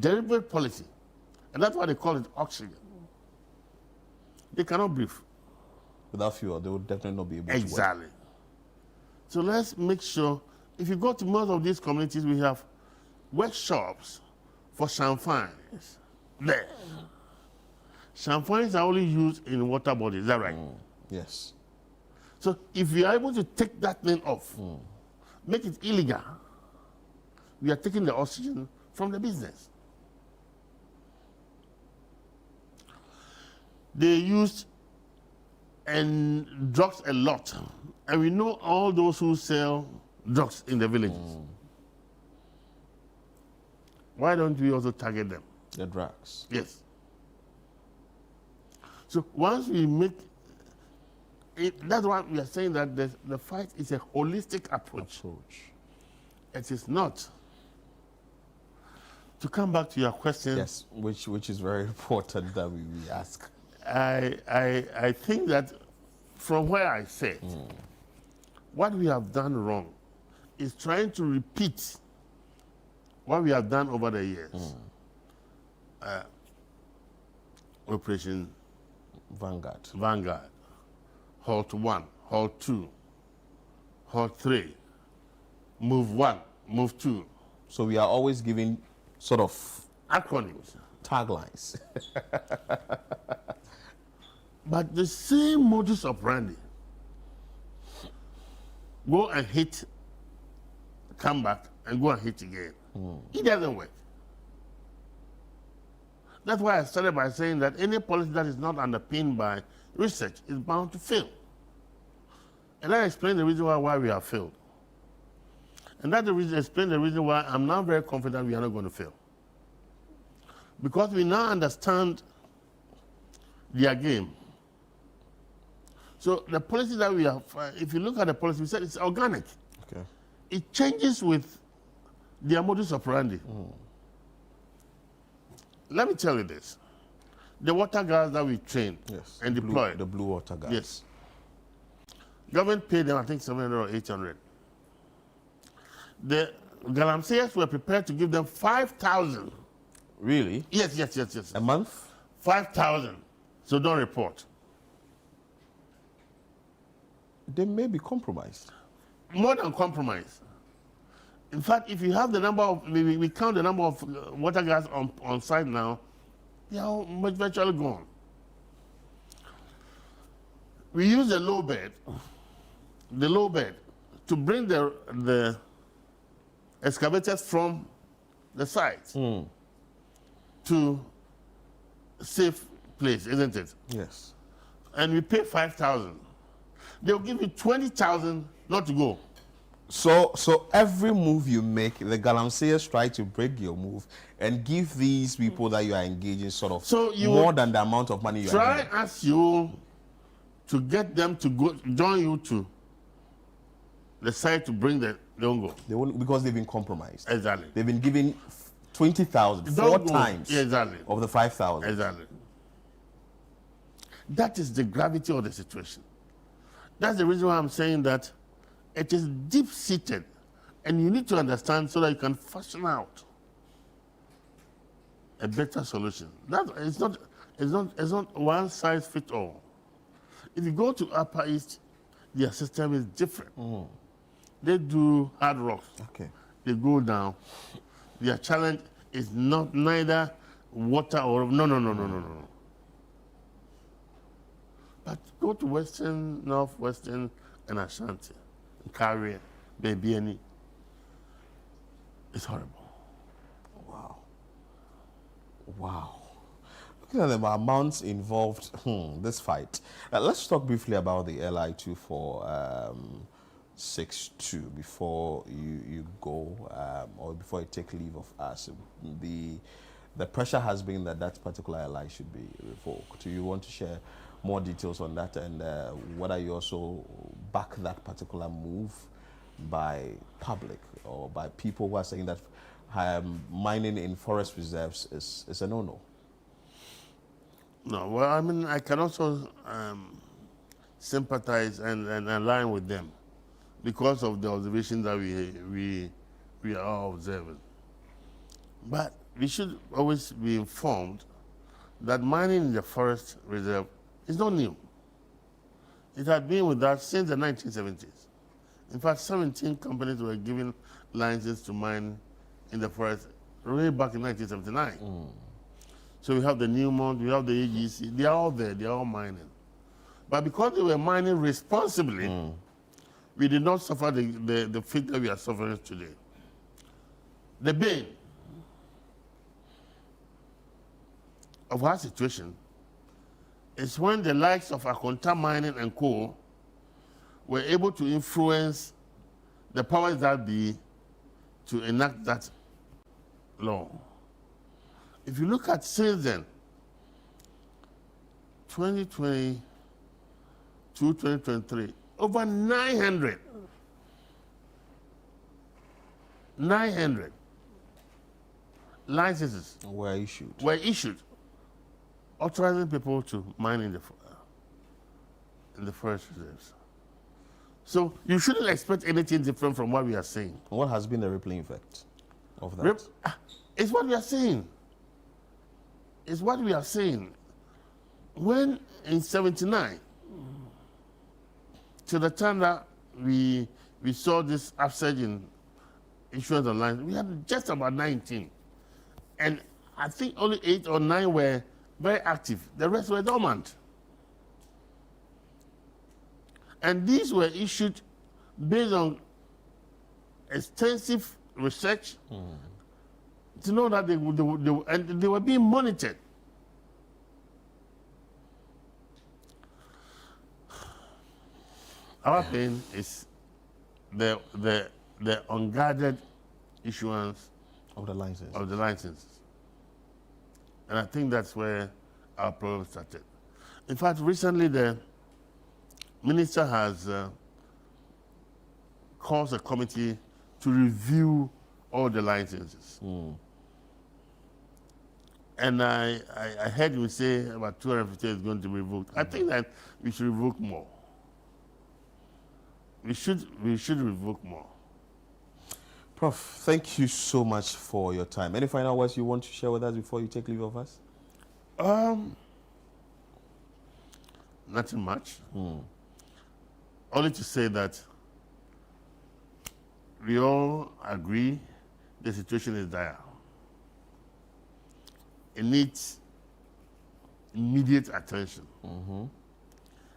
deliberate policy, and that's why they call it oxygen, they cannot breathe. Without fuel, they would definitely not be able to work. Exactly. So let's make sure, if you go to most of these communities, we have workshops for champagnes there. Champagnes are only used in water bodies, is that right? Yes. So if we are able to take that thing off, make it illegal, we are taking the oxygen from the business. They used and drugs a lot. And we know all those who sell drugs in the villages. Why don't we also target them? The drugs. Yes. So once we make it, that's why we are saying that the fight is a holistic approach. It is not. To come back to your question. Yes, which is very important that we ask. I think that from where I said, what we have done wrong is trying to repeat what we have done over the years. Operation Vanguard, Halt 1, Halt 2, Halt 3, Move 1, Move 2. So we are always giving sort of acronyms, taglines. But the same modus operandi. Go and hit, come back, and go and hit again. It doesn't work. That's why I started by saying that any policy that is not underpinned by research is bound to fail. And I explained the reason why we have failed. And that explains the reason why I'm now very confident we are not going to fail. Because we now understand their game. So the policy that we have, if you look at the policy, we said it's organic. Okay. It changes with their modus operandi. Let me tell you this. The water guards that we trained and deployed. The blue water guards. Yes. Government paid them, I think, 700 or 800. The Galamseyers were prepared to give them 5,000. Really? Yes. A month? 5,000. So don't report. They may be compromised. More than compromised. In fact, if you have the number of, we count the number of water guards on site now, they are all virtually gone. We use the low bed to bring the excavators from the site to a safe place, isn't it? Yes. And we pay 5,000. They'll give you 20,000 not to go. So every move you make, the Galamseyers try to break your move and give these people that you are engaging sort of more than the amount of money you are try as you to get them to go join you to the site to bring the don't go. They won't, because they've been compromised. Exactly. They've been given 20,000 4 times of the 5,000. Exactly. That is the gravity of the situation. That's the reason why I'm saying that it is deep-seated, and you need to understand so that you can fashion out a better solution. It's not one size fits all. If you go to Upper East, their system is different. They do hard rocks. Okay. They go down. Their challenge is neither water or no. But go to Western, Northwestern, and Ashanti, Carrier, Baby Any. It's horrible. Wow. Looking at the amounts involved, this fight. Let's talk briefly about the LI 2462 before you go or before you take leave of us. The pressure has been that particular LI should be revoked. Do you want to share more details on that, and whether you also back that particular move by public or by people who are saying that mining in forest reserves is a no-no? No, well, I mean, I can also sympathize and align with them because of the observations that we are all observing. But we should always be informed that mining in the forest reserve is not new. It had been with us since the 1970s. In fact, 17 companies were given licenses to mine in the forest way back in 1979. So we have the Newmont, we have the AGC, they are all there, they are all mining. But because they were mining responsibly, we did not suffer the fate that we are suffering today. The bane of our situation is when the likes of Akonta Mining and Co. were able to influence the powers that be to enact that law. If you look at since then, 2020 to 2023, over 900 licenses were issued, authorizing people to mine in the forest reserves. So you shouldn't expect anything different from what we are saying. What has been the rippling effect of that? It's what we are saying. It's what we are saying. When in 79, to the time that we saw this upsurge in insurance online, we had just about 19. And I think only 8 or 9 were very active. The rest were dormant. And these were issued based on extensive research to know that they were being monitored. Our pain is the unguarded issuance of the licenses. And I think that's where our problem started. In fact, recently the minister has caused a committee to review all the licenses. And I heard him say about 250 is going to be revoked. I think that we should revoke more. We should revoke more. Prof, thank you so much for your time. Any final words you want to share with us before you take leave of us? Nothing much. Only to say that we all agree the situation is dire. It needs immediate attention.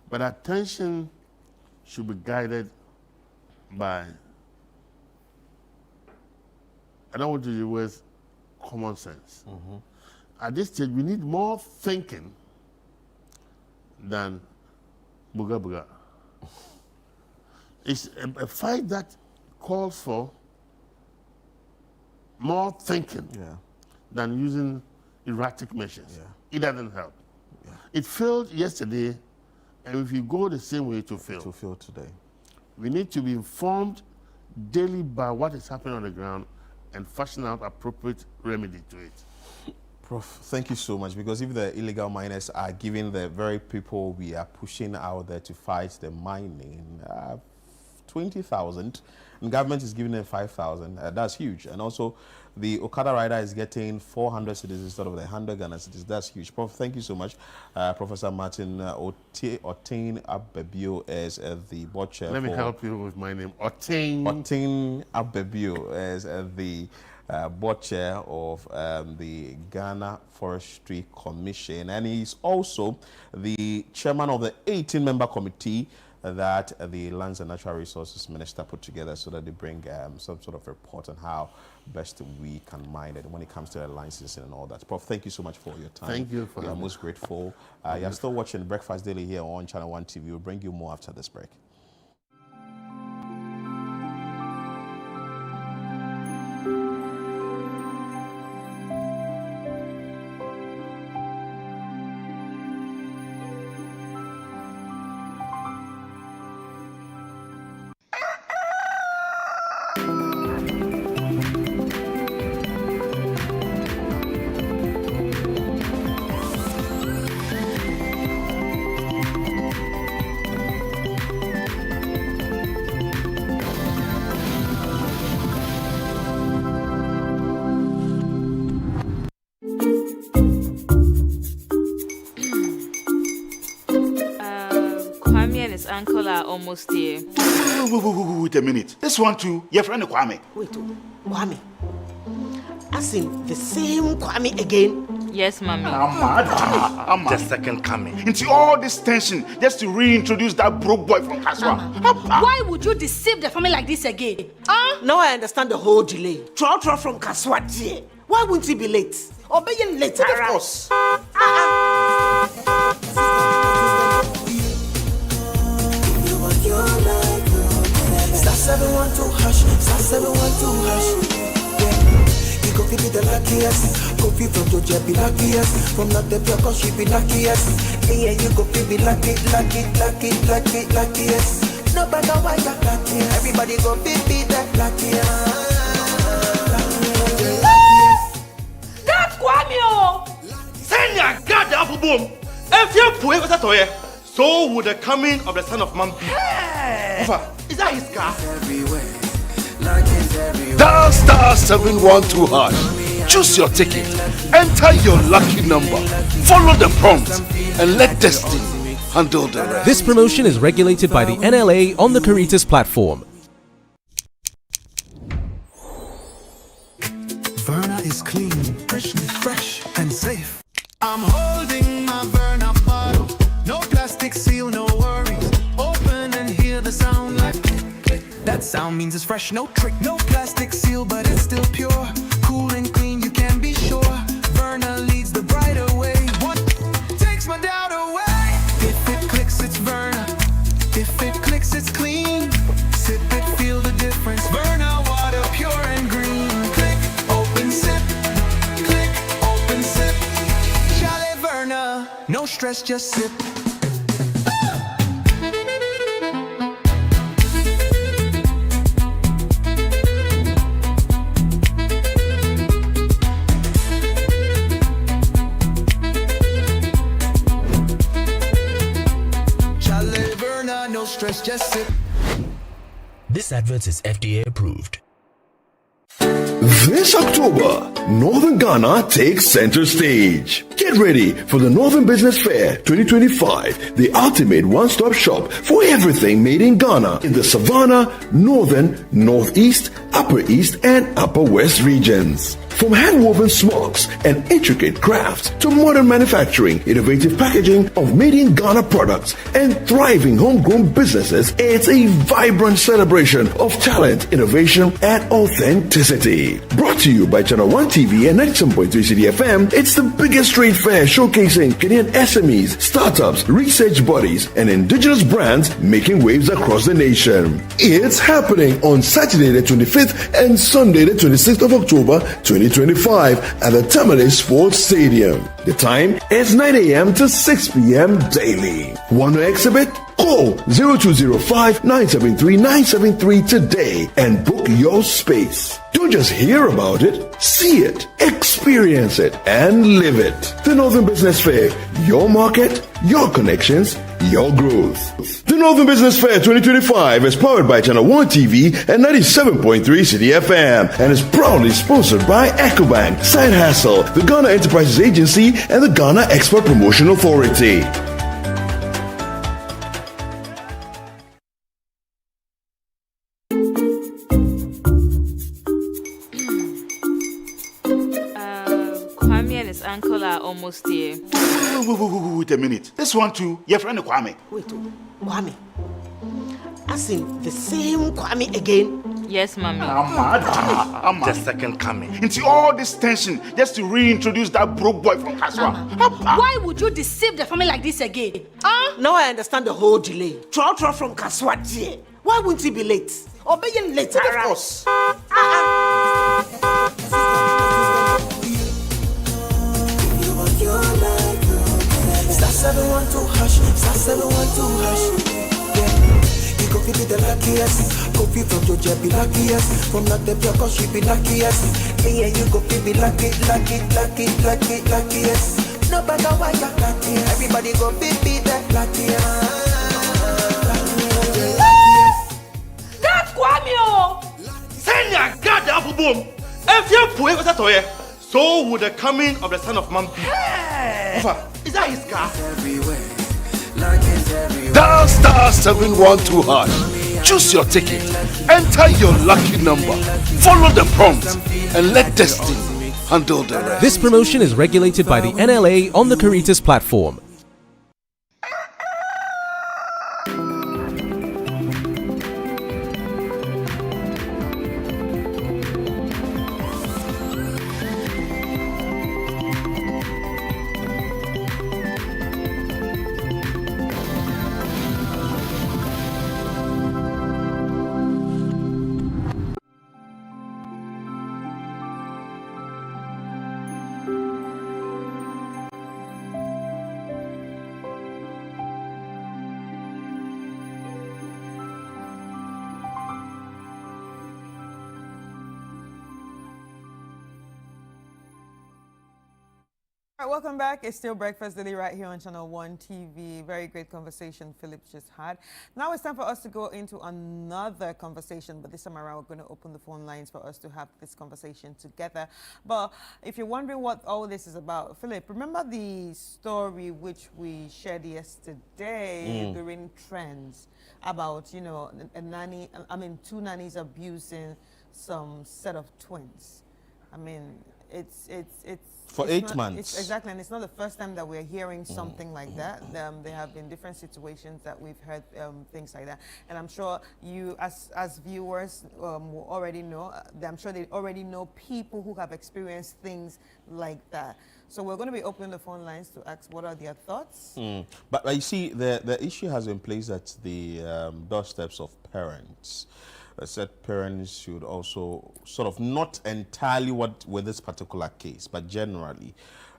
But attention should be guided by, I don't want to use the word common sense. At this stage, we need more thinking than booga booga. It's a fight that calls for more thinking than using erratic measures. It doesn't help. It failed yesterday, and if you go the same way, to fail. To fail today. We need to be informed daily by what is happening on the ground and fashion out appropriate remedy to it. Prof, thank you so much, because if the illegal miners are giving the very people we are pushing out there to fight the mining 20,000, and government is giving them 5,000, that's huge. And also the Okada rider is getting 400 cedis instead of the 100 Ghana cedis. That's huge. Prof, thank you so much. Professor Martin Otain Abebio is the board chair. Let me help you with my name. Otain Abebio is the board chair of the Ghana Forestry Commission, and he's also the chairman of the 18-member committee that the Lands and Natural Resources Minister put together so that they bring some sort of report on how best we can mine it when it comes to the licensing and all that. Prof, thank you so much for your time. Thank you for We are most grateful. You're still watching Breakfast Daily here on Channel One TV. We'll bring you more after this break. Uncle are almost here. Wait a minute. This one too, your friend Kwame. Wait, Kwame. As in the same Kwame again? Yes, Mommy. I'm the second coming. Into all this tension just to reintroduce that broke boy from Kaswa. Why would you deceive the family like this again? Now I understand the whole delay. Troll from Kaswa. Why wouldn't he be late? Obeying later. Of course. 712 hash, star 712 hash. Yeah, you go be the luckiest. Coffee from Georgia be luckiest. From not the pure cause she be luckiest. Yeah, you go be luckiest. No matter why you're luckiest. Everybody go be that luckiest. That's Kwame! Send your God the apple boom. If you put it toye, so would the coming of the Son of Man be. Papa, is that his car? Dial star 712 hash. Choose your ticket. Enter your lucky number. Follow the prompts and let destiny handle the rest. This promotion is regulated by the NLA on the Caritas platform. Verna is clean, fresh and safe. I'm holding my Verna bottle. No plastic seal, no worries. Open and hear the sound like click. That sound means it's fresh, no trick. No plastic seal, but it's still pure. Cool and clean, you can be sure. Verna leads the brighter way. What takes my doubt away? If it clicks, it's Verna. If it clicks, it's clean. Sip it, feel the difference. Verna water, pure and green. Click, open, sip. Click, open, sip. Chalet Verna, no stress, just sip. Chalet Verna, no stress, just sip. This advert is FDA approved. This October, Northern Ghana takes center stage. Get ready for the Northern Business Fair 2025, the ultimate one-stop shop for everything made in Ghana in the Savannah, Northern, Northeast, Upper East, and Upper West regions. From hand-woven smocks and intricate crafts to modern manufacturing, innovative packaging of made-in-Ghana products, and thriving homegrown businesses, it's a vibrant celebration of talent, innovation, and authenticity. Brought to you by Channel 1 TV and 97.3 CDFM, it's the biggest trade fair showcasing Kenyan SMEs, startups, research bodies, and indigenous brands making waves across the nation. It's happening on Saturday the 25th and Sunday the 26th of October 2025 at the Tamale Sports Stadium. The time is 9 a.m. to 6 p.m. daily. Want to exhibit? Call 0205-973-973 today and book your space. Don't just hear about it, see it, experience it, and live it. The Northern Business Fair, your market, your connections, your growth. The Northern Business Fair 2025 is powered by Channel 1 TV and 97.3 City FM and is proudly sponsored by EcoBank, Side Hustle, the Ghana Enterprises Agency, and the Ghana Export Promotion Authority. Kwame and his uncle are almost here. Wait a minute. This one too, your friend Kwame. Wait, Kwame. As in the same Kwame again? Yes, mommy. I'm the second coming. Into all this tension just to reintroduce that broke boy from Kaswa. Why would you deceive the family like this again? Now I understand the whole delay. Troll from Kaswati. Why wouldn't he be late? Or be late? Of course. Star 712 hash, star 712 hash. Yeah, you go be the luckiest. Coffee from Georgia be luckiest. From not the pure cause she be luckiest. Yeah, you go be luckiest. No matter why you're lucky. Everybody go be that luckiest. That's Kwame! Send your God the apple boom. If you put it toye, so would the coming of the Son of Man be. Papa, is that his car? Dial star 712 hash. Choose your ticket. Enter your lucky number. Follow the prompts and let destiny handle the rest. This promotion is regulated by the NLA on the Caritas platform. All right, welcome back. It's still Breakfast Daily right here on Channel 1 TV. Very great conversation Philip just had. Now it's time for us to go into another conversation, but this time around we're going to open the phone lines for us to have this conversation together. But if you're wondering what all this is about, Philip, remember the story which we shared yesterday during Trends about, you know, two nannies abusing some set of twins. I mean, it's for it's 8 not- months. It's exactly, and it's not the first time that we're hearing something like that. There have been different situations that we've heard things like that, and I'm sure you, as viewers, will already know. I'm sure they already know people who have experienced things like that. So we're going to be opening the phone lines to ask what are their thoughts. But you see, the issue has been placed at the doorsteps of parents. I said parents should also sort of not entirely with this particular case, but generally,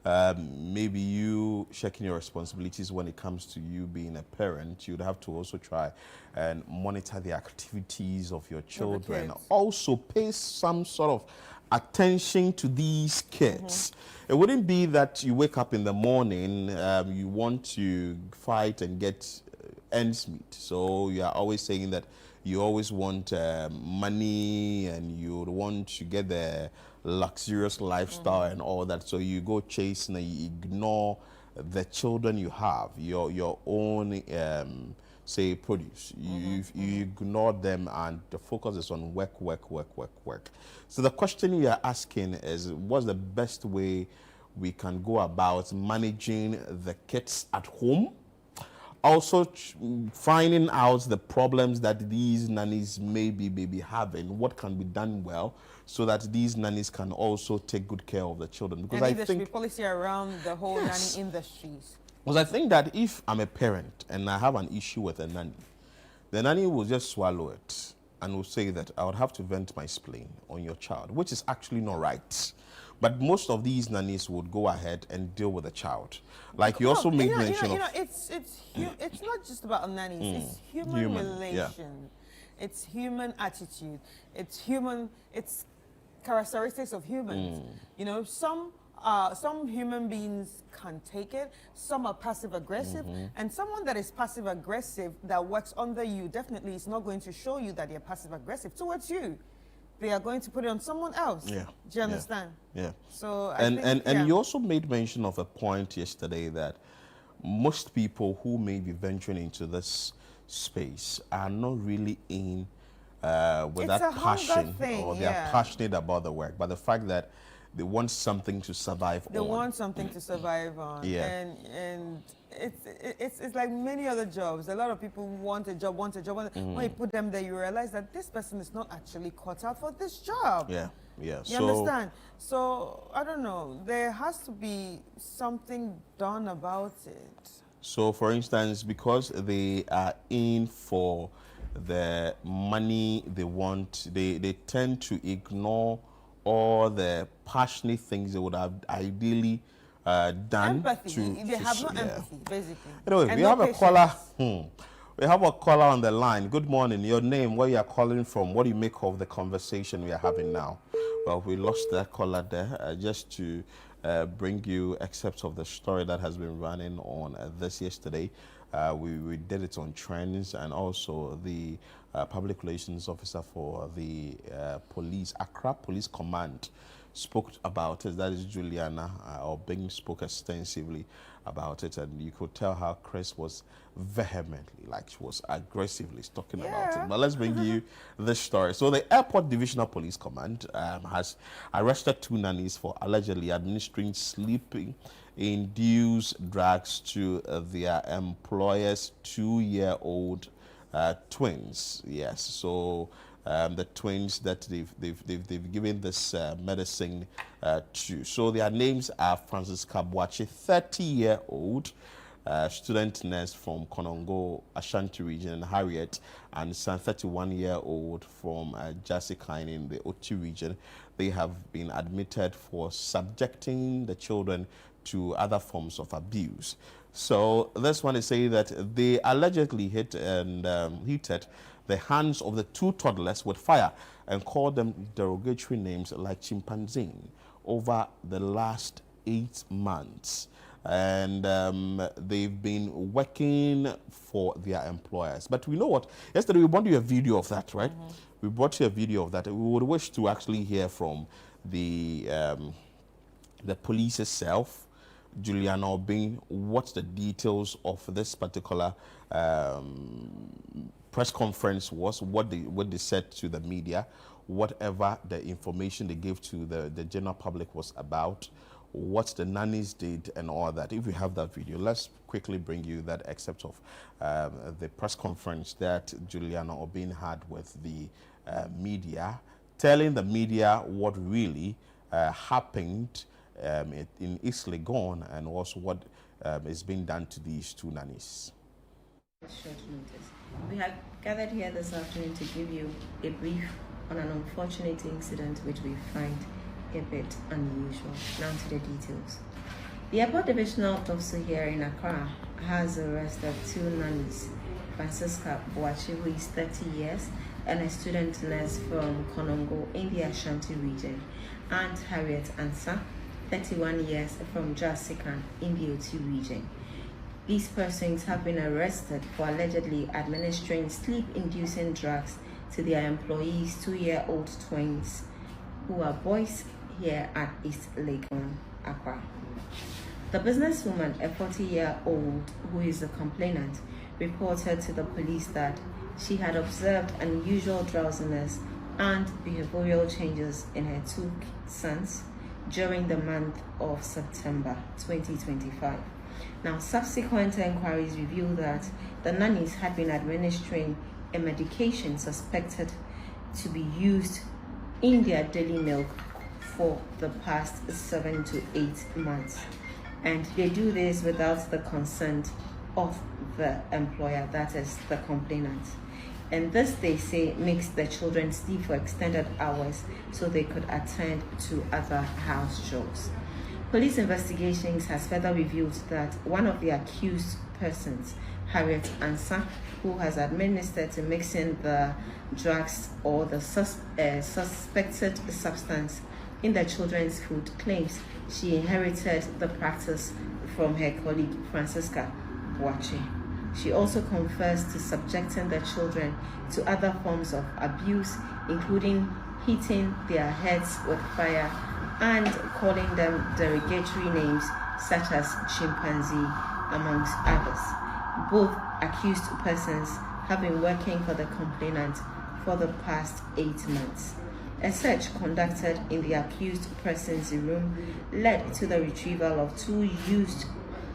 maybe you checking your responsibilities when it comes to you being a parent. You'd have to also try and monitor the activities of your children. Also pay some sort of attention to these kids. It wouldn't be that you wake up in the morning, you want to fight and get ends meet. So you are always saying that you always want money and you want to get the luxurious lifestyle and all that. So you go chasing and you ignore the children you have, your own say produce. You ignore them and the focus is on work. So the question you are asking is, what's the best way we can go about managing the kids at home? Also finding out the problems that these nannies may be having, what can be done well so that these nannies can also take good care of the children. Because I think there should be policy around the whole nanny industries. Because I think that if I'm a parent and I have an issue with a nanny, the nanny will just swallow it and will say that I would have to vent my spleen on your child, which is actually not right. But most of these nannies would go ahead and deal with the child. Like you also made mention of... It's not just about nannies. It's human relation. It's human attitude. It's characteristics of humans. You know, some human beings can take it. Some are passive aggressive, and someone that is passive aggressive that works under you definitely is not going to show you that they're passive aggressive towards you. They are going to put it on someone else. Do you understand? So you also made mention of a point yesterday that most people who may be venturing into this space are not really in with that passion, or they are passionate about the work, but the fact that they want something to survive on. They want something to survive on. And it's like many other jobs. A lot of people want a job. When you put them there, you realize that this person is not actually cut out for this job. You understand? So, I don't know. There has to be something done about it. So, for instance, because they are in for the money they want, they tend to ignore all the passionate things they would have ideally done. Empathy. They have no empathy, basically. Anyway, we have a caller. We have a caller on the line. Good morning. Your name, where you are calling from, what do you make of the conversation we are having now? Well, we lost that caller there. Just to bring you excerpts of the story that has been running on this yesterday. We did it on Trends, and also the public relations officer for the Accra Police Command spoke about it. That is Juliana Obeng, spoke extensively about it, and you could tell how Chris was vehemently, like she was aggressively talking about it. But let's bring you this story. So the Airport Divisional Police Command has arrested 2 nannies for allegedly administering sleeping-induced drugs to their employers' 2-year-old twins. Yes, so the twins that they've given this medicine to. So their names are Francis Kabwachi, 30-year-old student nurse from Konongo, Ashanti region, and Harriet, and son, 31-year-old from Jasikain in the Oti region. They have been admitted for subjecting the children to other forms of abuse. So this one is saying that they allegedly hit and heated the hands of the 2 toddlers with fire and called them derogatory names like chimpanzee over the last 8 months. And they've been working for their employers. But we know what? Yesterday we brought you a video of that, right? We brought you a video of that. We would wish to actually hear from the police itself, Juliana Obeng, what's the details of this particular press conference was, what they said to the media, whatever the information they gave to the general public was about, what the nannies did and all that. If we have that video, let's quickly bring you that excerpt of the press conference that Juliana Obeng had with the media, telling the media what really happened in East Legon and also what is being done to these two nannies. Short notice. We have gathered here this afternoon to give you a brief on an unfortunate incident which we find a bit unusual. Now to the details. The Airport Divisional Officer here in Accra has arrested two nannies, Francisca Boachi, who is 30 years, and a student nurse from Konongo in the Ashanti region, and Harriet Ansa, 31 years, from Jasikan in the Oti region. These persons have been arrested for allegedly administering sleep-inducing drugs to their employees, 2-year-old twins, who are boys here at East Legon, Accra. The businesswoman, a 40-year-old who is the complainant, reported to the police that she had observed unusual drowsiness and behavioral changes in her two sons during the month of September 2025. Now, subsequent inquiries revealed that the nannies had been administering a medication suspected to be used in their daily milk for the past 7 to 8 months. And they do this without the consent of the employer, that is the complainant. And this, they say, makes the children sleep for extended hours so they could attend to other house chores. Police investigations has further revealed that one of the accused persons, Harriet Ansa, who has administered to mixing the drugs or the suspected substance in the children's food, claims she inherited the practice from her colleague Francisca Boachi. She also confessed to subjecting the children to other forms of abuse, including hitting their heads with fire and calling them derogatory names such as chimpanzee, amongst others. Both accused persons have been working for the complainant for the past 8 months. A search conducted in the accused person's room led to the retrieval of 2 used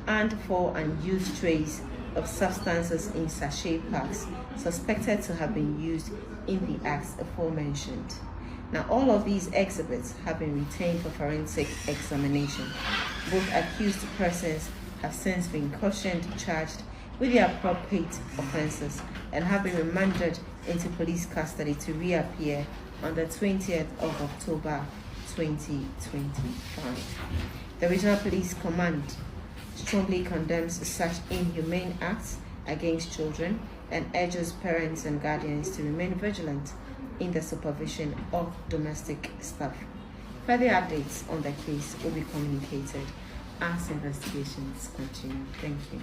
and 4 unused trays of substances in sachet packs suspected to have been used in the acts aforementioned. Now, all of these exhibits have been retained for forensic examination. Both accused persons have since been cautioned, charged with the appropriate offences, and have been remanded into police custody to reappear on the 20th of October 2025. The Regional Police Command strongly condemns such inhumane acts against children and urges parents and guardians to remain vigilant in the supervision of domestic staff. Further updates on the case will be communicated as investigations continue. Thank you.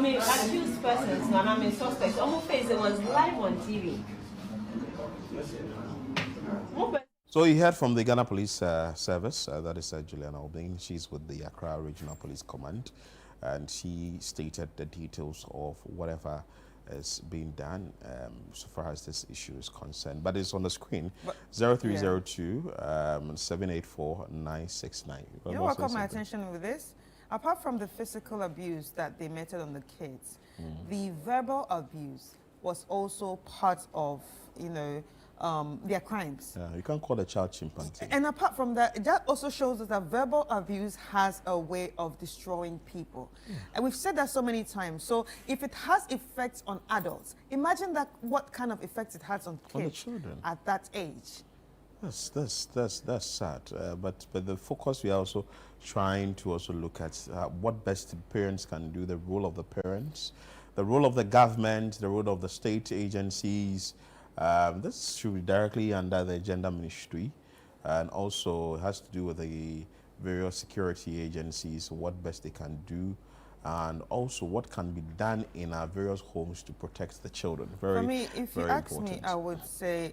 Me accused persons, and I'm a suspect. Almost face it was live on TV. So you heard from the Ghana Police Service, that is Juliana Obeng. She's with the Accra Regional Police Command, and she stated the details of whatever is being done so far as this issue is concerned. But it's on the screen, 0302 784 969. You know what caught my attention with this? Apart from the physical abuse that they meted on the kids, the verbal abuse was also part of, you know, their crimes. Yeah, you can't call a child chimpanzee. And apart from that, that also shows us that verbal abuse has a way of destroying people. And we've said that so many times. So if it has effects on adults, imagine that what kind of effects it has on kids, on the children at that age. That's sad. But the focus, we are also trying to also look at what best parents can do, the role of the parents, the role of the government, the role of the state agencies. This should be directly under the gender ministry. and also it has to do with the various security agencies, what best they can do, and also what can be done in our various homes to protect the children. Very, For me, if you very ask important. me, I would say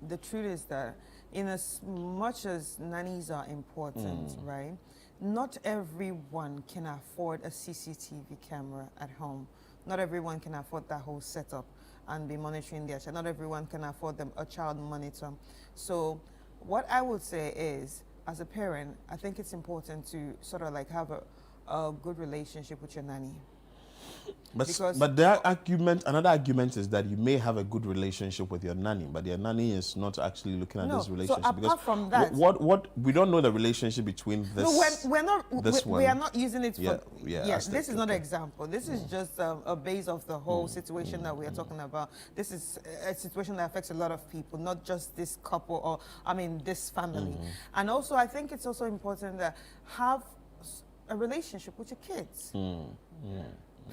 the truth is that in as much as nannies are important, right, not everyone can afford a CCTV camera at home. Not everyone can afford that whole setup and be monitoring their child. Not everyone can afford a child monitor. So what I would say is, as a parent, I think it's important to sort of like have a good relationship with your nanny. But another argument is that you may have a good relationship with your nanny, but your nanny is not actually looking at this relationship. So apart from that, what we don't know the relationship between this. No, we are not using it for. Yes, this is not an example. This is just a base of the whole situation that we are talking about. This is a situation that affects a lot of people, not just this couple or this family. And also, I think it's also important that have a relationship with your kids.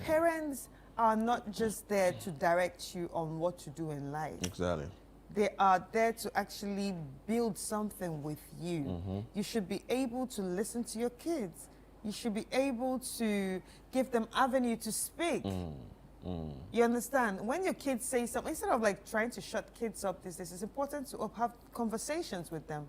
Parents are not just there to direct you on what to do in life. Exactly. They are there to actually build something with you. You should be able to listen to your kids. You should be able to give them avenue to speak. You understand? When your kids say something, instead of like trying to shut kids up, it's important to have conversations with them.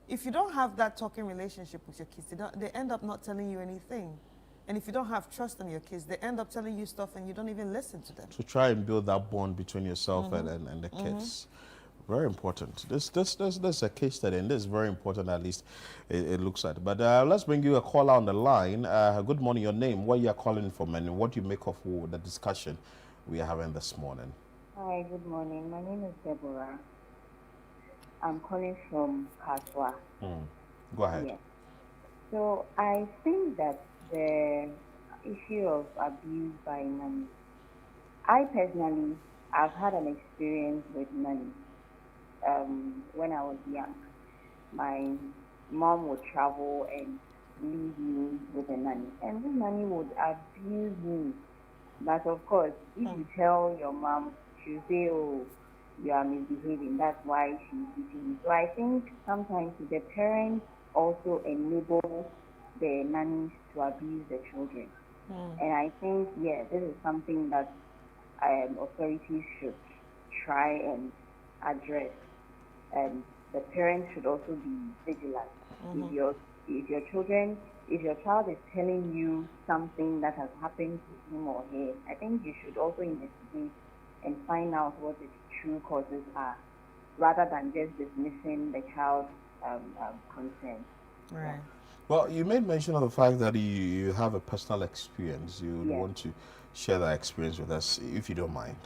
If you don't have that talking relationship with your kids, they end up not telling you anything. And if you don't have trust in your kids, they end up telling you stuff and you don't even listen to them. So try and build that bond between yourself and the kids. Very important. This a case study, and this is very important, at least it looks at. But let's bring you a caller on the line. Good morning, your name, where you are calling from, and what you make of the discussion we are having this morning. Hi, good morning. My name is Deborah. I'm calling from Kaswa. Go ahead. Yes. So I think that the issue of abuse by nanny. I personally, I've had an experience with nanny. When I was young, my mom would travel and leave me with a nanny, and the nanny would abuse me. But of course, if you tell your mom, she'll say, "Oh, you are misbehaving. That's why she's beating you." So I think sometimes the parents also enable the nannies to abuse the children. And I think, this is something that authorities should try and address. And the parents should also be vigilant. If your child is telling you something that has happened to him or her, I think you should also investigate and find out what the true causes are, rather than just dismissing the child's concern. Right. Well, you made mention of the fact that you have a personal experience. You would want to share that experience with us, if you don't mind.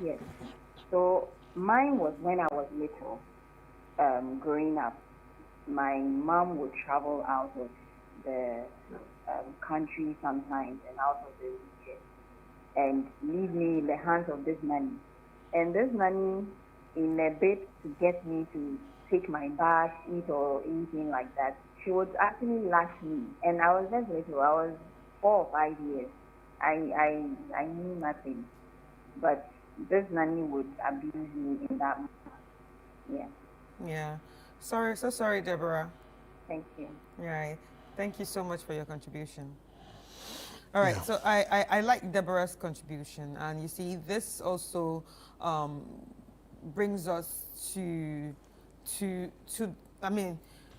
Yes. So mine was when I was little, growing up. My mom would travel out of the country sometimes and out of the region and leave me in the hands of this nanny. And this nanny, in a bid to get me to take my bath, eat, or anything like that, she would actually lash me. And I was just little. I was 4 or 5 years. I knew nothing. But this nanny would abuse me in that manner. Yeah. So sorry, Deborah. Thank you. Right. Thank you so much for your contribution. All right, so I like Deborah's contribution, and you see, this also brings us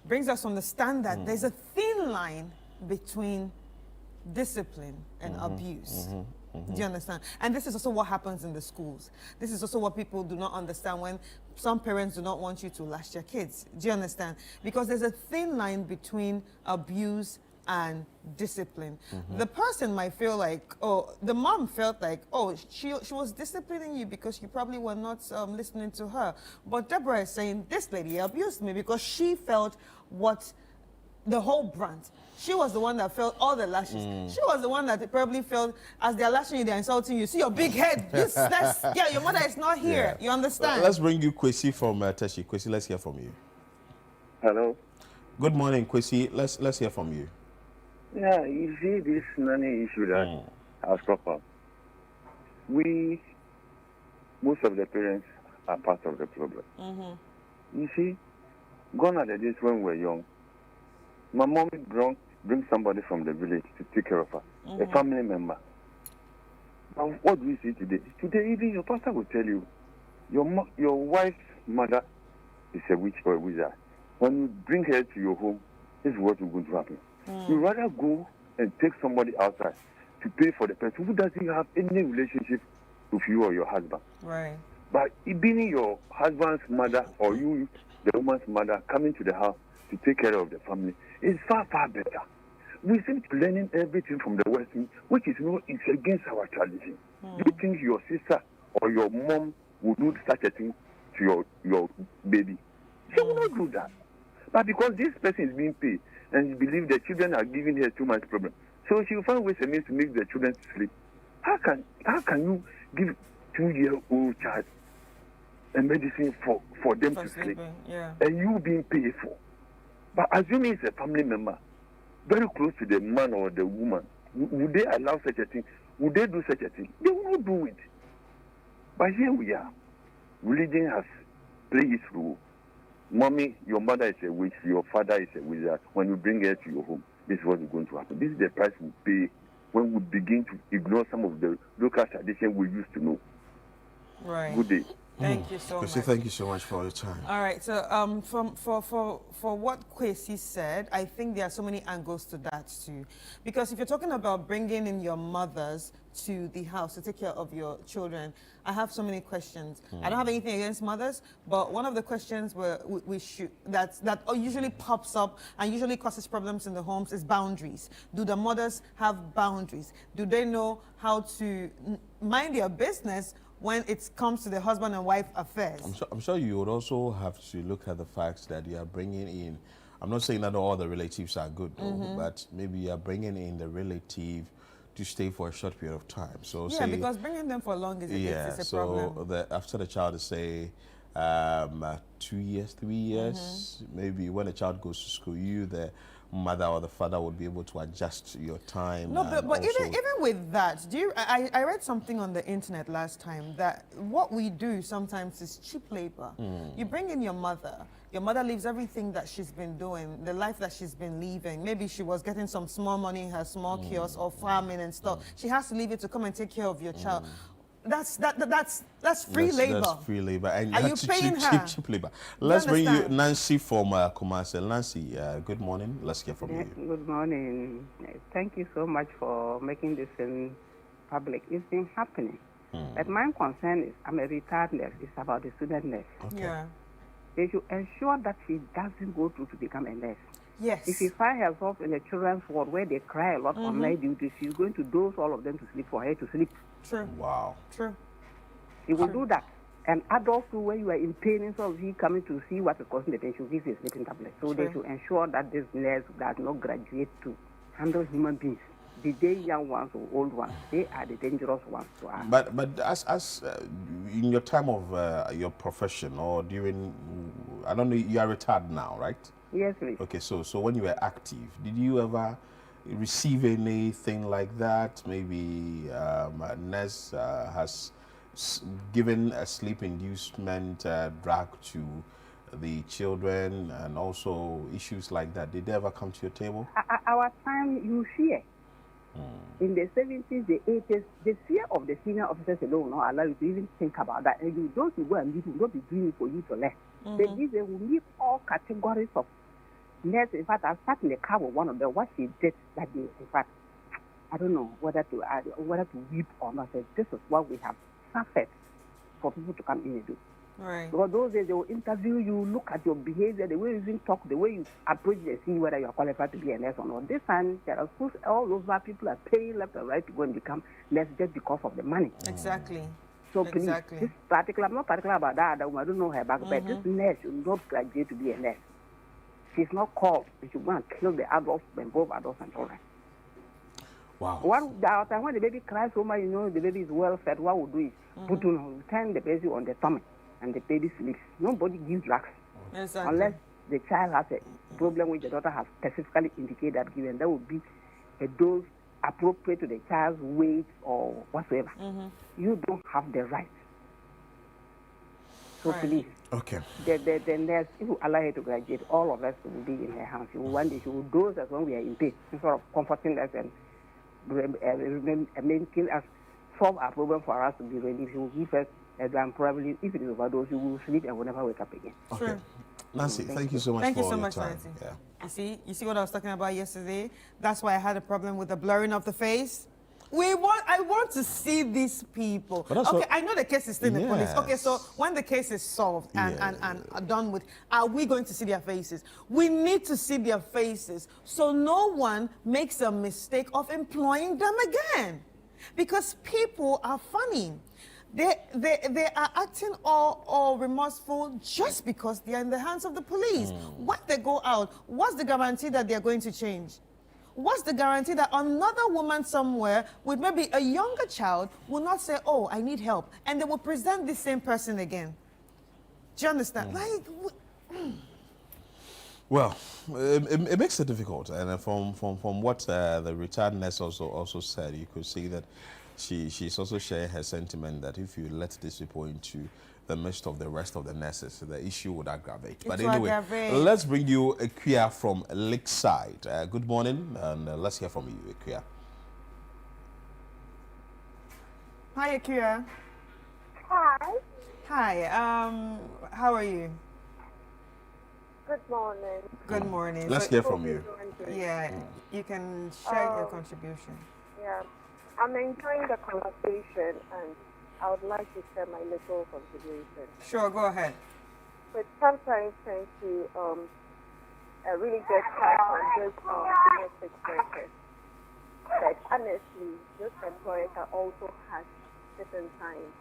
brings us to understand that there's a thin line between discipline and abuse. Do you understand? And this is also what happens in the schools. This is also what people do not understand when some parents do not want you to lash their kids. Do you understand? Because there's a thin line between abuse and discipline. The person might feel like, the mom felt like, she was disciplining you because you probably were not listening to her. But Deborah is saying, this lady abused me because she felt the whole brunt. She was the one that felt all the lashes. She was the one that probably felt, as they're lashing you, they're insulting you. See your big head. Your mother is not here. You understand? Let's bring you Kwesi from Teshi. Kwesi, let's hear from you. Hello. Good morning, Kwesi. Let's hear from you. Yeah, you see this nanny issue that has cropped up. Most of the parents are part of the problem. You see, Gone are the days when we were young. My mom bring somebody from the village to take care of her, a family member. But what do we see today? Today, even your pastor will tell you, your wife's mother is a witch or a wizard. When you bring her to your home, this is what is going to happen. You rather go and take somebody outside to pay for the person who doesn't have any relationship with you or your husband. Right. But being your husband's mother or you, the woman's mother, coming to the house to take care of the family is far, far better. We seem to be learning everything from the West, which is it's against our tradition. Do you think your sister or your mom would do such a thing to your baby? She will not do that. But because this person is being paid and you believe the children are giving her too much problem, so she will find ways and means to make the children sleep. How can you give 2-year-old child a medicine for them to sleep? Yeah. And you being paid for? But assuming it's a family member, very close to the man or the woman, would they allow such a thing? Would they do such a thing? They will not do it. But here we are. Religion has played its role. Mommy, your mother is a witch, your father is a wizard. When you bring her to your home, this is what is going to happen. This is the price we pay when we begin to ignore some of the local traditions we used to know. Right. Good day. Thank you so much. Thank you so much for your time. All right. So for what Kwesi said, I think there are so many angles to that too. Because if you're talking about bringing in your mothers to the house to take care of your children, I have so many questions. I don't have anything against mothers, but one of the questions that usually pops up and usually causes problems in the homes is boundaries. Do the mothers have boundaries? Do they know how to mind their business when it comes to the husband and wife affairs? I'm sure you would also have to look at the facts that you are bringing in. I'm not saying that all the relatives are good, though, but maybe you are bringing in the relative to stay for a short period of time. So yeah, because bringing them for long is a problem. So after the child is, say, 2 years, 3 years, maybe when the child goes to school, you, the mother or the father, would be able to adjust your time. No, but even with that, I read something on the internet last time that what we do sometimes is cheap labor. You bring in your mother leaves everything that she's been doing, the life that she's been living. Maybe she was getting some small money in her small kiosk or farming and stuff. She has to leave it to come and take care of your child. That's free labor. That's free labor. And are you paying her? Cheap labor. Let's bring you Nancy from Kumasi. Nancy, good morning. Let's hear from you. Good morning. Thank you so much for making this in public. It's been happening. But my concern is, I'm a retired nurse. It's about the student nurse. Okay. Yeah. They should ensure that she doesn't go through to become a nurse. Yes. If she finds herself in a children's ward where they cry a lot on night duty, she's going to dose all of them to sleep for her to sleep. True. Wow. True. She will do that. And adults too, when you are in pain, instead of he coming to see what is causing the pain, she'll give you a sleeping tablet. So they should ensure that this nurse does not graduate to handle human beings. The day young ones or old ones, they are the dangerous ones to us. But as in your time of your profession or during, I don't know, you are retired now, right? Yes, please. Okay, so when you were active, did you ever receive anything like that? Maybe a nurse has given a sleep inducement drug to the children and also issues like that. Did they ever come to your table? Our time, you fear. In the 70s, the 80s, the fear of the senior officers alone will not allow you to even think about that. And you don't go and meet, will not be doing it for you to learn. They will meet all categories of nurses. In fact, I sat in the car with one of them. What she did that day, in fact, I don't know whether to weep or not. This is what we have suffered for people to come in and do. Right. Because those days they will interview you, look at your behavior, the way you even talk, the way you approach the see whether you are qualified to be a nurse or not. This time, there are schools all over, people are paying left and right to go and become nurses just because of the money. Exactly. So please, this particular, I'm not particular about that, I don't know her back, but this nurse should not graduate to be a nurse. She's not called. She should go and kill the adults, both adults and children. Wow. When the baby cries so much, you know the baby is well fed, what we'll do is turn the baby on the tummy and the baby sleeps. Nobody gives drugs. Exactly. Unless the child has a problem which the doctor has specifically indicated that given, there will be a dose appropriate to the child's weight or whatsoever. You don't have the right So Right. please, Okay. the nurse, if you allow her to graduate, all of us will be in her hands. One day she will dose us when we are in pain, instead of comforting us and making us solve our problem for us to be relieved. She will give us exam. Probably, if it is overdose, you will sleep and will never wake up again. Okay. Nancy, thank you so much Thank for you so your much, time. Nancy. Yeah. You see what I was talking about yesterday? That's why I had a problem with the blurring of the face. I want to see these people. But that's Okay, what- I know the case is still in the police. Okay, Yes. so when the case is solved and done with, are we going to see their faces? We need to see their faces so no one makes a mistake of employing them again. Because people are funny. They are acting all remorseful just because they are in the hands of the police. When they go out, what's the guarantee that they are going to change? What's the guarantee that another woman somewhere with maybe a younger child will not say, oh, I need help, and they will present the same person again? Do you understand? Well, it makes it difficult, and from what the retired nurse also said, you could see that she's also sharing her sentiment that if you let these people into the midst of the rest of the nurses, the issue would aggravate. But anyway, let's bring you Equia from Lakeside. Good morning, and let's hear from you, Equia. Hi, Equia. Hi. Hi. How are you? Good morning. Good morning. Let's hear from you. Yeah, you can share your contribution. Yeah, I'm enjoying the conversation and I would like to share my little contribution. Sure, go ahead. But sometimes tend to really get caught on this domestic workers. But honestly, this employer can also have certain times.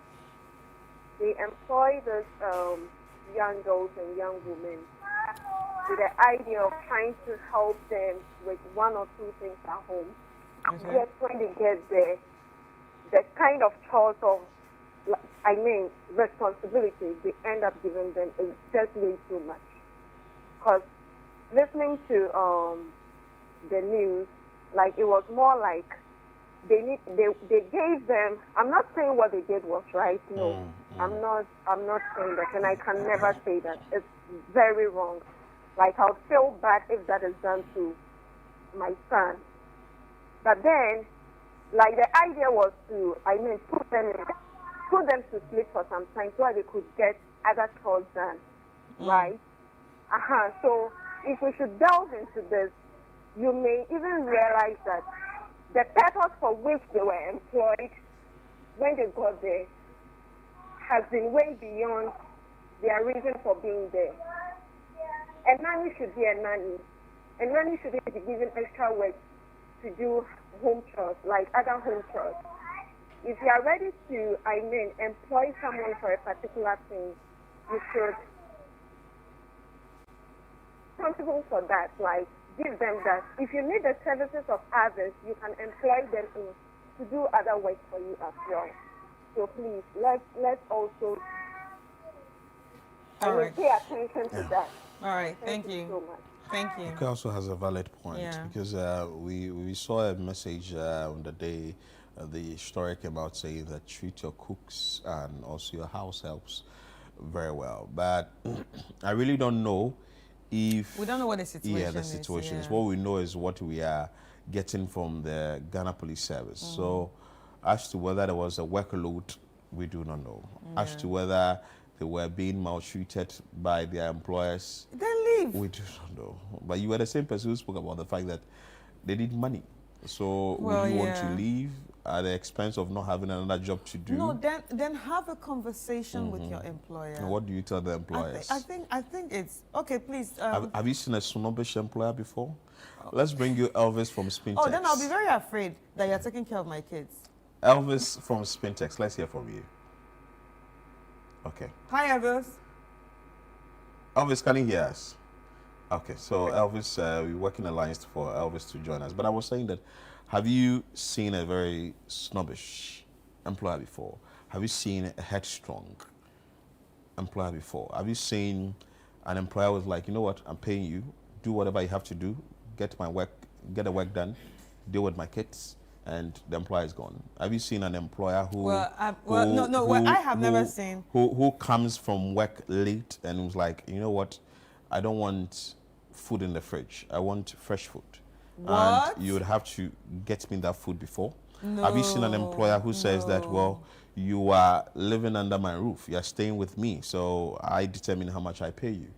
They employ these young girls and young women with the idea of trying to help them with one or two things at home. Yet when they get there, the kind of chores of, responsibilities they end up giving them is just way too much. Because listening to the news, it was more like they gave them. I'm not saying what they did was right. No, I'm not saying that, and I can never say that. It's very wrong. I would feel bad if that is done to my son. But then, the idea was to, put them to sleep for some time so that they could get other chores done, right? So if we should delve into this, you may even realize that the purpose for which they were employed when they got there has been way beyond their reason for being there. A nanny should be a nanny. A nanny should be given extra work to do home chores, like other home chores. If you are ready to, employ someone for a particular thing, you should be responsible for that, give them that. If you need the services of others, you can employ them to do other work for you as well. So please, let's also pay attention to that. All right, thank you so much. Thank you. It also has a valid point because we saw a message on the day the story came out saying that treat your cooks and also your house helps very well. But I really don't know if... We don't know what the situation is. Yeah, the situation is. What we know is what we are getting from the Ghana Police Service. So as to whether there was a workload, we do not know. As to whether they were being maltreated by their employers, then leave. we do not know. But you were the same person who spoke about the fact that they need money. So would you want to leave at the expense of not having another job to do? No, then have a conversation with your employer. And what do you tell the employers? I think it's okay. Please. Have you seen a snobbish employer before? Let's bring you Elvis from Spintex. Oh, then I'll be very afraid that you're taking care of my kids. Elvis from Spintex. Let's hear from you. Okay. Hi, Elvis. Elvis, can you hear us? Okay, so Elvis, we're working alliance for Elvis to join us. But I was saying that, have you seen a very snobbish employer before? Have you seen a headstrong employer before? Have you seen an employer who's like, you know what, I'm paying you, do whatever you have to do, get the work done, deal with my kids, and the employer is gone? Have you seen an employer who? I have never seen. Who comes from work late and who's like, you know what, I don't want food in the fridge. I want fresh food. What? And you would have to get me that food before. Have you seen an employer who says that, well, you are living under my roof, you are staying with me, so I determine how much I pay you?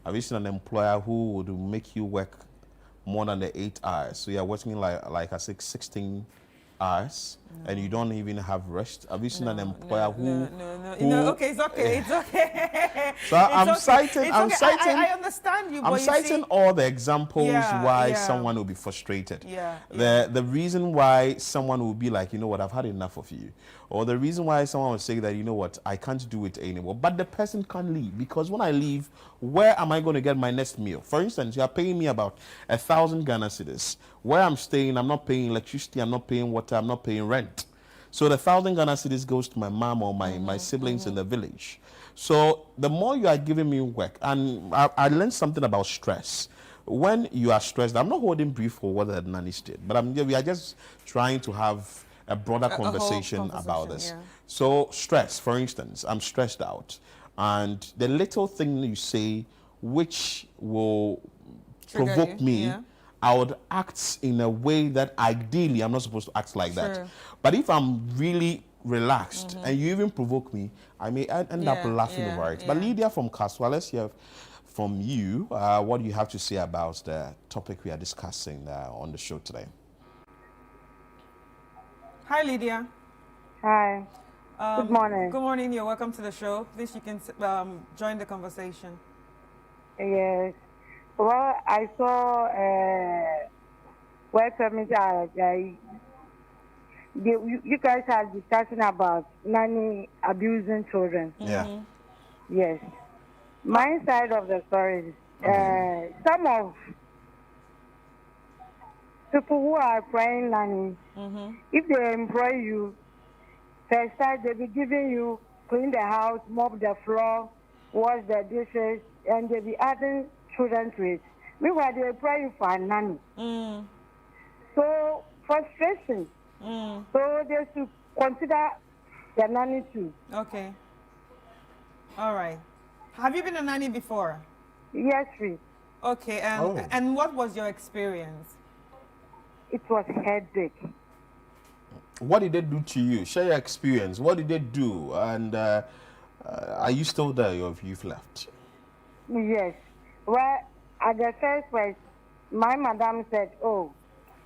Have you seen an employer who would make you work more than the 8 hours? So you're working like I said, 16 hours, and you don't even have rest. Have you seen an employer who? Okay, it's okay. It's okay. So I'm citing. I understand you. I'm but citing you see, all the examples why someone will be frustrated. The reason why someone will be like, you know what, I've had enough of you, or the reason why someone will say that, you know what, I can't do it anymore. But the person can't leave, because when I leave, where am I going to get my next meal? For instance, you are paying me about 1,000 Ghana cedis. Where I'm staying, I'm not paying electricity, I'm not paying water, I'm not paying rent. So the 1,000 Ghana cedis goes to my mom or my siblings in the village. So the more you are giving me work, and I learned something about stress. When you are stressed, I'm not holding brief for what the nannies did, but we are just trying to have a broader conversation about this. Yeah. So stress, for instance, I'm stressed out, and the little thing you say which will provoke me, I would act in a way that ideally I'm not supposed to act like that. But if I'm really relaxed and you even provoke me, I may end up laughing over it. But Lydia from Kaswa, let's hear from you. What do you have to say about the topic we are discussing on the show today? Hi, Lydia. Hi. Good morning. Good morning. You're welcome to the show. Please, you can join the conversation. Yes. Well, I saw where you guys are discussing about nanny abusing children. Yeah. Yes. My side of the story is some of people who are employing nannies, if they employ you, first time they'll be giving you clean the house, mop the floor, wash the dishes, and they'll be adding children to it. Meanwhile, they employ you for a nanny. So, frustration. So, they should consider the nanny too. Okay. All right. Have you been a nanny before? Yes, please. Okay, and what was your experience? It was headache. What did they do to you? Share your experience. What did they do? And are you still there, or have you left? Yes. Well, at the first place, my madam said, oh,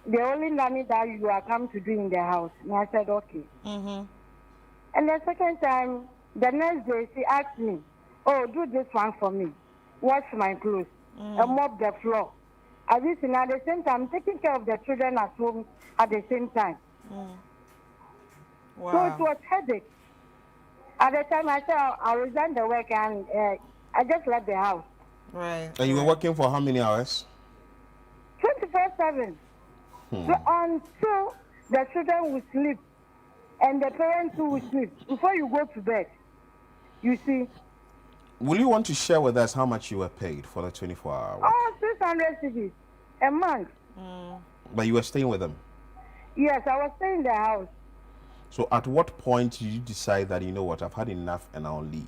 the only nanny that you are come to do in the house. And I said, okay. And the second time, the next day, she asked me, oh, do this one for me. Wash my clothes and mop the floor. At the same time, taking care of the children at home at the same time. Wow. So it was headache. At the time, I said I resigned the work and I just left the house. Right. And you were working for how many hours? 24/7. So until the children will sleep and the parents too will sleep before you go to bed. You see. Will you want to share with us how much you were paid for the 24-hour work? Oh, 600 cedis a month. But you were staying with them? Yes, I was staying in the house. So at what point did you decide that, you know what, I've had enough and I'll leave?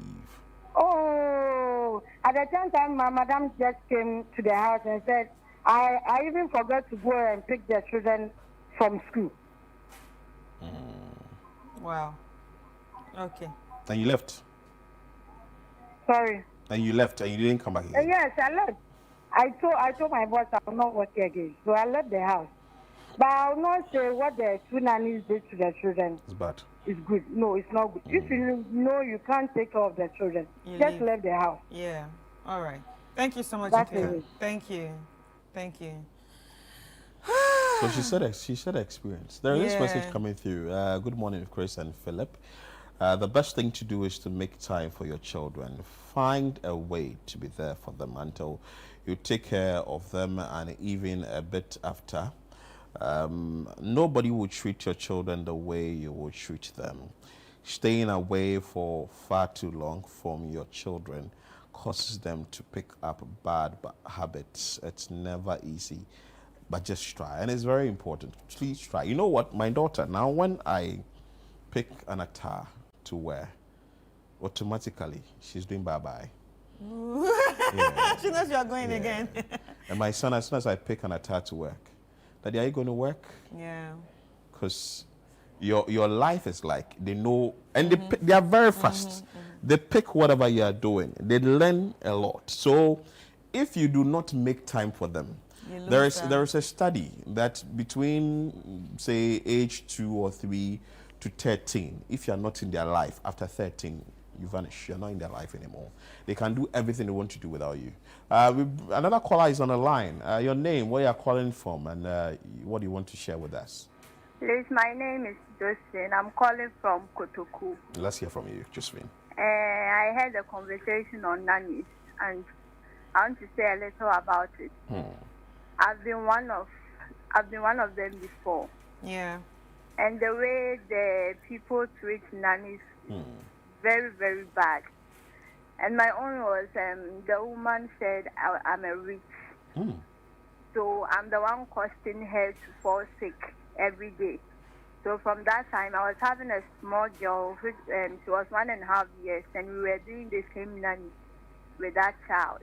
Oh, at the time, my madam just came to the house and said, I even forgot to go and pick the children from school. Wow. Okay. And you left? Sorry. And you left and you didn't come back again? Yes, I left. I told my boss I will not work again. So I left the house. But I will not say what the two nannies did to the children. It's bad. It's good. No, it's not good. If you know you can't take care of the children, just leave the house. Yeah. All right. Thank you so much. That's Ikea. it. Thank you. Thank you. So she said experience. There is this message coming through. Good morning, Chris and Philip. The best thing to do is to make time for your children. Find a way to be there for them until you take care of them, and even a bit after. Nobody will treat your children the way you will treat them. Staying away for far too long from your children causes them to pick up bad habits. It's never easy but just try. And it's very important. Please try. You know what? My daughter, now when I pick an attire to wear, automatically she's doing bye-bye. She knows you are going again. And my son, as soon as I pick an attire to work, Daddy, are you going to work? Yeah. Because your life is like, they know, and they are very fast. They pick whatever you are doing. They learn a lot. So if you do not make time for them, there is a study that between, say, age 2 or 3 to 13, if you are not in their life, after 13, you vanish. You're not in their life anymore. They can do everything they want to do without you. Another caller is on the line. Your name, where you are calling from, and what do you want to share with us? Please, my name is Josephine. I'm calling from Kotoku. Let's hear from you, Josephine. I had a conversation on nannies, and I want to say a little about it. I've been one of them before. Yeah. And the way the people treat nannies, very, very bad. And my own was, the woman said I'm a witch. So I'm the one causing her to fall sick every day. So from that time, I was having a small girl, which she was 1.5 years, and we were doing the same nanny with that child.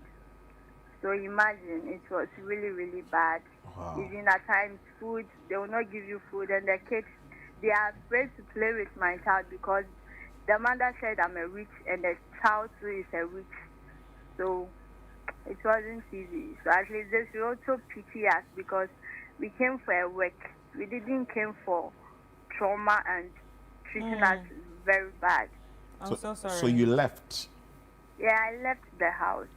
So imagine, it was really, really bad. Wow. Even at times, food, they will not give you food, and the kids, they are afraid to play with my child because the mother said I'm a witch, and the child too is a witch. So it wasn't easy. So at least they should also pity us because we came for a work. We didn't came for trauma and treating us very bad. I'm so sorry. So you left. Yeah, I left the house.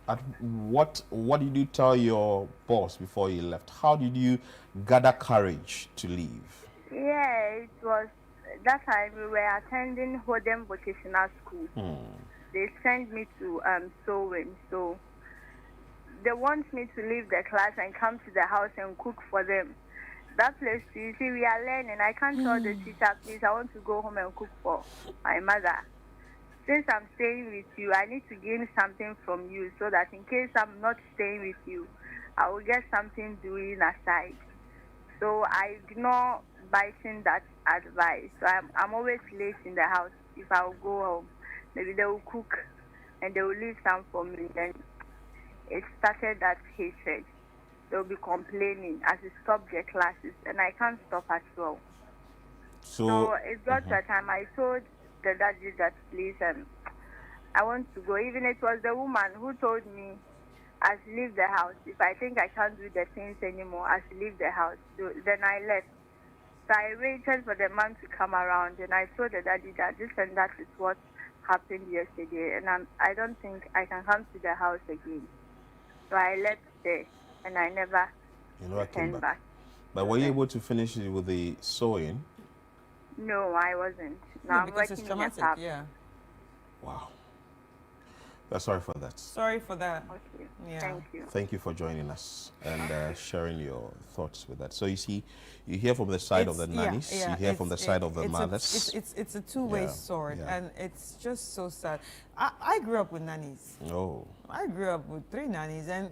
What did you tell your boss before you left? How did you gather courage to leave? Yeah, it was that time we were attending Hodem Vocational School. They sent me to sewing. So they want me to leave the class and come to the house and cook for them. That place, you see, we are learning. I can't tell the teacher, please, I want to go home and cook for my mother. Since I'm staying with you, I need to gain something from you so that in case I'm not staying with you, I will get something doing aside. So I ignore biting that advice. So I'm always late in the house. If I will go home, maybe they will cook and they will leave some for me. Then it started that hatred. They'll be complaining as they stop their classes, and I can't stop as well. So it got to a time I told the daddy that, please, I want to go. Even it was the woman who told me I should leave the house. If I think I can't do the things anymore, I should leave the house. So then I left. So I waited for the man to come around, and I told the daddy that this and that is what happened yesterday, and I don't think I can come to the house again. So I left there. And I never came back. But were you able to finish it with the sewing? No, I wasn't. Now I'm working in a pub. Yeah. Wow. Sorry for that. Sorry for that. Okay. Yeah. Thank you. Thank you for joining us and sharing your thoughts with that. So you see, you hear from the side of the nannies, you hear from the side of the mothers. It's a two-way sword, and it's just so sad. I grew up with nannies. Oh. I grew up with 3 nannies, and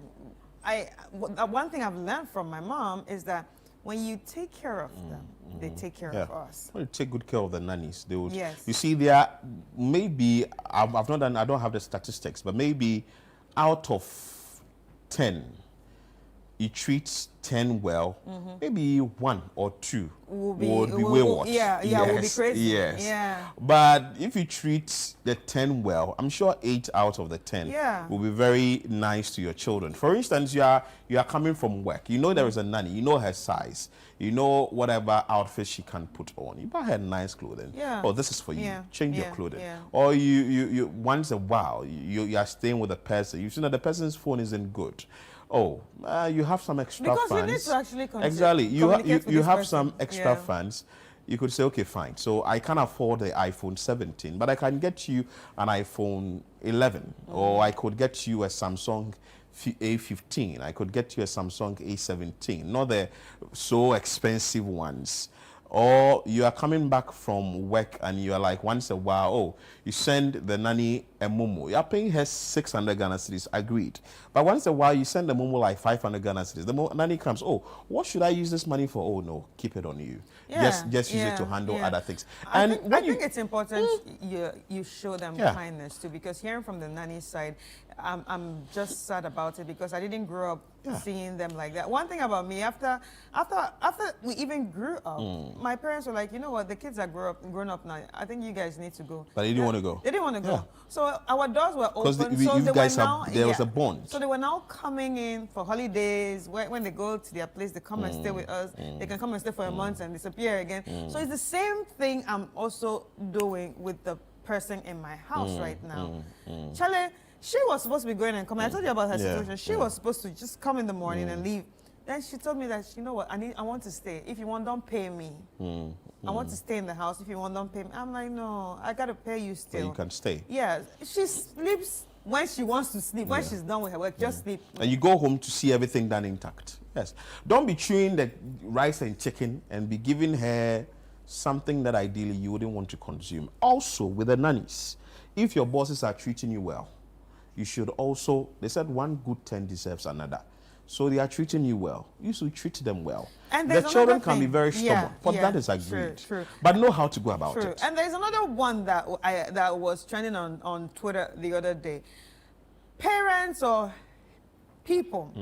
one thing I've learned from my mom is that when you take care of them, they take care of us. When you take good care of the nannies, they would. Yes. You see, there are maybe I've not done. I don't have the statistics, but maybe out of 10, you treat 10 well. Maybe 1 or 2 would be wayward. Will be crazy. Yes. Yeah. But if you treat the 10 well, I'm sure 8 out of the 10 will be very nice to your children. For instance, you are coming from work. You know there is a nanny. You know her size. You know whatever outfit she can put on. You buy her nice clothing. Yeah. Oh, this is for you. Change your clothing. Yeah. Or you once a while you are staying with a person. You see that the person's phone isn't good. Oh, you have some extra funds. Because we need to actually exactly. You have person. some extra funds. You could say, okay, fine. So I can't afford the iPhone 17, but I can get you an iPhone 11, or I could get you a Samsung A15. I could get you a Samsung A17, not the so expensive ones. Or you are coming back from work and you are like, once a while, oh, you send the nanny a mumu. You are paying her 600 Ghana cedis, agreed. But once a while, you send the mumu like 500 Ghana cedis. The nanny comes, oh, what should I use this money for? Oh, no, keep it on you. Just use it to handle other things. I think it's important you show them kindness too, because hearing from the nanny side, I'm just sad about it because I didn't grow up seeing them like that. One thing about me, after we even grew up, my parents were like, you know what, the kids are grown up now. I think you guys need to go. But they didn't want to go. They didn't want to go. So our doors were open. Because there was a bond. So they were now coming in for holidays. When they go to their place, they come and stay with us. They can come and stay for a month and disappear again. So it's the same thing I'm also doing with the person in my house right now. Charlie, she was supposed to be going and coming. I told you about her situation. She was supposed to just come in the morning and leave. Then she told me that, you know what, I want to stay. If you want, don't pay me. I want to stay in the house. If you want, don't pay me. I'm like, no, I got to pay you still. But you can stay. Yeah, she sleeps when she wants to sleep. When she's done with her work, just sleep. And you go home to see everything done intact. Yes. Don't be chewing the rice and chicken and be giving her something that ideally you wouldn't want to consume. Also, with the nannies, if your bosses are treating you well, you should also, they said one good turn deserves another. So they are treating you well. You should treat them well. And the children can be very stubborn, but that is agreed. True. But know how to go about it. And there's another one that was trending on Twitter the other day. Parents or people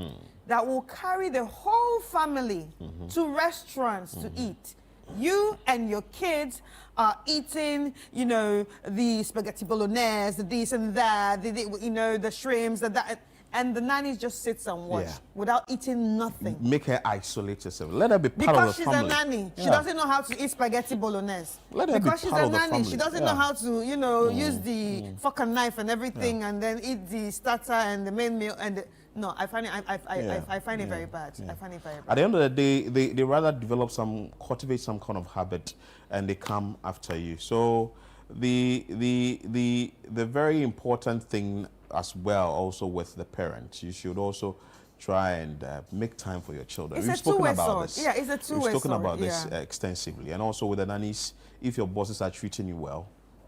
that will carry the whole family to restaurants to eat. You and your kids are eating, you know, the spaghetti bolognese, the this and that, the shrimps, that. And the nanny just sits and watch without eating nothing. Make her isolate herself. Let her be part of the family. Because she's a nanny. She doesn't know how to eat spaghetti bolognese. Let her be part of the family. Because she's a nanny. She doesn't know how to, use the fork and knife and everything and then eat the starter and the main meal. No, I find it very bad. I find it very bad. At the end of the day, they rather cultivate some kind of habit and they come after you. So the very important thing as well, also with the parents, you should also try and make time for your children. It's We've a spoken two-way about sword. this. Yeah, it's a two-way sword. We've spoken about this extensively. And also with the nannies, if your bosses are treating you well,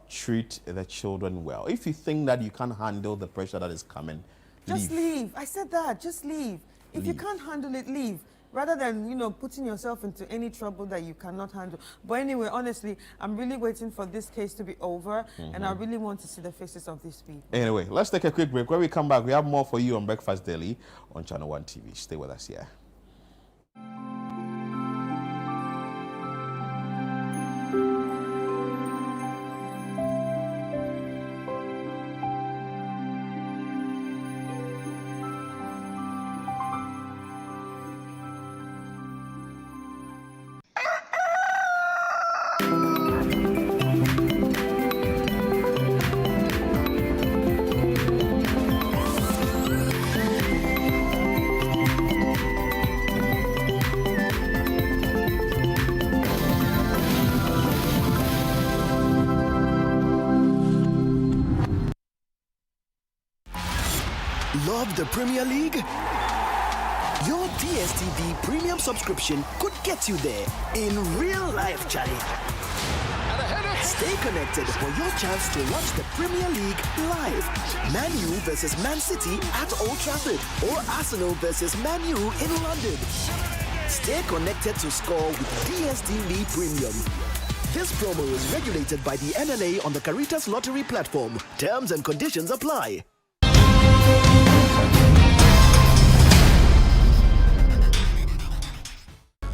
treat the children well. If you think that you can't handle the pressure that is coming, just leave. I said that. Just leave. If you can't handle it, leave. Rather than, putting yourself into any trouble that you cannot handle. But anyway, honestly, I'm really waiting for this case to be over, and I really want to see the faces of these people. Anyway, let's take a quick break. When we come back, we have more for you on Breakfast Daily on Channel One TV. Stay with us here. Love the Premier League? Your DSTV premium subscription could get you there in real life, Charlie. Stay connected for your chance to watch the Premier League live. Man U versus Man City at Old Trafford or Arsenal versus Man U in London. Stay connected to score with DSTV Premium. This promo is regulated by the NLA on the Caritas Lottery platform. Terms and conditions apply.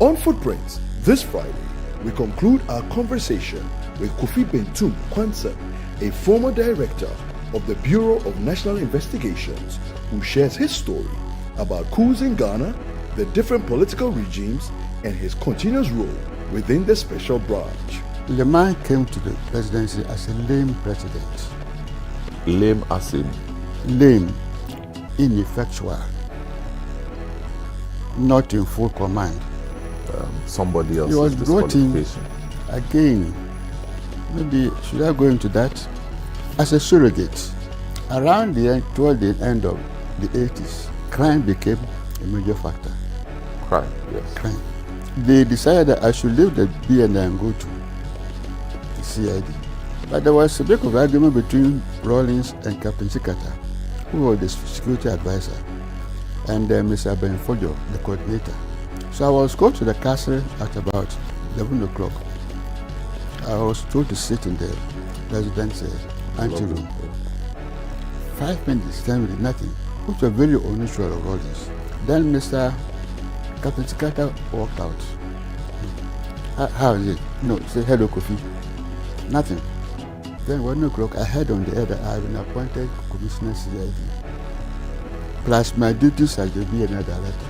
On Footprints, this Friday, we conclude our conversation with Kofi Bentum Kwanzaa, a former director of the Bureau of National Investigations, who shares his story about coups in Ghana, the different political regimes, and his continuous role within the special branch. The man came to the presidency as a lame president. Lame as in? Lame, ineffectual, not in full command. Somebody else. He was brought in again. Maybe should I go into that? As a surrogate. Around the end, toward the end of the 80s, crime became a major factor. Crime, yes. Crime. they decided that I should leave the BNI and go to the CID. But there was a bit of argument between Rawlings and Captain Chikata, who was the security advisor, and Mr. Ben Fojo, the coordinator. So I was called to the castle at about 11 o'clock. I was told to sit in the president's anteroom. 5 minutes, 10 minutes, nothing, which was very unusual of Rawlings. Then Mr. Captain Chikata walked out. How is it? No, he said, hello, Kofi. Nothing. Then 1 o'clock, I heard on the air that I have been appointed Commissioner CID. Plus my duties as the BNI director.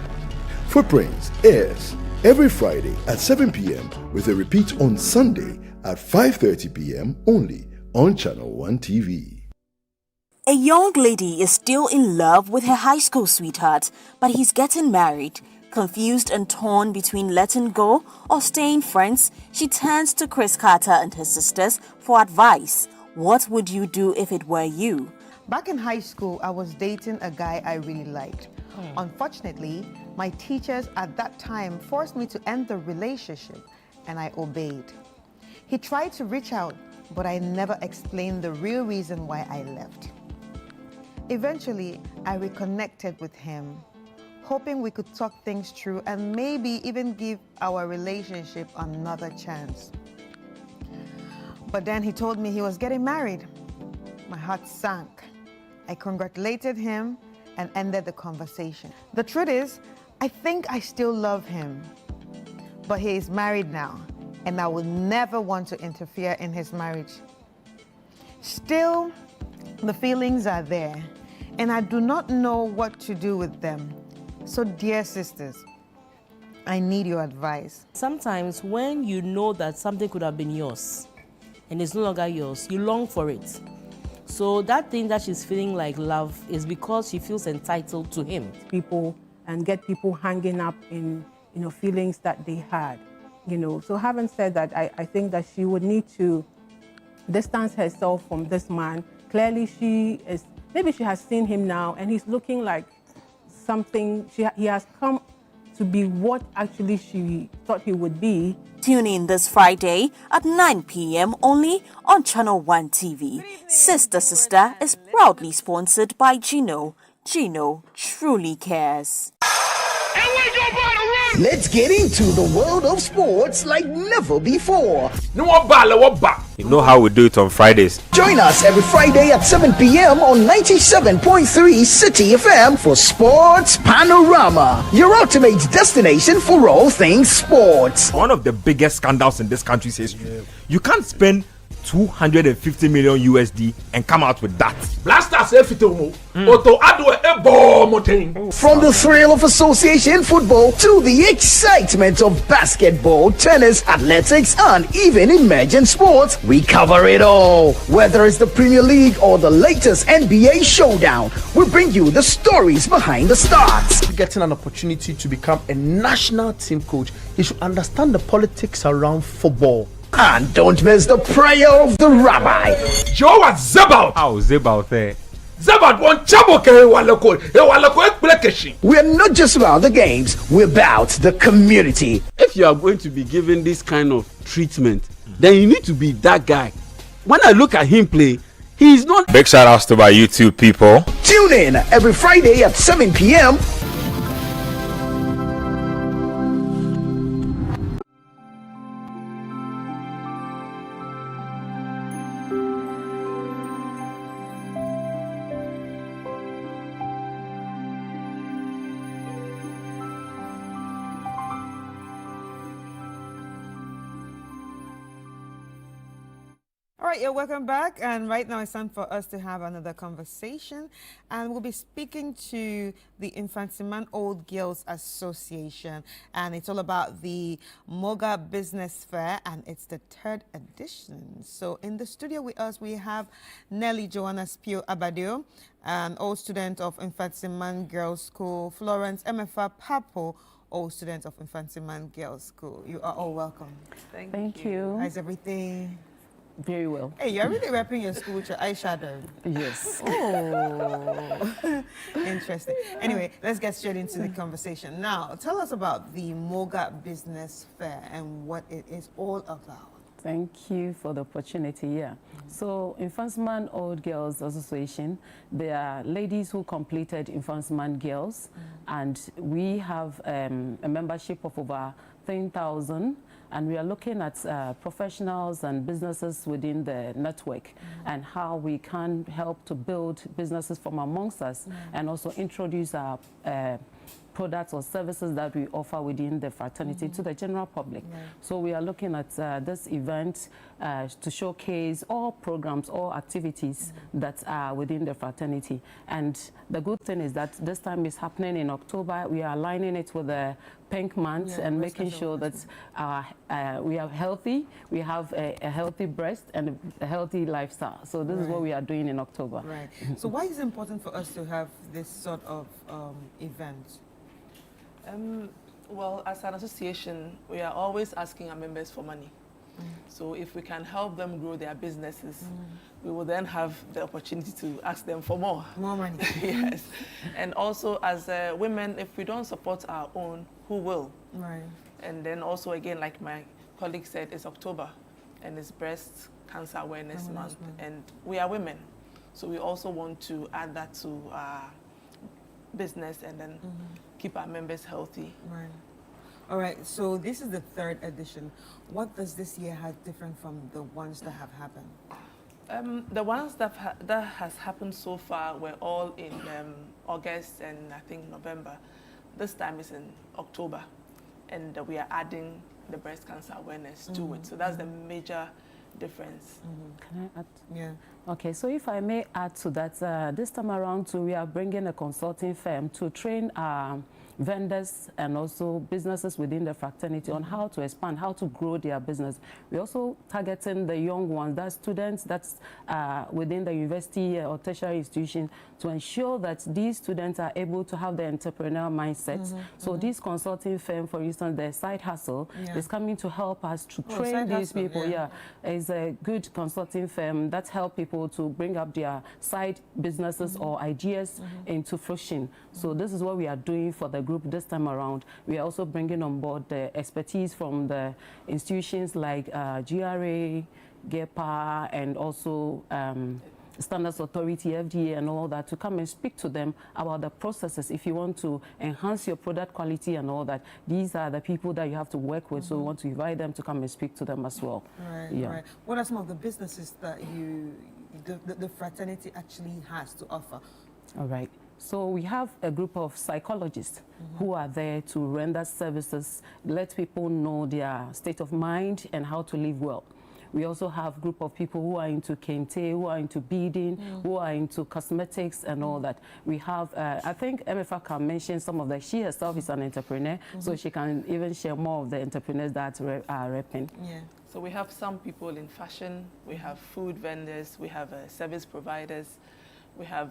Footprints airs every Friday at 7 p.m. with a repeat on Sunday at 5:30 p.m. only on Channel 1 TV. A young lady is still in love with her high school sweetheart, but he's getting married. Confused and torn between letting go or staying friends, she turns to Chris Carter and her sisters for advice. What would you do if it were you? Back in high school, I was dating a guy I really liked. Unfortunately, my teachers at that time forced me to end the relationship, and I obeyed. He tried to reach out, but I never explained the real reason why I left. Eventually, I reconnected with him, hoping we could talk things through and maybe even give our relationship another chance. But then he told me he was getting married. My heart sank. I congratulated him and ended the conversation. The truth is, I think I still love him, but he is married now, and I will never want to interfere in his marriage. Still, the feelings are there, and I do not know what to do with them. So, dear sisters, I need your advice. Sometimes when you know that something could have been yours and it's no longer yours, you long for it. So that thing that she's feeling like love is because she feels entitled to him. People and get people hanging up in feelings that they had. So having said that, I think that she would need to distance herself from this man. Clearly maybe she has seen him now and he's looking like something, he has come to be what actually she thought he would be. Tune in this Friday at 9 p.m. only on Channel 1 TV. Sister Sister is proudly sponsored by Gino. Gino truly cares. Let's get into the world of sports like never before. You know how we do it on Fridays. Join us every Friday at 7 p.m. on 97.3 City FM for Sports Panorama, your ultimate destination for all things sports. One of the biggest scandals in this country's history. You can't spend 250 million USD and come out with that. From the thrill of association football to the excitement of basketball, tennis, athletics, and even emerging sports, we cover it all. Whether it's the Premier League or the latest NBA showdown, we bring you the stories behind the stars. Getting an opportunity to become a national team coach, he should understand the politics around football. And don't miss the prayer of the rabbi. Joe was Zebaut. How Zebaut there? Zebaut won Chaboke. We're not just about the games, we're about the community. If you are going to be given this kind of treatment, then you need to be that guy. When I look at him play, he is not. Big shout outs to my YouTube people. Tune in every Friday at 7 p.m. All right, you're welcome back. And right now it's time for us to have another conversation. And we'll be speaking to the Infantsiman Old Girls Association. And it's all about the Moga Business Fair, and it's the 3rd edition. So in the studio with us, we have Nelly Joanna Spio Abadio, an old student of Infantsiman Girls School, Florence Emefa Papo, old student of Infantsiman Girls School. You are all welcome. Thank you. How's everything? very well. Hey, you're really repping your school with your eyeshadow. Yes. Oh, interesting. Anyway, let's get straight into the conversation. Now, tell us about the Moga Business Fair and what it is all about. Thank you for the opportunity. Yeah. So, Infantsman Old Girls Association, they are ladies who completed Infantsman Girls, and we have a membership of over 10,000, and we are looking at professionals and businesses within the network and how we can help to build businesses from amongst us and also introduce our products or services that we offer within the fraternity to the general public. So we are looking at this event to showcase all programs, all activities that are within the fraternity. And the good thing is that this time is happening in October. We are aligning it with the Pink Month and making sure that we are healthy, we have a healthy breast and a healthy lifestyle. So this is what we are doing in October. Right. So why is it important for us to have this sort of event? Well, as an association, we are always asking our members for money. So if we can help them grow their businesses, we will then have the opportunity to ask them for more. More money. Yes. And also as women, if we don't support our own, who will? Right. And then also again, like my colleague said, it's October and it's Breast Cancer Awareness Month. And we are women. So we also want to add that to our business and then keep our members healthy. Right. All right, so this is the 3rd edition. What does this year have different from the ones that have happened? The ones that has happened so far were all in August and I think November. This time is in October, and we are adding the breast cancer awareness to it. So that's the major difference. Can I add? Yeah. Okay, so if I may add to that, this time around too, we are bringing a consulting firm to train vendors and also businesses within the fraternity on how to expand, how to grow their business. We're also targeting the young ones, that's students that's within the university or tertiary institution, to ensure that these students are able to have the entrepreneurial mindset. So this consulting firm, for instance, the Side Hustle, is coming to help us to train these people. It's a good consulting firm that helps people to bring up their side businesses or ideas into fruition. So this is what we are doing for the group this time around. We are also bringing on board the expertise from the institutions like GRA, GEPA, and also Standards Authority, FDA, and all that, to come and speak to them about the processes. If you want to enhance your product quality and all that, these are the people that you have to work with. So we want to invite them to come and speak to them as well. Right, right. What are some of the businesses that the fraternity actually has to offer? All right. So we have a group of psychologists who are there to render services, let people know their state of mind and how to live well. We also have a group of people who are into kente, who are into beading, who are into cosmetics and all that. We have, I think MFA can mention some of that. She herself is an entrepreneur, so she can even share more of the entrepreneurs that are repping. Yeah. So we have some people in fashion, we have food vendors, we have service providers, we have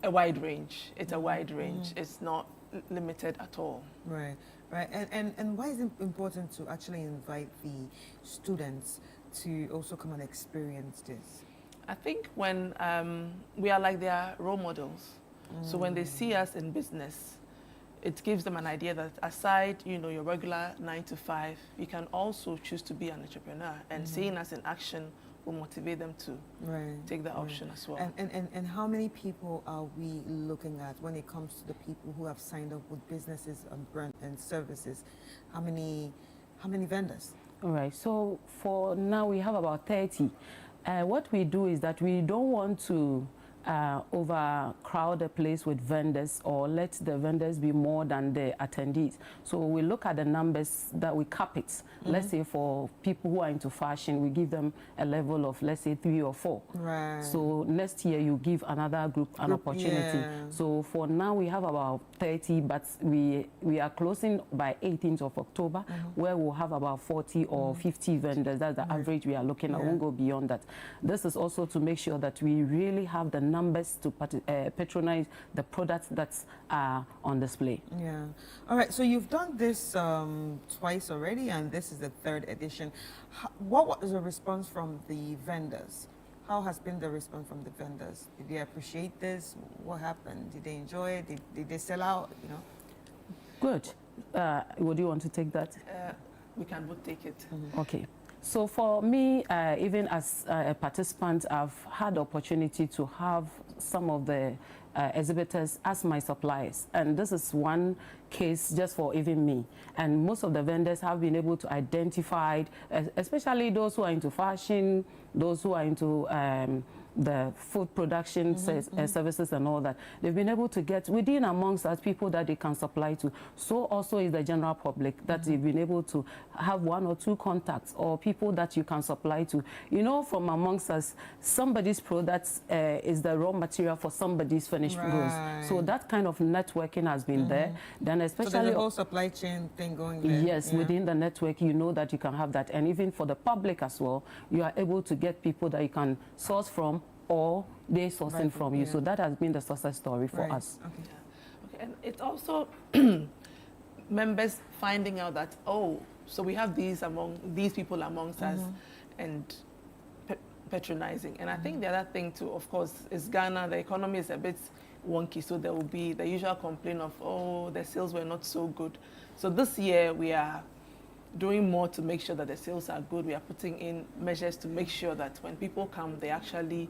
a wide range. It's a wide range. It's not limited at all. Right, right. And why is it important to actually invite the students to also come and experience this? I think when we are like their role models. So when they see us in business, it gives them an idea that aside, your regular 9 to 5, you can also choose to be an entrepreneur, and seeing us in action will motivate them to take the option as well. And how many people are we looking at when it comes to the people who have signed up with businesses and brand and services? How many vendors? All right, so for now we have about 30. What we do is that we don't want to overcrowd the place with vendors or let the vendors be more than the attendees. So we look at the numbers that we cap it. Let's say for people who are into fashion, we give them a level of, let's say, 3 or 4. Right. So next year you give another group an opportunity. So for now we have about 30, but we are closing by 18th of October, where we'll have about 40 or 50 vendors. That's the average we are looking at. I won't go beyond that. This is also to make sure that we really have the numbers to patronize the products that are on display. Yeah. All right. So you've done this twice already, and this is the third edition. What was the response from the vendors? How has been the response from the vendors? Did they appreciate this? What happened? Did they enjoy it? Did they sell out? You know. Good. Would you want to take that? We can both take it. Okay. So for me, even as a participant, I've had the opportunity to have some of the exhibitors as my suppliers. And this is one case just for even me. And most of the vendors have been able to identify, especially those who are into fashion, those who are into the food production services and all that. They've been able to get within amongst us people that they can supply to. So also is the general public that they've been able to have one or two contacts or people that you can supply to. You know, from amongst us, somebody's products is the raw material for somebody's finished goods. So that kind of networking has been there. Then especially so there's a whole supply chain thing going there. Yes, within the network, you know that you can have that. And even for the public as well, you are able to get people that you can source from or they're sourcing from you. So that has been the success story for us. Okay. And it's also members finding out that, oh, so we have these people amongst us and patronizing. And I think the other thing too, of course, is Ghana, the economy is a bit wonky, so there will be the usual complaint of, oh, the sales were not so good. So this year we are doing more to make sure that the sales are good. We are putting in measures to make sure that when people come, they actually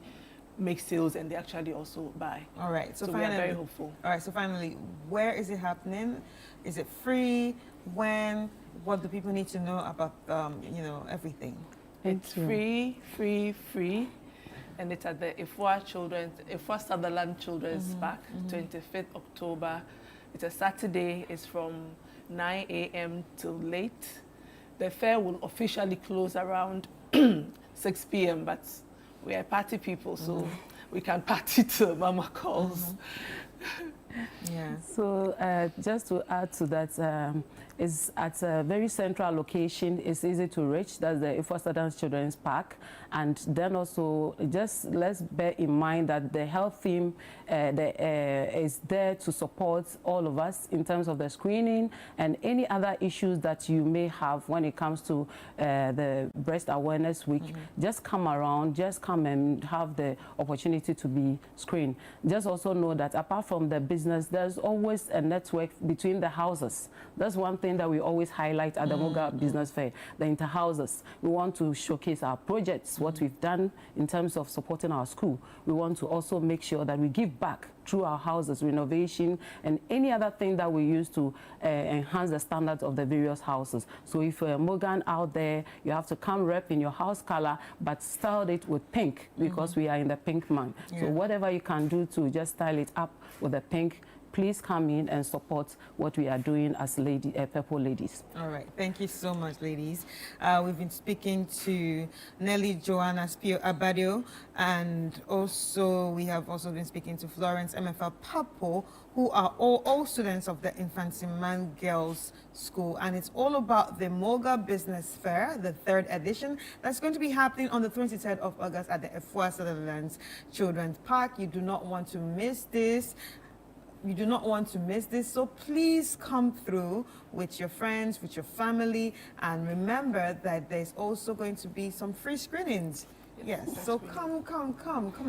make sales and they actually also buy. All right. So finally, we are very hopeful. All right. So finally, where is it happening? Is it free? When? What do people need to know about, you know, everything? It's free. And it's at the Ifwa Sutherland Children's Park, 25th October. It's a Saturday. It's from 9 a.m. till late. The fair will officially close around 6 p.m., but we are party people, so we can party till mama calls. Yeah. So just to add to that, it's at a very central location. It's easy to reach. That's the Ifwa Sutherland Children's Park. And then also, just let's bear in mind that the health theme is there to support all of us in terms of the screening and any other issues that you may have when it comes to the Breast Awareness Week. Just come around, just come and have the opportunity to be screened. Just also know that apart from the business, there's always a network between the houses. That's one thing that we always highlight at the Moga Business Fair, the inter-houses. We want to showcase our projects, what we've done in terms of supporting our school. We want to also make sure that we give back through our houses, renovation, and any other thing that we use to enhance the standards of the various houses. So if you're a Mogan out there, you have to come rep in your house color, but style it with pink because we are in the pink month. So whatever you can do to just style it up with the pink, please come in and support what we are doing as Purple Ladies. All right. Thank you so much, ladies. We've been speaking to Nelly Joanna Spio Abadio, and also we have also been speaking to Florence MFL Papo, who are all students of the Infancy-Man Girls School. And it's all about the Moga Business Fair, the 3rd edition. That's going to be happening on the 23rd of August at the Ifwa Sutherland Children's Park. You do not want to miss this. You do not want to miss this, so please come through with your friends, with your family, and remember that there's also going to be some free screenings. Yes, so come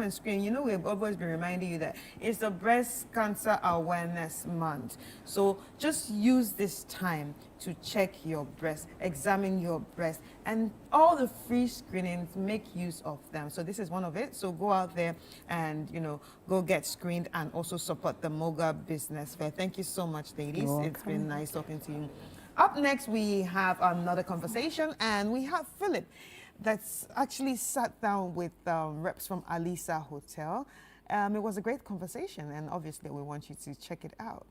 and screen. You know, we've always been reminding you that it's the Breast Cancer Awareness Month. So just use this time to check your breast, examine your breast, and all the free screenings, make use of them. So this is one of it. So go out there and, you know, go get screened and also support the Moga Business Fair. Thank you so much, ladies. It's been nice talking to you. Up next, we have another conversation, and we have Philip that's actually sat down with reps from Alisa Hotel. It was a great conversation, and obviously we want you to check it out.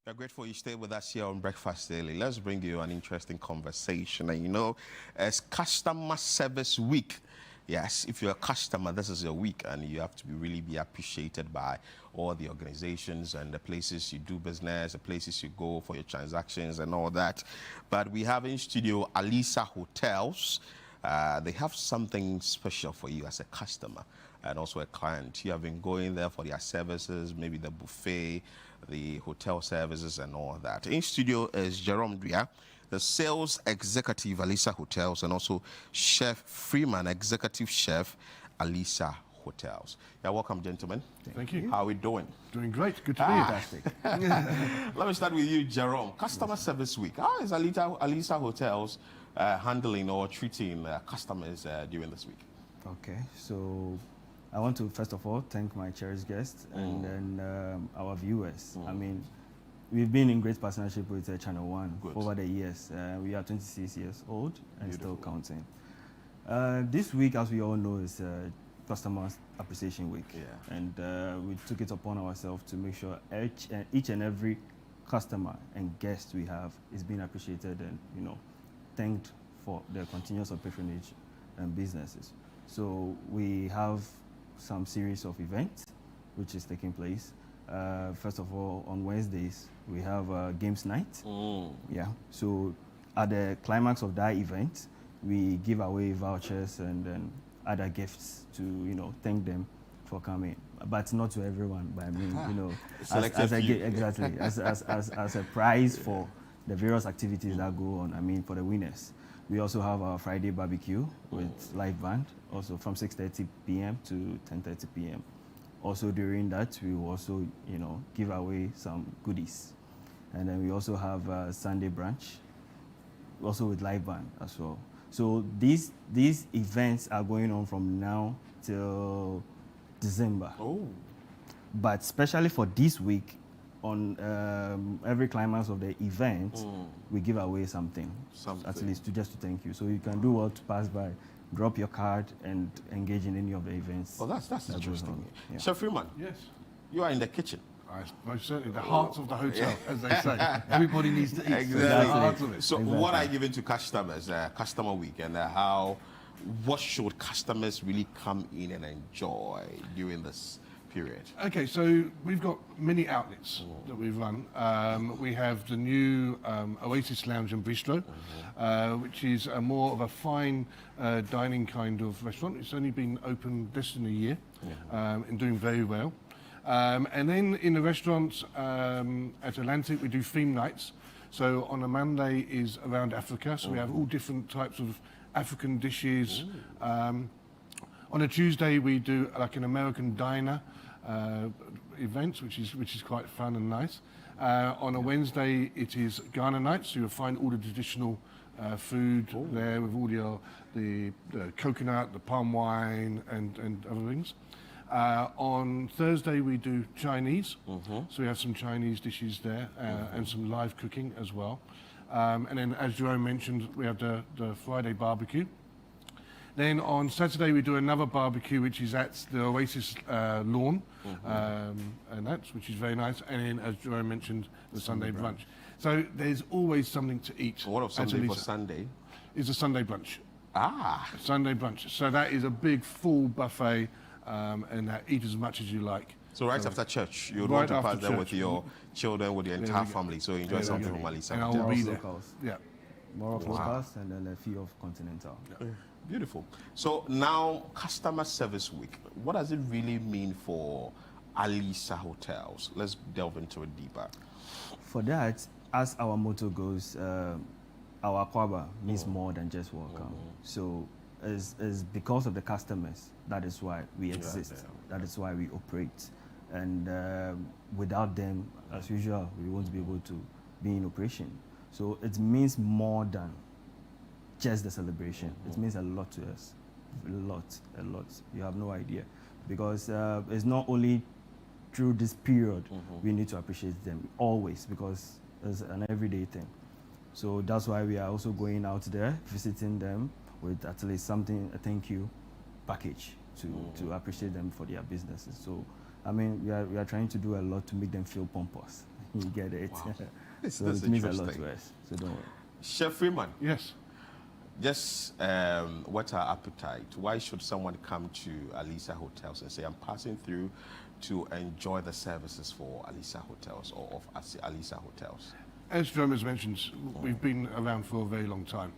We're grateful you stayed with us here on Breakfast Daily. Let's bring you an interesting conversation. And you know, as Customer Service Week, yes, if you're a customer, this is your week, and you have to really be appreciated by all the organizations and the places you do business, the places you go for your transactions and all that. But we have in studio Alisa Hotels. They have something special for you as a customer. and also a client. You have been going there for their services, maybe the buffet, the hotel services, and all that. In studio is Jerome Dua, the sales executive, Alisa Hotels, and also Chef Freeman, executive chef, Alisa Hotels. Yeah, welcome, gentlemen. Thank you. How are we doing? Doing great. Good to be here. Let me start with you, Jerome. Customer Service Week. How is Alisa Hotels handling or treating customers during this week? Okay, so I want to first of all thank my cherished guests and then our viewers. I mean, we've been in great partnership with Channel One over the years. We are 26 years old and still counting. This week, as we all know, is Customer Appreciation Week, and we took it upon ourselves to make sure each and every customer and guest we have is being appreciated and thanked for their continuous patronage and businesses. So we have some series of events which is taking place. First of all, on Wednesdays we have games night. Yeah. So at the climax of that event, we give away vouchers and then other gifts to thank them for coming, but not to everyone. But I mean, as a prize for the various activities that go on. I mean, for the winners. We also have our Friday barbecue with live band, also from 6:30 p.m. to 10:30 p.m. Also during that, we will also give away some goodies, and then we also have Sunday brunch, also with live band as well. So these events are going on from now till December. But especially for this week, on every climax of the event, we give away something, at least just to thank you. So you can do well to pass by, drop your card, and engage in any of the events. Oh, that's interesting. Yeah. Chef Freeman, yes, you are in the kitchen. Most certainly, the heart of the hotel, as they say. Everybody needs to eat. Exactly. The heart of it. So what are you giving to customers, Customer Week, and what should customers really come in and enjoy during this period? Okay, so we've got many outlets that we've run. We have the new Oasis Lounge and Bistro, which is more of a fine dining kind of restaurant. It's only been open less than a year and doing very well. And then in the restaurants at Atlantic, we do theme nights. So on a Monday is around Africa, so we have all different types of African dishes. On a Tuesday, we do like an American diner event, which is quite fun and nice. On a Wednesday, it is Ghana night, so you'll find all the traditional food there with all the coconut, the palm wine, and other things. On Thursday we do Chinese, so we have some Chinese dishes there and some live cooking as well. And then, as Jerome mentioned, we have the Friday barbecue. Then on Saturday we do another barbecue, which is at the Oasis lawn, and which is very nice. And then, as Jerome mentioned, the Sunday brunch. So there's always something to eat. What of something for Sunday? Is a Sunday brunch. Sunday brunch. So that is a big full buffet. And eat as much as you like. So after church, you would want to pass there with your children, with your entire family, so enjoy something from Alisa. And I'll be there. Yeah. More of locals and then a few of continental. Beautiful. So now, Customer Service Week. What does it really mean for Alisa Hotels? Let's delve into it deeper. For that, as our motto goes, our Kwaba means more than just welcome. So is because of the customers. That is why we exist. That is why we operate. And without them, as usual, we won't be able to be in operation. So it means more than just the celebration. It means a lot to us. A lot. You have no idea. Because it's not only through this period we need to appreciate them, always, because it's an everyday thing. So that's why we are also going out there, visiting them, with at least something, a thank you package to appreciate them for their businesses. So, I mean, we are trying to do a lot to make them feel pompous. You get it? Wow. So it means a lot to us. So don't worry. Chef Freeman. Yes. Just whet our appetite. Why should someone come to Alisa Hotels and say, I'm passing through to enjoy the services for Alisa Hotels or of Alisa Hotels? As Jerome has mentioned, we've been around for a very long time,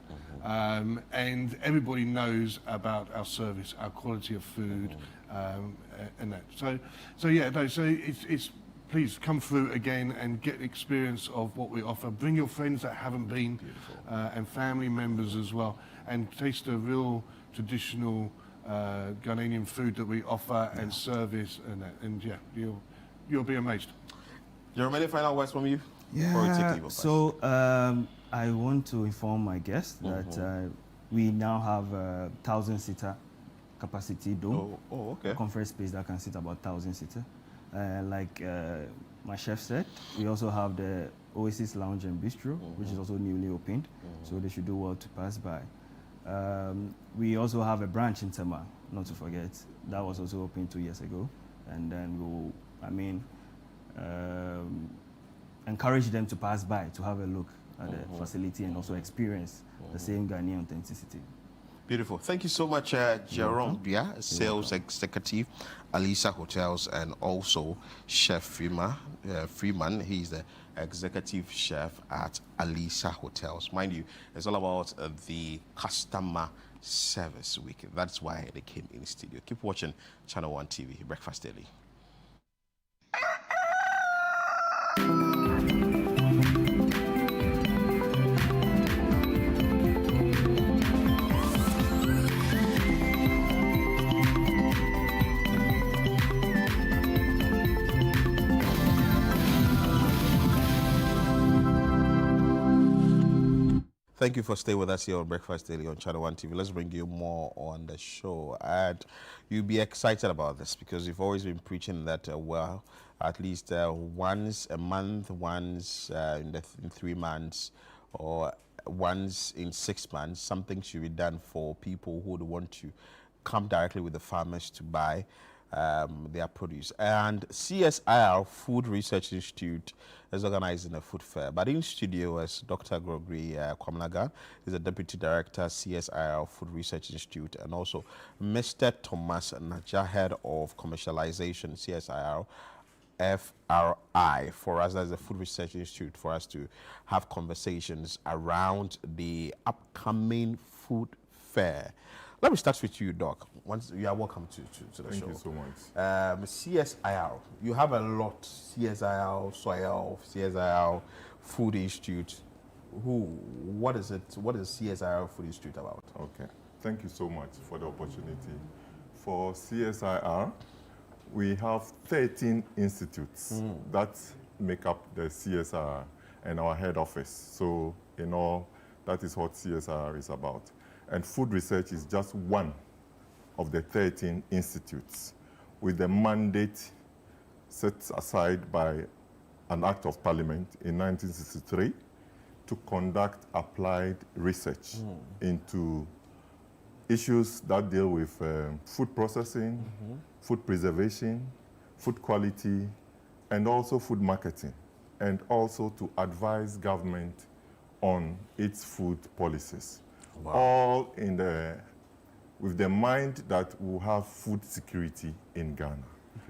and everybody knows about our service, our quality of food, and that. So yeah, no, so it's please come through again and get experience of what we offer. Bring your friends that haven't been, and family members as well, and taste the real traditional Ghanaian food that we offer and service, and that. And yeah, you'll be amazed. Jerome, any final words from you? Before we take Yeah. leave of us? So I want to inform my guests that we now have a 1,000-seater capacity dome. Oh, okay. A conference space that can sit about 1,000-seater. Like my chef said, we also have the Oasis Lounge and Bistro, which is also newly opened. So they should do well to pass by. We also have a branch in Tema, not to forget. That was also opened 2 years ago. And then we'll, encourage them to pass by to have a look at the facility and also experience the same Ghanaian authenticity. Beautiful. Thank you so much, Jerome Bia, Sales Executive, Alisa Hotels, and also Chef Freeman. He's the Executive Chef at Alisa Hotels. Mind you, it's all about the customer service week. That's why they came in the studio. Keep watching Channel One TV, Breakfast Daily. Thank you for staying with us here on Breakfast Daily on Channel One TV. Let's bring you more on the show. And you'll be excited about this because you've always been preaching that, well, at least once a month, once in 3 months, or once in 6 months, something should be done for people who would want to come directly with the farmers to buy their produce. And CSIR Food Research Institute is organizing a food fair. But in studio is Dr. Gregory Kwamnaga, is the Deputy Director, CSIR Food Research Institute, and also Mr. Thomas Naja, Head of Commercialization, CSIR FRI, for us as the Food Research Institute, for us to have conversations around the upcoming food fair. Let me start with you, Doc. Once you are welcome to the show. Thank you so much. CSIR, you have a lot. CSIR, Soil, CSIR Food Institute. What is it? What is CSIR Food Institute about? Okay. Thank you so much for the opportunity. For CSIR, we have 13 institutes that make up the CSIR and our head office. So, in all, that is what CSIR is about. And food research is just one of the 13 institutes with the mandate set aside by an act of parliament in 1963 to conduct applied research into issues that deal with food processing, food preservation, food quality, and also food marketing, and also to advise government on its food policies. Wow. All in with the mind that we'll have food security in Ghana.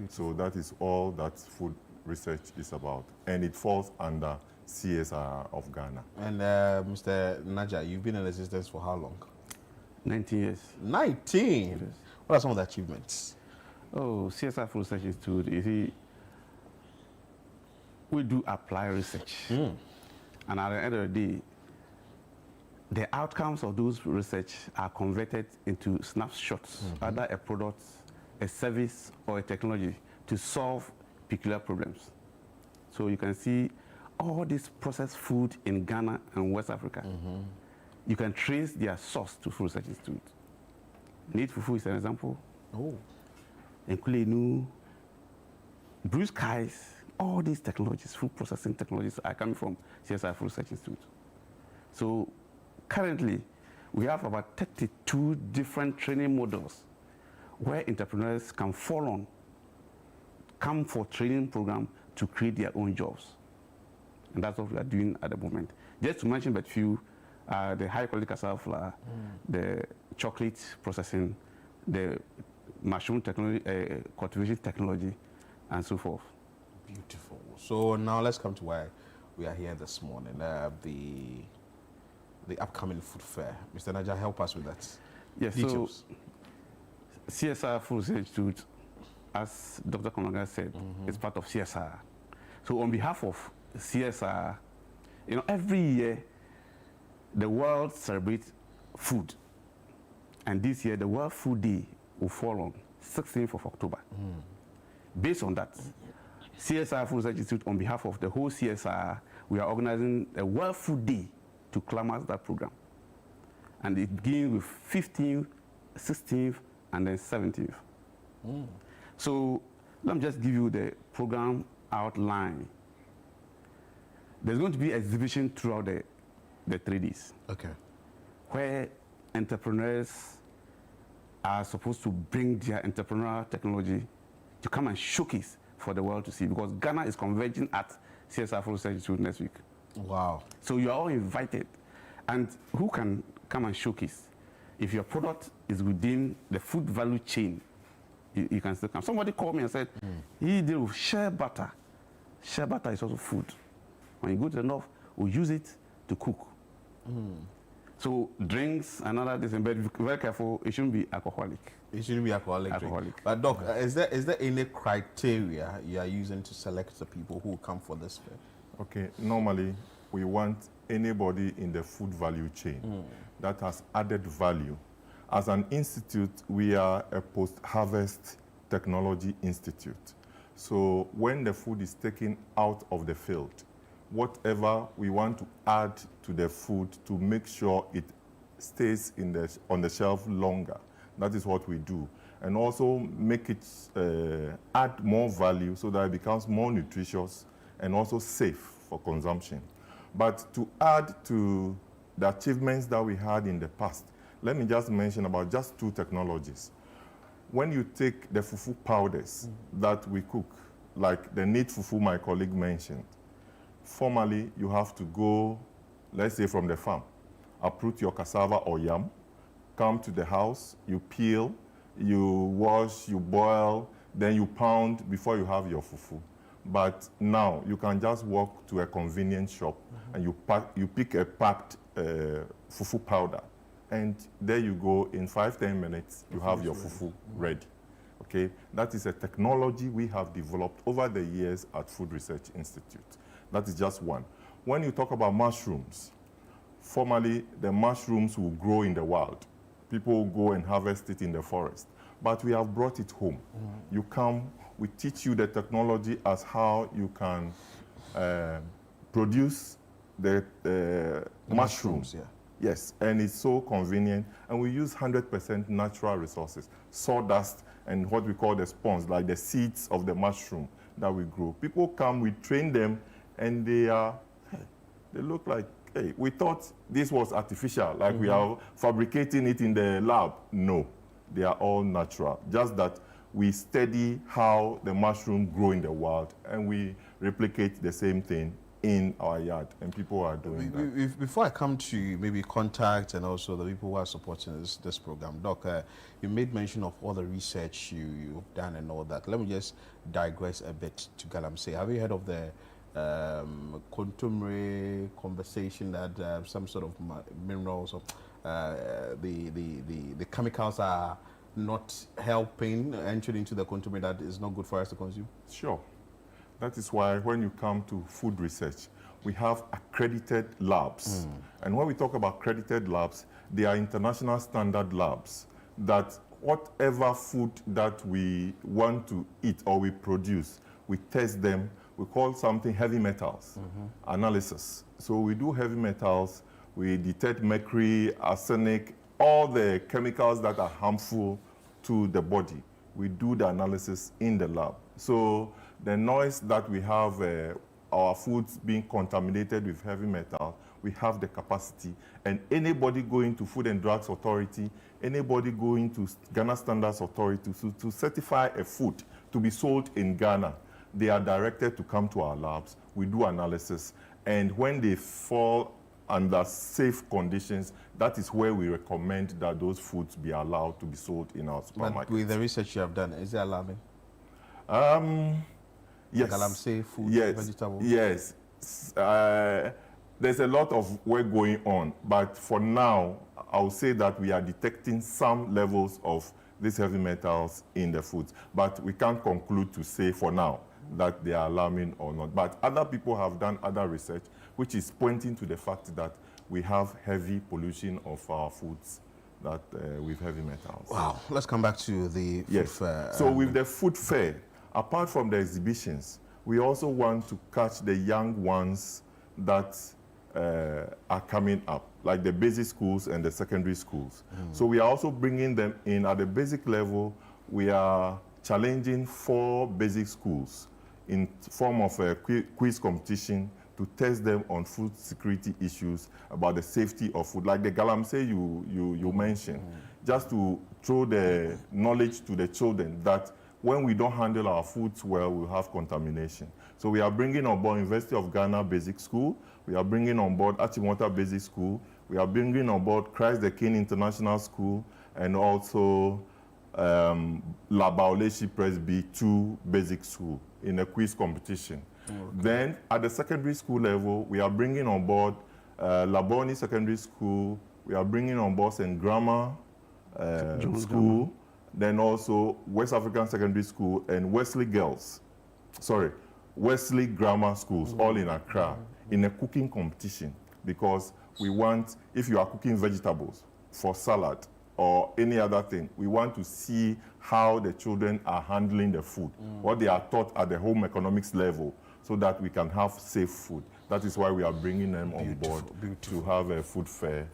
So that is all that food research is about. And it falls under CSIR of Ghana. And Mr. Naja, you've been in existence for how long? 19 years. 19? Yes. What are some of the achievements? Oh, CSIR Food Research Institute, you see, we do apply research. And at the end of the day, the outcomes of those research are converted into snapshots, either a product, a service, or a technology to solve peculiar problems. So you can see all this processed food in Ghana and West Africa. You can trace their source to Food Research Institute. Need Fufu is an example. Nkulenu, Blue Skies, all these technologies, food processing technologies are coming from CSIR Food Research Institute. So currently, we have about 32 different training models where entrepreneurs can come for training program to create their own jobs. And that's what we are doing at the moment. Just to mention but few, the high quality cassava flour, the chocolate processing, the mushroom technology, cultivation technology, and so forth. Beautiful. So now let's come to why we are here this morning. The upcoming food fair. Mr. Naja, help us with that. Yes, details. so CSR Food Research Institute, as Dr. Komaga said, is part of CSR. So on behalf of CSR, every year the world celebrates food. And this year the World Food Day will fall on 16th of October. Based on that, CSR Food Research Institute, on behalf of the whole CSR, we are organizing a World Food Day to climax that program. And it begins with 15th, 16th, and then 17th. So let me just give you the program outline. There's going to be exhibition throughout the 3 days. Okay. Where entrepreneurs are supposed to bring their entrepreneurial technology to come and showcase for the world to see, because Ghana is converging at CSR Food Research Institute next week. Wow. So you are all invited. And who can come and showcase? If your product is within the food value chain, you can still come. Somebody called me and said, he deal with shea butter. Shea butter is also food. When you go to the north, we use it to cook. So drinks and other things, but be very careful, it shouldn't be alcoholic. It shouldn't be alcoholic. But Doc, is there any criteria you are using to select the people who come for this fair? Okay, normally we want anybody in the food value chain that has added value. As an institute, we are a post-harvest technology institute. So when the food is taken out of the field, whatever we want to add to the food to make sure it stays on the shelf longer, that is what we do. And also make it add more value so that it becomes more nutritious and also safe for consumption. But to add to the achievements that we had in the past, let me just mention about just 2 technologies. When you take the fufu powders that we cook, like the neat fufu my colleague mentioned, formally you have to go, let's say from the farm, uproot your cassava or yam, come to the house, you peel, you wash, you boil, then you pound before you have your fufu. But now you can just walk to a convenience shop and you pick a packed fufu powder, and there you go, in 5-10 minutes you have your fufu ready. Okay, that is a technology we have developed over the years at Food Research Institute. That is just one. When you talk about mushrooms, formerly the mushrooms will grow in the wild. People will go and harvest it in the forest. But we have brought it home. You come, we teach you the technology as how you can produce the mushrooms. Yeah. Yes, and it's so convenient. And we use 100% natural resources, sawdust and what we call the spawns, like the seeds of the mushroom that we grow. People come, we train them, and they look like, hey, we thought this was artificial, like we are fabricating it in the lab. No, they are all natural. Just that we study how the mushroom grow in the wild, and we replicate the same thing in our yard, and people are doing that. Before I come to maybe contact and also the people who are supporting this program, Doc, you made mention of all the research you've done and all that. Let me just digress a bit to Galamsey. Have you heard of the contumely conversation that some sort of minerals or the chemicals are not helping entering into the contumely that is not good for us to consume? Sure. That is why when you come to food research, we have accredited labs. And when we talk about accredited labs, they are international standard labs that whatever food that we want to eat or we produce, we test them. We call something heavy metals analysis. So we do heavy metals, we detect mercury, arsenic, all the chemicals that are harmful to the body. We do the analysis in the lab. So the noise that we have, our foods being contaminated with heavy metal, we have the capacity. And anybody going to Food and Drugs Authority, anybody going to Ghana Standards Authority to certify a food to be sold in Ghana, they are directed to come to our labs. We do analysis. And when they fall under safe conditions, that is where we recommend that those foods be allowed to be sold in our supermarkets. But with the research you have done, is it alarming? Yes. Galamsey, food, vegetables? Yes. There's a lot of work going on, but for now, I would say that we are detecting some levels of these heavy metals in the foods. But we can't conclude to say for now that they are alarming or not. But other people have done other research, which is pointing to the fact that we have heavy pollution of our foods that with heavy metals. Wow. Let's come back to the food fair. So with the food fair, apart from the exhibitions, we also want to catch the young ones that are coming up, like the basic schools and the secondary schools. So we are also bringing them in at the basic level. We are challenging 4 basic schools in form of a quiz competition to test them on food security issues about the safety of food, like the galamsey you mentioned, just to throw the knowledge to the children that when we don't handle our foods well, we'll have contamination. So we are bringing on board University of Ghana Basic School, we are bringing on board Achimota Basic School, we are bringing on board Christ the King International School, and also Labaoleshi Presby 2 Basic School in a quiz competition. Then at the secondary school level, we are bringing on board Laboni Secondary School, we are bringing on board St. Grammar School, then also West African Secondary School and Wesley Grammar Schools, all in Accra, in a cooking competition, because we want, if you are cooking vegetables for salad or any other thing, we want to see how the children are handling the food, what they are taught at the home economics level, so that we can have safe food. That is why we are bringing them on board to have a food fair.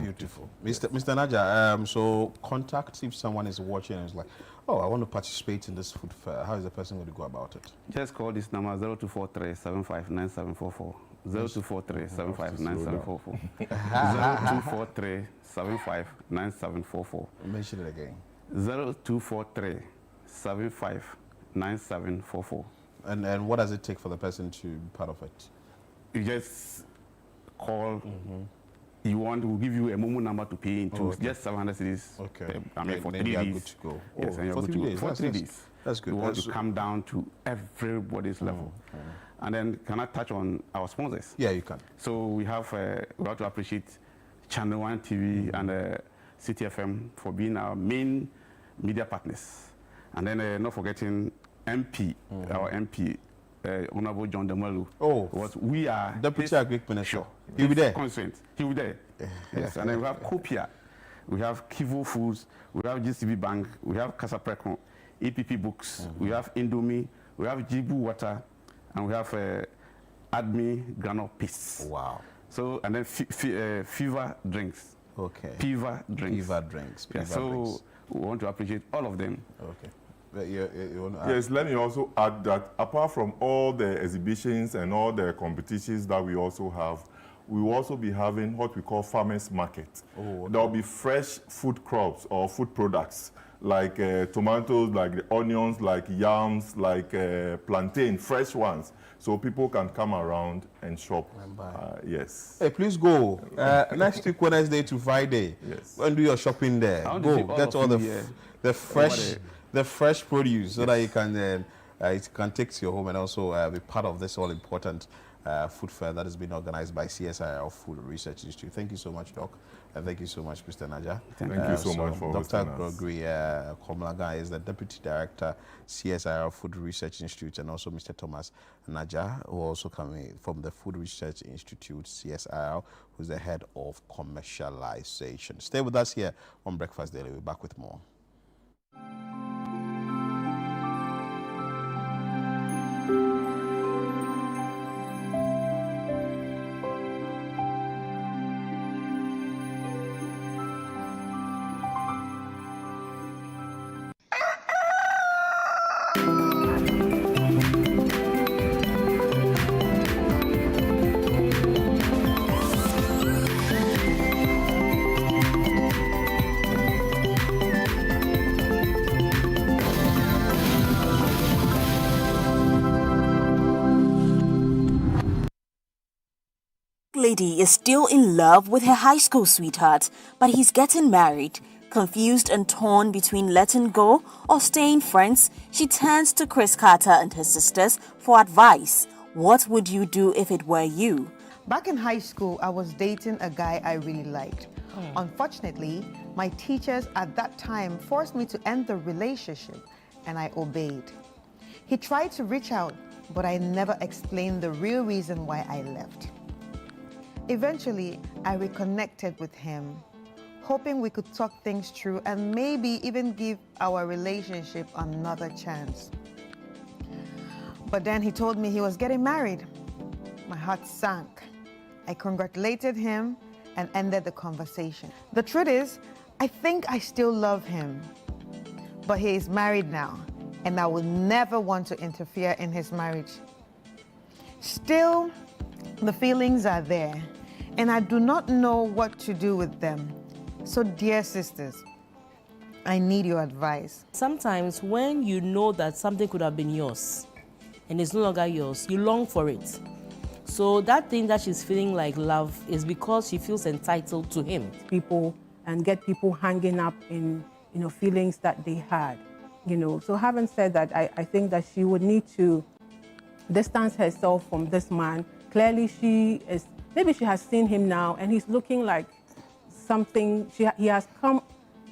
Beautiful. Mr. Naja, so contact if someone is watching and is like, oh, I want to participate in this food fair. How is the person going to go about it? Just call this number 0243 759744. 0243 759744. 0243 759744. Mention it again. 0243 759744. And what does it take for the person to be part of it? You just call. We'll give you a Momo number to pay into just 700 cedis. Okay. I mean, for 3 Then you are days. good to go. Yes, and you're for good 3 to go. days. For 3 days. That's good. We want to come down to everybody's level. And then, can I touch on our sponsors? Yeah, you can. So we have, we want to appreciate Channel 1 TV and City FM for being our main media partners. And then, not forgetting MP, our MP, Honorable John Demelu. What we are Deputy Agric Minister. Sure. He'll be there. He'll be there. Yes. And then we have Copia, we have Kivu Foods, we have GCB Bank, we have Casa Precon, EPP Books, we have Indomie, we have Jibu Water, and we have Admi Granol Paste. Wow. So, and then Fever Drinks. Okay. Fever Drinks. Fever Drinks. Yeah, so we want to appreciate all of them. Okay. You want to add? Yes, let me also add that apart from all the exhibitions and all the competitions that we also have, we will also be having what we call farmers market. There will be fresh food crops or food products like tomatoes, like the onions, like yams, like plantain, fresh ones. So people can come around and shop. Yes. Hey, please go. Next week, Wednesday to Friday. Yes. Go and do your shopping there. Go get all the fresh produce so that you can it can take to your home and also be part of this all important food fair that has been organized by CSIR Food Research Institute. Thank you so much, Doc. And thank you so much, Mr. Naja. Thank you so much for Dr. hosting us. Gregory Komlaga is the Deputy Director, CSIR Food Research Institute, and also Mr. Thomas Naja, who also coming from the Food Research Institute, CSIR, who's the head of commercialization. Stay with us here on Breakfast Daily. We'll be back with more. Lady is still in love with her high school sweetheart, but he's getting married. Confused and torn between letting go or staying friends, she turns to Chris Carter and her sisters for advice. What would you do if it were you? Back in high school, I was dating a guy I really liked. Unfortunately, my teachers at that time forced me to end the relationship, and I obeyed. He tried to reach out, but I never explained the real reason why I left. Eventually, I reconnected with him, hoping we could talk things through and maybe even give our relationship another chance. But then he told me he was getting married. My heart sank. I congratulated him and ended the conversation. The truth is, I think I still love him, but he is married now, and I will never want to interfere in his marriage. Still, the feelings are there, and I do not know what to do with them. So, dear sisters, I need your advice. Sometimes when you know that something could have been yours and it's no longer yours, you long for it. So that thing that she's feeling like love is because she feels entitled to him. People and get people hanging up in feelings that they had. So having said that, I think that she would need to distance herself from this man. Clearly maybe she has seen him now and he's looking like something, he has come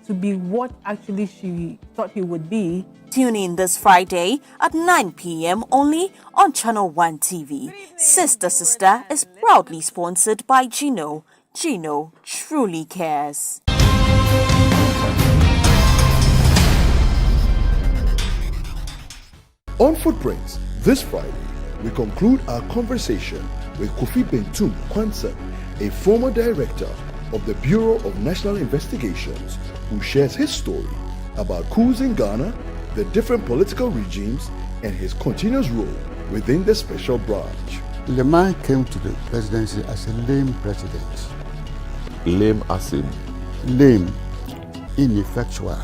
to be what actually she thought he would be. Tune in this Friday at 9 p.m. only on Channel 1 TV. Sister Sister is proudly sponsored by Gino. Gino truly cares. On Footprints, this Friday, we conclude our conversation with Kofi Bentum Kwanzaa, a former director of the Bureau of National Investigations, who shares his story about coups in Ghana, the different political regimes, and his continuous role within the special branch. The man came to the presidency as a lame president. Lame as in? Lame, ineffectual,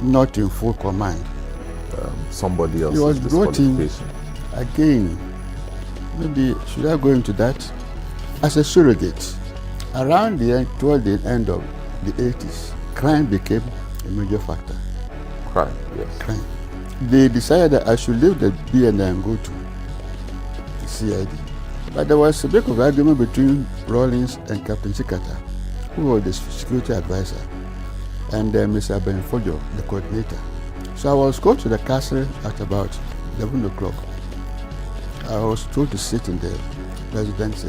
not in full command. Somebody else. He was brought in again. Maybe should I go into that? As a surrogate. Around the end, toward the end of the 80s, crime became a major factor. Crime, yes. Crime. They decided that I should leave the BNI and go to the CID. But there was a bit of argument between Rawlings and Captain Chikata, who was the security advisor, and Mr. Benfojo, the coordinator. So I was called to the castle at about 11 o'clock. I was told to sit in the president's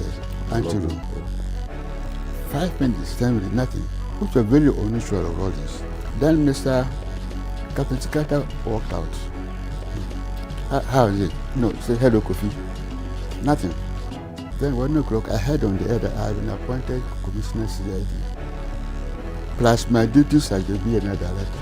anteroom. 5 minutes, 10 minutes, nothing, which was very unusual of all this. Then Mr. Captain Chikata walked out. How is it? No, say hello, Kofi. Nothing. Then 1 o'clock, I heard on the air that I had been appointed Commissioner CID, plus my duties as the BNI director.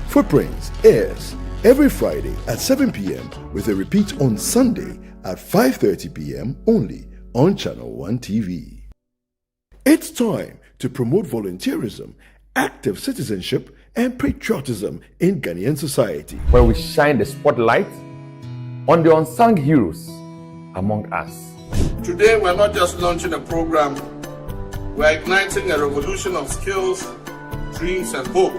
Footprints airs every Friday at 7 p.m. with a repeat on Sunday at 5:30 p.m. only on Channel 1 TV. It's time to promote volunteerism, active citizenship, and patriotism in Ghanaian society, where we shine the spotlight on the unsung heroes among us. Today, we're not just launching a program, we're igniting a revolution of skills, dreams, and hope.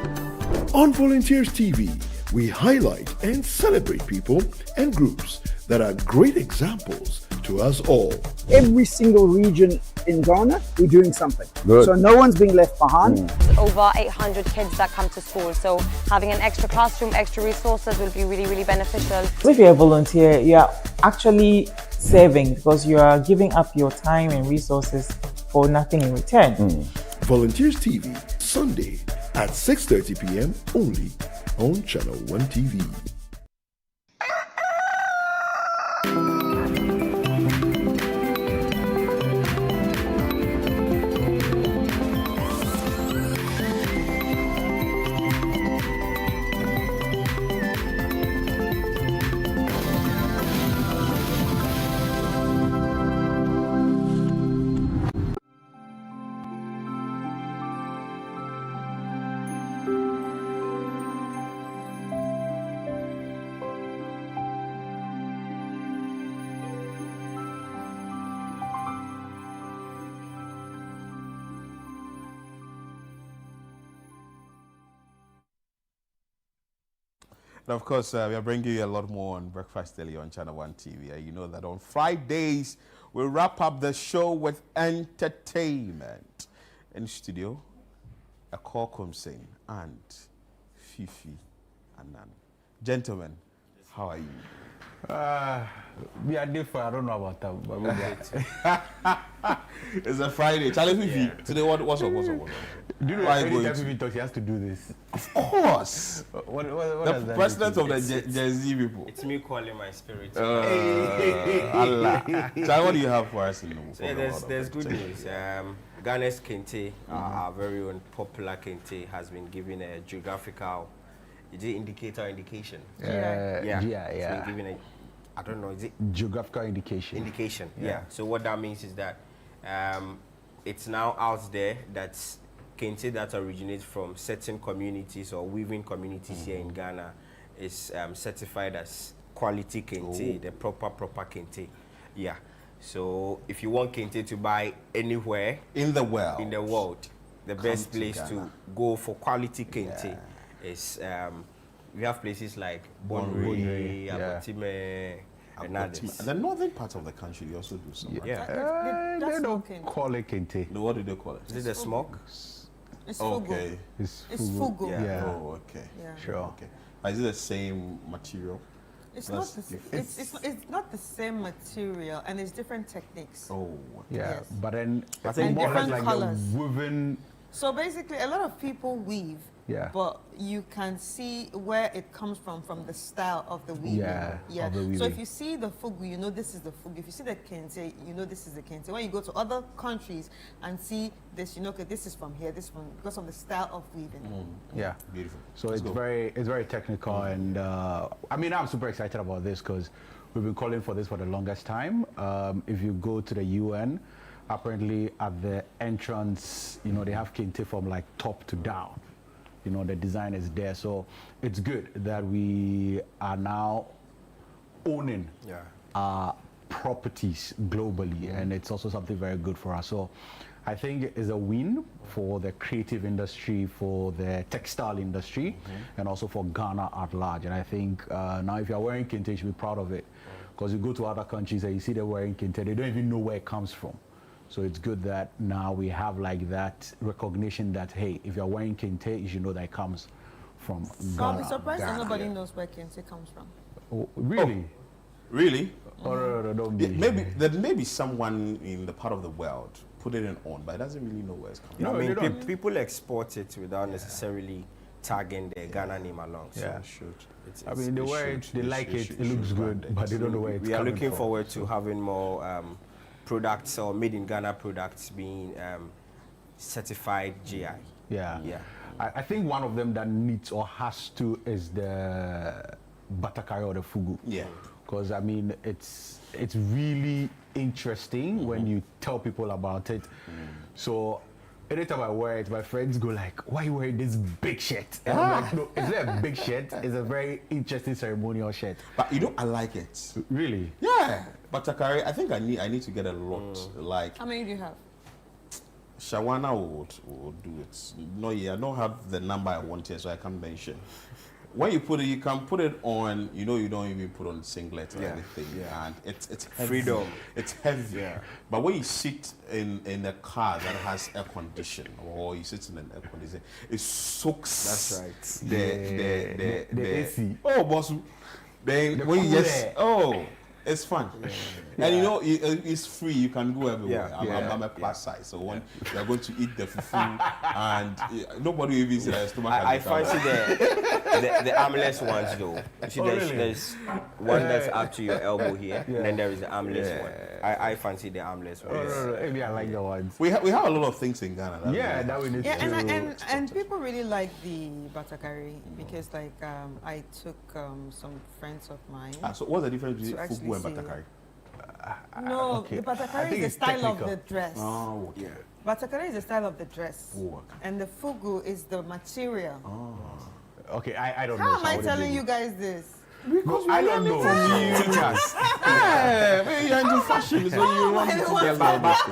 On Volunteers TV, we highlight and celebrate people and groups that are great examples to us all. Every single region in Ghana, we're doing something. Good. So no one's being left behind. Over 800 kids that come to school, so having an extra classroom, extra resources will be really, really beneficial. If you're a volunteer, you are actually serving because you are giving up your time and resources for nothing in return. Volunteers TV, Sunday at 6:30 p.m. only on Channel 1 TV. And of course, we are bringing you a lot more on Breakfast Daily on Channel 1 TV. You know that on Fridays, we wrap up the show with entertainment. in studio, Akol Komsen and Fifi Anan. Gentlemen, how are you? We are different. I don't know about that, but we're good. It's a Friday. Charlie Fifi, today what's up? Do you know why every time Fifi talks, he has to do this? Of course. What the does that president mean? of the Gen Z people. It's me calling my spirit. Allah. Charlie, what do you have for us in the So there's good news. Ghana's Kente, our very own popular Kente, has been given a geographical indication. Yeah. It's been given a, I don't know, is it geographical indication? Indication, yeah. So what that means is that it's now out there that Kente that originates from certain communities or weaving communities here in Ghana is certified as quality Kente, the proper Kente. Yeah. So if you want Kente to buy anywhere in the world, the best place to go for quality Kente is we have places like Bonri, Abotime, and others. The northern part of the country, they also do some. Yeah. They don't call it Kente. What do they call it? Is it the smoke? It's okay. It's fugu. Yeah. Oh, okay. Yeah. Sure. Okay. Is it the same material? It's not the same material, and it's different techniques. Oh. Yeah. Yes. But then I think more different like colors. the woven. So basically, a lot of people weave, but you can see where it comes from the style of the weaving. Yeah. Of the weaving. So if you see the fugu, you know this is the fugu. If you see the kente, you know this is the kente. When you go to other countries and see this, you know, okay, this is from here, this from because of the style of weaving. Yeah. Beautiful. So it's very technical, and I mean, I'm super excited about this because we've been calling for this for the longest time. If you go to the UN, apparently at the entrance, you know, they have Kente from like top to down. You know, the design is there. So it's good that we are now owning our properties globally, and it's also something very good for us. So I think it's a win for the creative industry, for the textile industry, and also for Ghana at large. And I think now if you're wearing Kente, you should be proud of it. Because you go to other countries and you see they're wearing Kente, they don't even know where it comes from. So it's good that now we have like that recognition that, hey, if you're wearing Kente, you should know that it comes from Ghana. I'll be surprised that nobody knows where kente comes from. Oh, really? Really? Or don't be. Maybe there may be someone in the part of the world put it on, but it doesn't really know where it's coming No, from. I mean, people export it without necessarily tagging the Ghana name along. So Yeah. it's, I mean, they wear it, they like it, it looks good, but they don't know where it's We are coming looking from. forward to having more products or made in Ghana products being certified GI. Yeah. I think one of them that needs or has to is the Batakari or the Fugu. Yeah. Because I mean, it's really interesting when you tell people about it. So anytime I wear it, my friends go like, "Why are you wearing this big shirt?" And I'm like, "No, it's not a big shirt. It's a very interesting ceremonial shirt." But you know, I like it. Really? Yeah. But Takari, I think I need to get a lot. Like How many do you have? Shawana would do it. No, I don't have the number I want here, so I can't mention. When you put it, you can put it on. You know, you don't even put on singlet or anything. And it's heavy. Freedom. It's heavy. Yeah. But when you sit in a car that has air condition, or you sit in an air condition, it soaks. That's right. The AC. Oh, boss. Then when you it's fun. And you know, it's free. You can go everywhere. I'm a plus size. So when you're going to eat the fufu, and nobody will even say that stomach. I fancy the armless ones though. You see, there's one that's up to your elbow here, and then there is the armless one. I fancy the armless one. No, maybe I like the ones. We have a lot of things in Ghana. That we need to. And people really like the Batakari because like I took some friends of mine. So what's the difference between fufu and Batakari? No, the Batakari is the style of the dress. Oh, okay. Batakari is the style of the dress. Oh, okay. And the fugu is the material. Oh. Okay, I don't know. How am I telling you guys this? Because I don't know. Teachers. You're into fashion, so you want to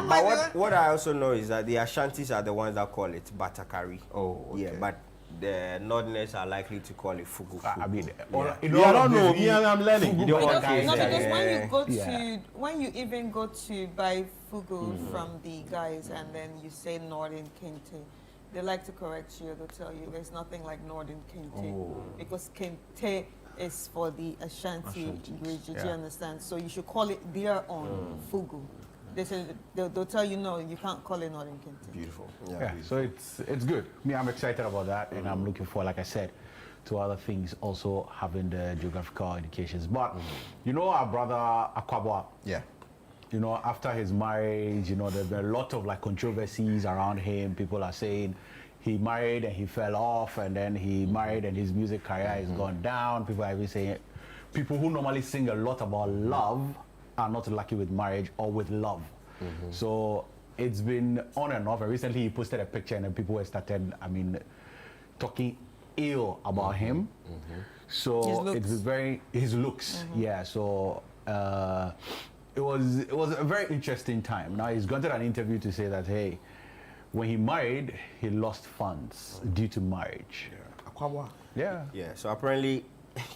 But what I also know is that the Ashantis are the ones that call it Batakari. Oh, okay. Yeah, but the Northerners are likely to call it fugu. I mean, I don't know. Me, I'm learning. You don't want Because, no, that, because yeah. when you go to, Yeah. when you even go to buy fugu from the guys and then you say Northern Kente, they like to correct you. They'll tell you there's nothing like Northern Kente because Kente is for the Ashanti region. Do you understand? So you should call it their own fugu. They say they'll tell you no, you can't call it Northern Kente. Beautiful. Yeah, so it's good. Me, I'm excited about that, and I'm looking for, like I said, to other things, also having the geographical indications. But you know, our brother Akwabwa. Yeah. You know, after his marriage, you know, there's been a lot of like controversies around him. People are saying he married and he fell off, and then he married and his music career has gone down. People are even saying people who normally sing a lot about love are not lucky with marriage or with love. So it's been on and off. And recently he posted a picture and then people were started, talking ill about him. So it's very, his looks, yeah. So it was a very interesting time. Now he's gone to an interview to say that, hey, when he married, he lost funds due to marriage. Yeah. Yeah. So apparently,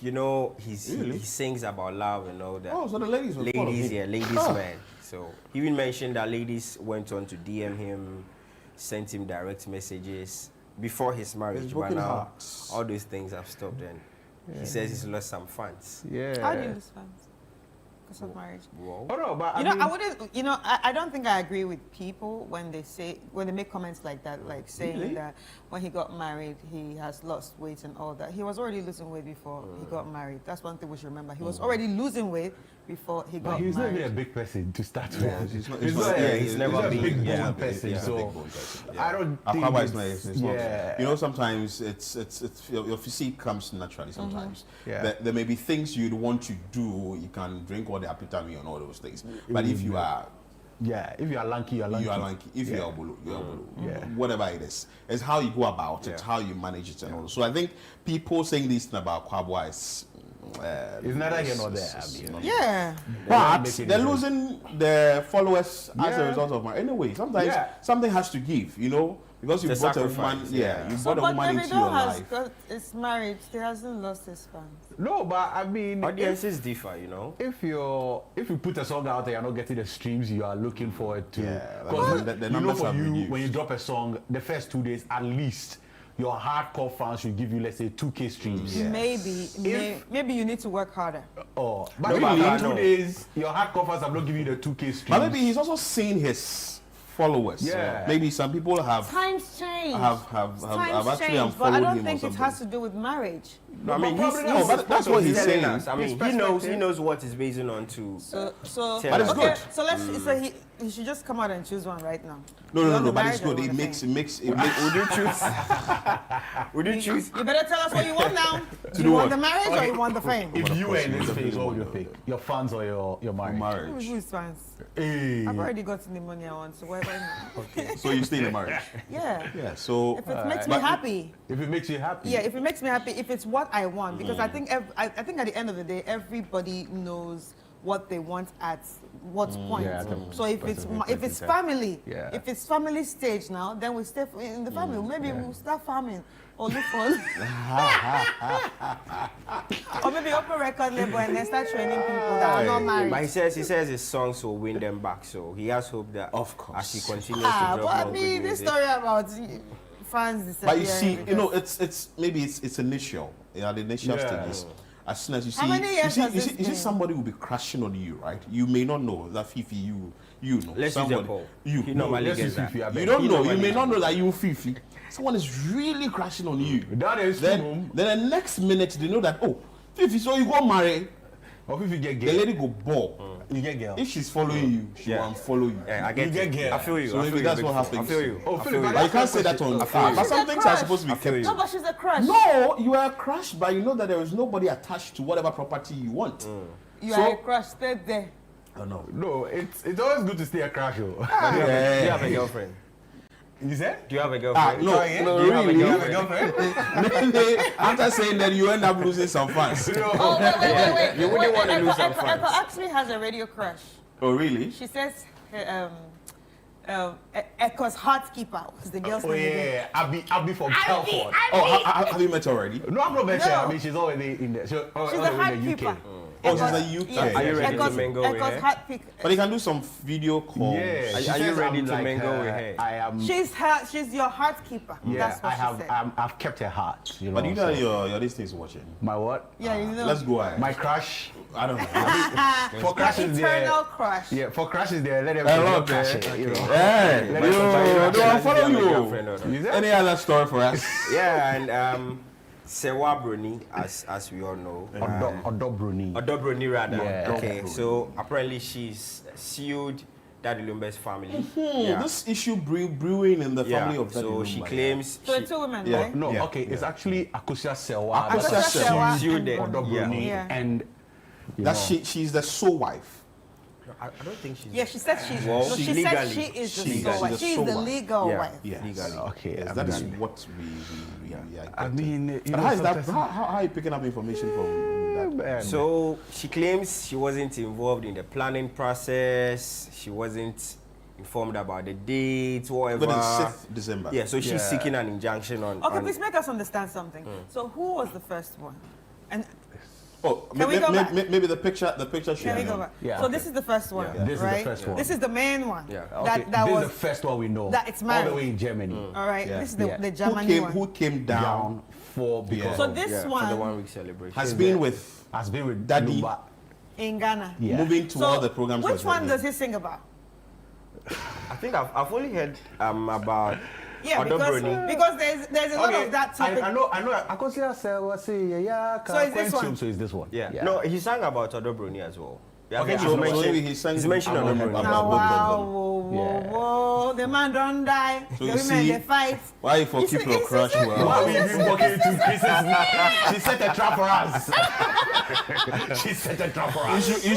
you know, he sings about love and all that. Oh, so the ladies were ladies, yeah, ladies man. So he even mentioned that ladies went on to DM him, sent him direct messages before his marriage. But now all those things have stopped, and he says he's lost some fans. Yeah. How do you lose funds? Because of marriage. Whoa. Oh no, but You know, I wouldn't. You know, I don't think I agree with people when they make comments like that, like saying that when he got married he has lost weight and all that. He was already losing weight before he got married. That's one thing we should remember. He was already losing weight before he got married. He's not even a big person to start with. Yeah, he's never a been big yeah, bone person. Yeah, So big bone person. Yeah. I don't think Akwaba it's, is not. yeah. You know, sometimes it's your physique comes naturally. Sometimes Yeah. there may be things you'd want to do. You can drink all the apitami and all those things. But if you are if you are lanky, you are lanky. You are lanky. If you are bulu, you are bulu. Yeah. Whatever it is, it's how you go about it, how you manage it, and all. So I think people saying this thing about Kwabwa is. It's neither here nor there. Yeah. But they're losing their followers as a result of marriage. Anyway, sometimes something has to give, you know, because you It's a brought a sacrifice, woman, yeah. you brought a woman into your life. His marriage, he hasn't lost his fans. No, but I mean, audiences differ, you know. If you put a song out there, you're not getting the streams you are looking forward to. Yeah, because the you know, numbers for have you, reduced. when you drop a song, the first 2 days at least, your hardcore fans should give you, let's say, 2K streams. Maybe you need to work harder. Oh, but No, really, but in 2 days, your hardcore fans have not given you the 2K streams. But maybe he's also seen his followers. Yeah. Maybe some people have Times change. have Times actually change, unfollowed but I don't him think or it something. has to do with marriage. No, I mean, but that's what he's telling saying. us. I mean, he knows what he's basing on to. So But it's okay, good. so let's so he should just come out and choose one right now. No, You no, want no, the but it's marriage or good. you It want the makes. Would you choose? Would you choose? You better tell us what you want now. do You want what? the marriage or you want the fame? If you were in this Definitely phase, what would you want pick? Your fans or your marriage? Who's fans? Hey. I've already gotten the money I want, so why not? Okay. So you stay in the marriage. Yeah. Yeah. So If it makes me happy. If it makes you happy. Yeah, if it makes me happy, if it's what I want, because I think I think at the end of the day, everybody knows what they want at what point. Yeah, so if it's family, if it's family stage now, then we stay in the family. Maybe we'll start farming or look for, or maybe open record label and then start training people that are not married. But he says his songs will win them back, so he has hope that of course as he continues Ah, to but drop I more mean, good this music. story about fans disappearing. But you see, you know, because- it's maybe it's initial. The initial Yeah. stages. As soon as you How see, many years has this you see been? somebody will be crashing on you, right? You may not know that Fifi, you know. Let's use somebody, a poll. you He no, normally let's gets use Fifi, that. I He bet. You don't know. You normally may gets not know that you Fifi. Someone is really crashing on you. That is then, true. Then the next minute they know that Fifi, so you go marry. Or if you get The girl. lady go ball. You get girl. If she's following you, she will unfollow you. Yeah, I get You get you. girl. I feel you. So I maybe feel you, that's big what fool. happens. I feel you. Oh, I Philip, feel but you. But you can't say that on I feel you. But some She's a things are crush. supposed to be I feel kept. you. No, but she's a crush. No, you are crushed, but you know that there is nobody attached to whatever property you want. You So- are a crush. Stay there. Oh no. No, it's always good to stay a crash. Do you have a girlfriend? You said? Do you have a girlfriend? No, no, Do you have a really. girlfriend? After saying that, you end up losing some fans. Oh, wait. You wouldn't want to lose some Echo fans. actually has a radio crush. Oh, really? She says Echo's Heartkeeper was the girl's name. yeah. Abby from Abby, Telford. Oh, have you met her already? No, I'm not mentioning. No. I mean, she's already in there. She's She's already a in the Heartkeeper. UK. Oh, she's a UK. Yes. Are you ready to Echo's, mingle with Echo's her? Heartkeeper. But you can do some video calls. Yeah, she Are you says ready I'm to like mingle her. with her? I am. She's your heartkeeper. Yeah, That's what I have. she said. I've kept her heart. You know. But you know so- your this thing's watching. my what? Yeah, you know. Let's go ahead. My crush. I don't know. For crush is there. Eternal crush. Yeah, for crush is there. Let them I love crush it. it. You know. Hey, Let them do I follow girlfriend you? or not? Any other story for us? Yeah, and Sewa Bruni, as we all know. Odobroni. Odobroni rather. Yeah. Okay, Odobroni. so apparently she's sued Daddy Lumbe's family. This issue brewing in the family of Daddy so she Lumba, claims So the two women, Yeah. right? No, Yeah, okay, it's yeah. actually Akosia Sewa. Akosia that Sewa sued them. Odobroni Yeah. and you That know, she's the sole wife. I don't think she's. Yeah, she said she's. Well, no, she she said legally. she is the She's legal the wife. She's sole the wife. legal Yeah. wife. Yes. Legally. okay, Yes, I that is mean, what we are I getting. mean, you But know, how is that? sometimes- How are you picking up information from that? So she claims she wasn't involved in the planning process. She wasn't informed about the date, whatever. But it's 6th December. Yeah, so she's Yeah. seeking an injunction on. Okay, on please make us understand something. So who was the first one? And Oh, Can we go back? maybe the picture should can we be go on. back? Yeah, So okay. this is the first one, Yeah, this is the right? first one. This is the main one. Yeah. okay, That this was is the first one we know. that it's all married. the way in Germany. all right. Yeah. This is the, Yeah. the Who Germany one. came down Down for because So of- this for the one 1 week celebration. has been with has been with Daddy. Lumba. in Ghana. Yeah. moving to So all the programs. which was one happening. does he sing about? I think I've only heard about. Yeah, Odobroni. because there's a lot of that topic. I know. Akosia Sewa say yeah. So is this one? So is this one? Yeah. No, he sang about Odobroni as well. Yeah, I Okay, think so he's mentioned, maybe he sang he's mentioned about Odobroni. about Now, both of wow, them. whoa, whoa, Yeah. whoa, the man don't die. So the you women see, they fight. Why you for You keep see- your you crush see- well? Why we even walking into Chris's? She set a trap for us. She set a trap for us. You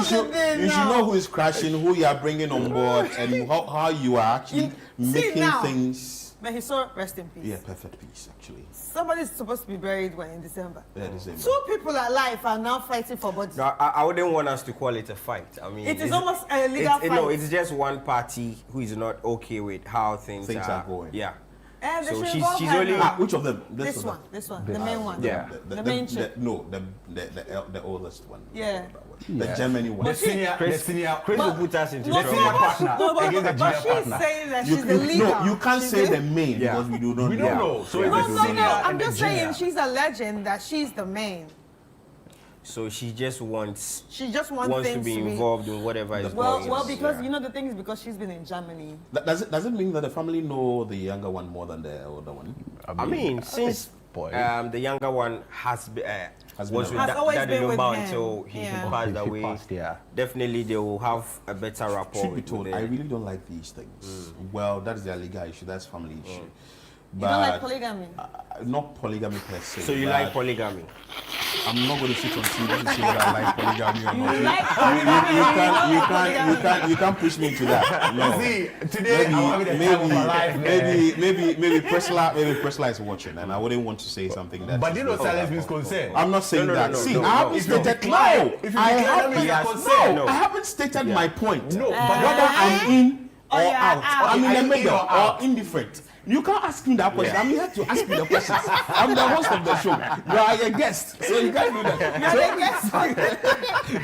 should know who is crashing, who you are bringing on board, and how you are actually making now. things. But he saw rest in peace. Yeah, perfect peace actually. Somebody's supposed to be buried when in December. Yeah, December. Two people alive are now fighting for bodies. No, I wouldn't want us to call it a fight. I mean, It is it's- almost a legal it's, No, fight. it's just one party who is not okay with how things are going. Yeah. And they So should she's involve her only- now. Which of them? This one, the main one. Yeah. The main chick. No, the oldest one. Yeah. The Germany one. The senior, Chris will put us into No, trouble. senior partner against the but junior she's partner. saying that she's the leader. No, you can't She's say the- the main Yeah. because we do not We know. don't know. So it's No, the no, senior no. and I'm the just junior. saying she's alleging that she's the main. So she just wants She just wants to things be to be involved in whatever is going on. Well, because Yeah. you know the thing is because she's been in Germany. Does it mean that the family know the younger one more than the older one? I mean, since boy. the younger one has been, Has was been with Has always Daddy been with Lumba him. until he Yeah. passed He away. passed, yeah. Definitely, they will have a better rapport. Truth be with told, the- I really don't like these things. Well, that is their legal issue. That's family issue. You don't like polygamy? Not polygamy per se. So you but like polygamy? I'm not going to sit on TV to say whether I like polygamy or not. You like polygamy? You can't push me into that. No. See, today I'm having the time of my life, man. maybe Priscilla is watching, and I wouldn't want to say something that. But you know silence means consent. I'm not saying No, no, that. no, See, no, I haven't If you stated decline- no. if you I decline, that means you haven't. consent. No, I haven't stated my point. No, but whether I'm in or you're out, out. I'm in Are the you in middle or or out? indifferent. You can't ask me that question. I'm here to ask you the questions. I'm the host of the show. You are a guest, so you can't do that.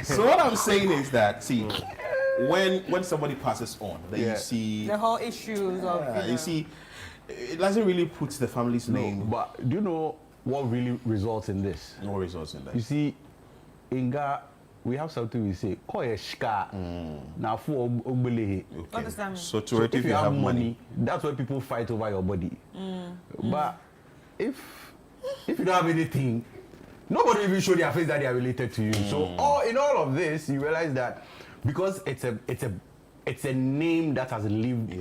So what I'm saying is that, see, when somebody passes on, then you see, The whole issues of you see, it doesn't really put the family's name. But do you know what really results in this? No results in that. You see, in Ga, we have something we say, koyeshka, na fu ogbelehe. What does that mean? So to it, If you have money, that's why people fight over your body. But if you don't have anything, nobody even show their face that they are related to you. So in all of this, you realize that because it's a name that has lived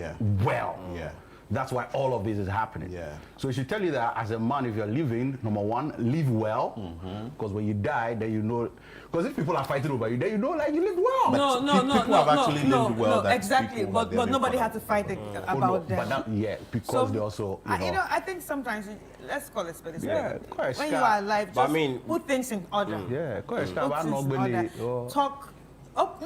well. Yeah. That's why all of this is happening. Yeah. So it should tell you that as a man, if you're living, number one, live well. Because when you die, then you know. Because if people are fighting over you, then you know like you lived well. No, people have actually lived well. That exactly. people But that they nobody live had to fight about no, them. but that, yeah, because So, they also, I think sometimes let's call it spade a spade. Yeah, quite When scar. you are alive, But I just mean- put things in order. yeah, quite Put things in order. Talk.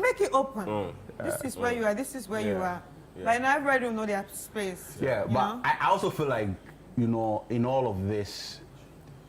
Make it open. This is where you are. This is where you are. Like now everybody don't know their space. Yeah, you but know? I also feel like, in all of this,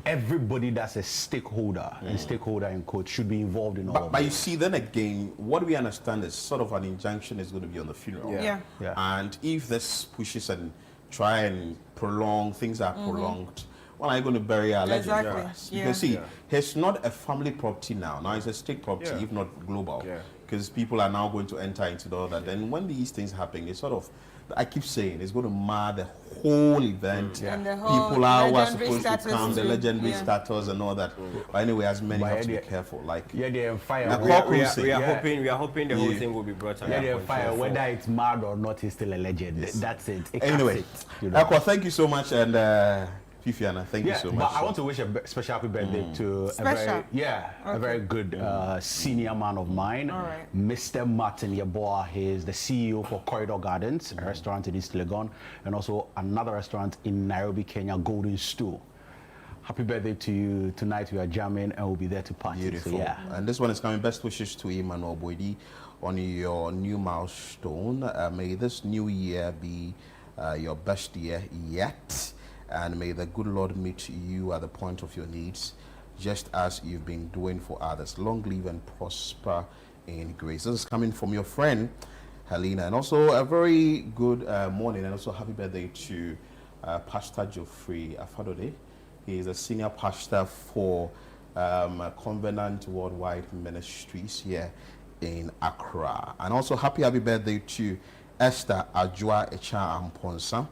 everybody that's a stakeholder and stakeholder in coach should be involved in all of But this. you see, then again, what we understand is sort of an injunction is going to be on the funeral. Yeah. And if this pushes and try and prolong, things are prolonged, well, I'm going to bury our legend Exactly. first. Yeah. Because see, it's not a family property now. Now it's a state property, if not global. Because people are now going to enter into all that. Then when these things happen, it's sort of, I keep saying, it's going to mar the whole event. And the whole People are who are legendary supposed to status come, the too. legendary Yeah. status and all that. But anyway, as many But have to be yeah, careful. Like, they're fire. the We are, core we are, crusade. we are Yeah. hoping the whole thing will be brought under They're control. fire. Whether it's mad or not, he's still a legend. Yes. That's it. Anyway, Akwa, thank you so much, and Fifiana, thank you so much. But I want to wish a special happy birthday to a Special? very good senior man of mine, All right. Mr. Martin Yeboah. He is the CEO for Corridor Gardens, a restaurant in East Legon, and also another restaurant in Nairobi, Kenya, Golden Stool. Happy birthday to you. Tonight we are jamming and we'll be there to party. Beautiful. So, yeah. And this one is coming. Best wishes to Emmanuel Boidi on your new milestone. May this new year be your best year yet. And may the good Lord meet you at the point of your needs, just as you've been doing for others. Long live and prosper in grace. This is coming from your friend, Helena. And also a very good morning and also happy birthday to Pastor Geoffrey Afadode. He is a senior pastor for Covenant Worldwide Ministries here in Accra. And also happy birthday to Esther Ajua Echa Amponsa.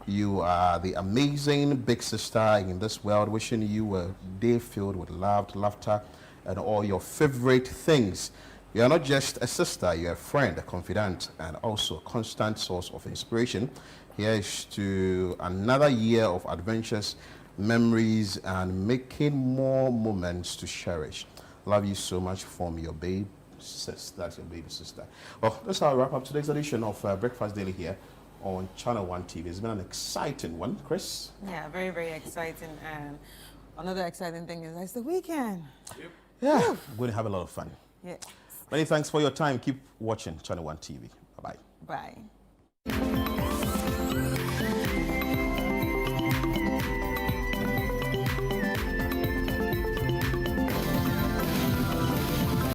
You are the amazing big sister in this world. Wishing you a day filled with love, laughter, and all your favorite things. You are not just a sister, you're a friend, a confidant, and also a constant source of inspiration. Here's to another year of adventures, memories, and making more moments to cherish. Love you so much from your babe sis. That's your baby sister. Well, that's how I wrap up today's edition of Breakfast Daily here on Channel One TV. It's been an exciting one, Chris. Yeah, very, very exciting. And another exciting thing is it's the weekend. Yeah, we're going to have a lot of fun. Yeah. Many thanks for your time. Keep watching Channel One TV. Bye-bye. Bye.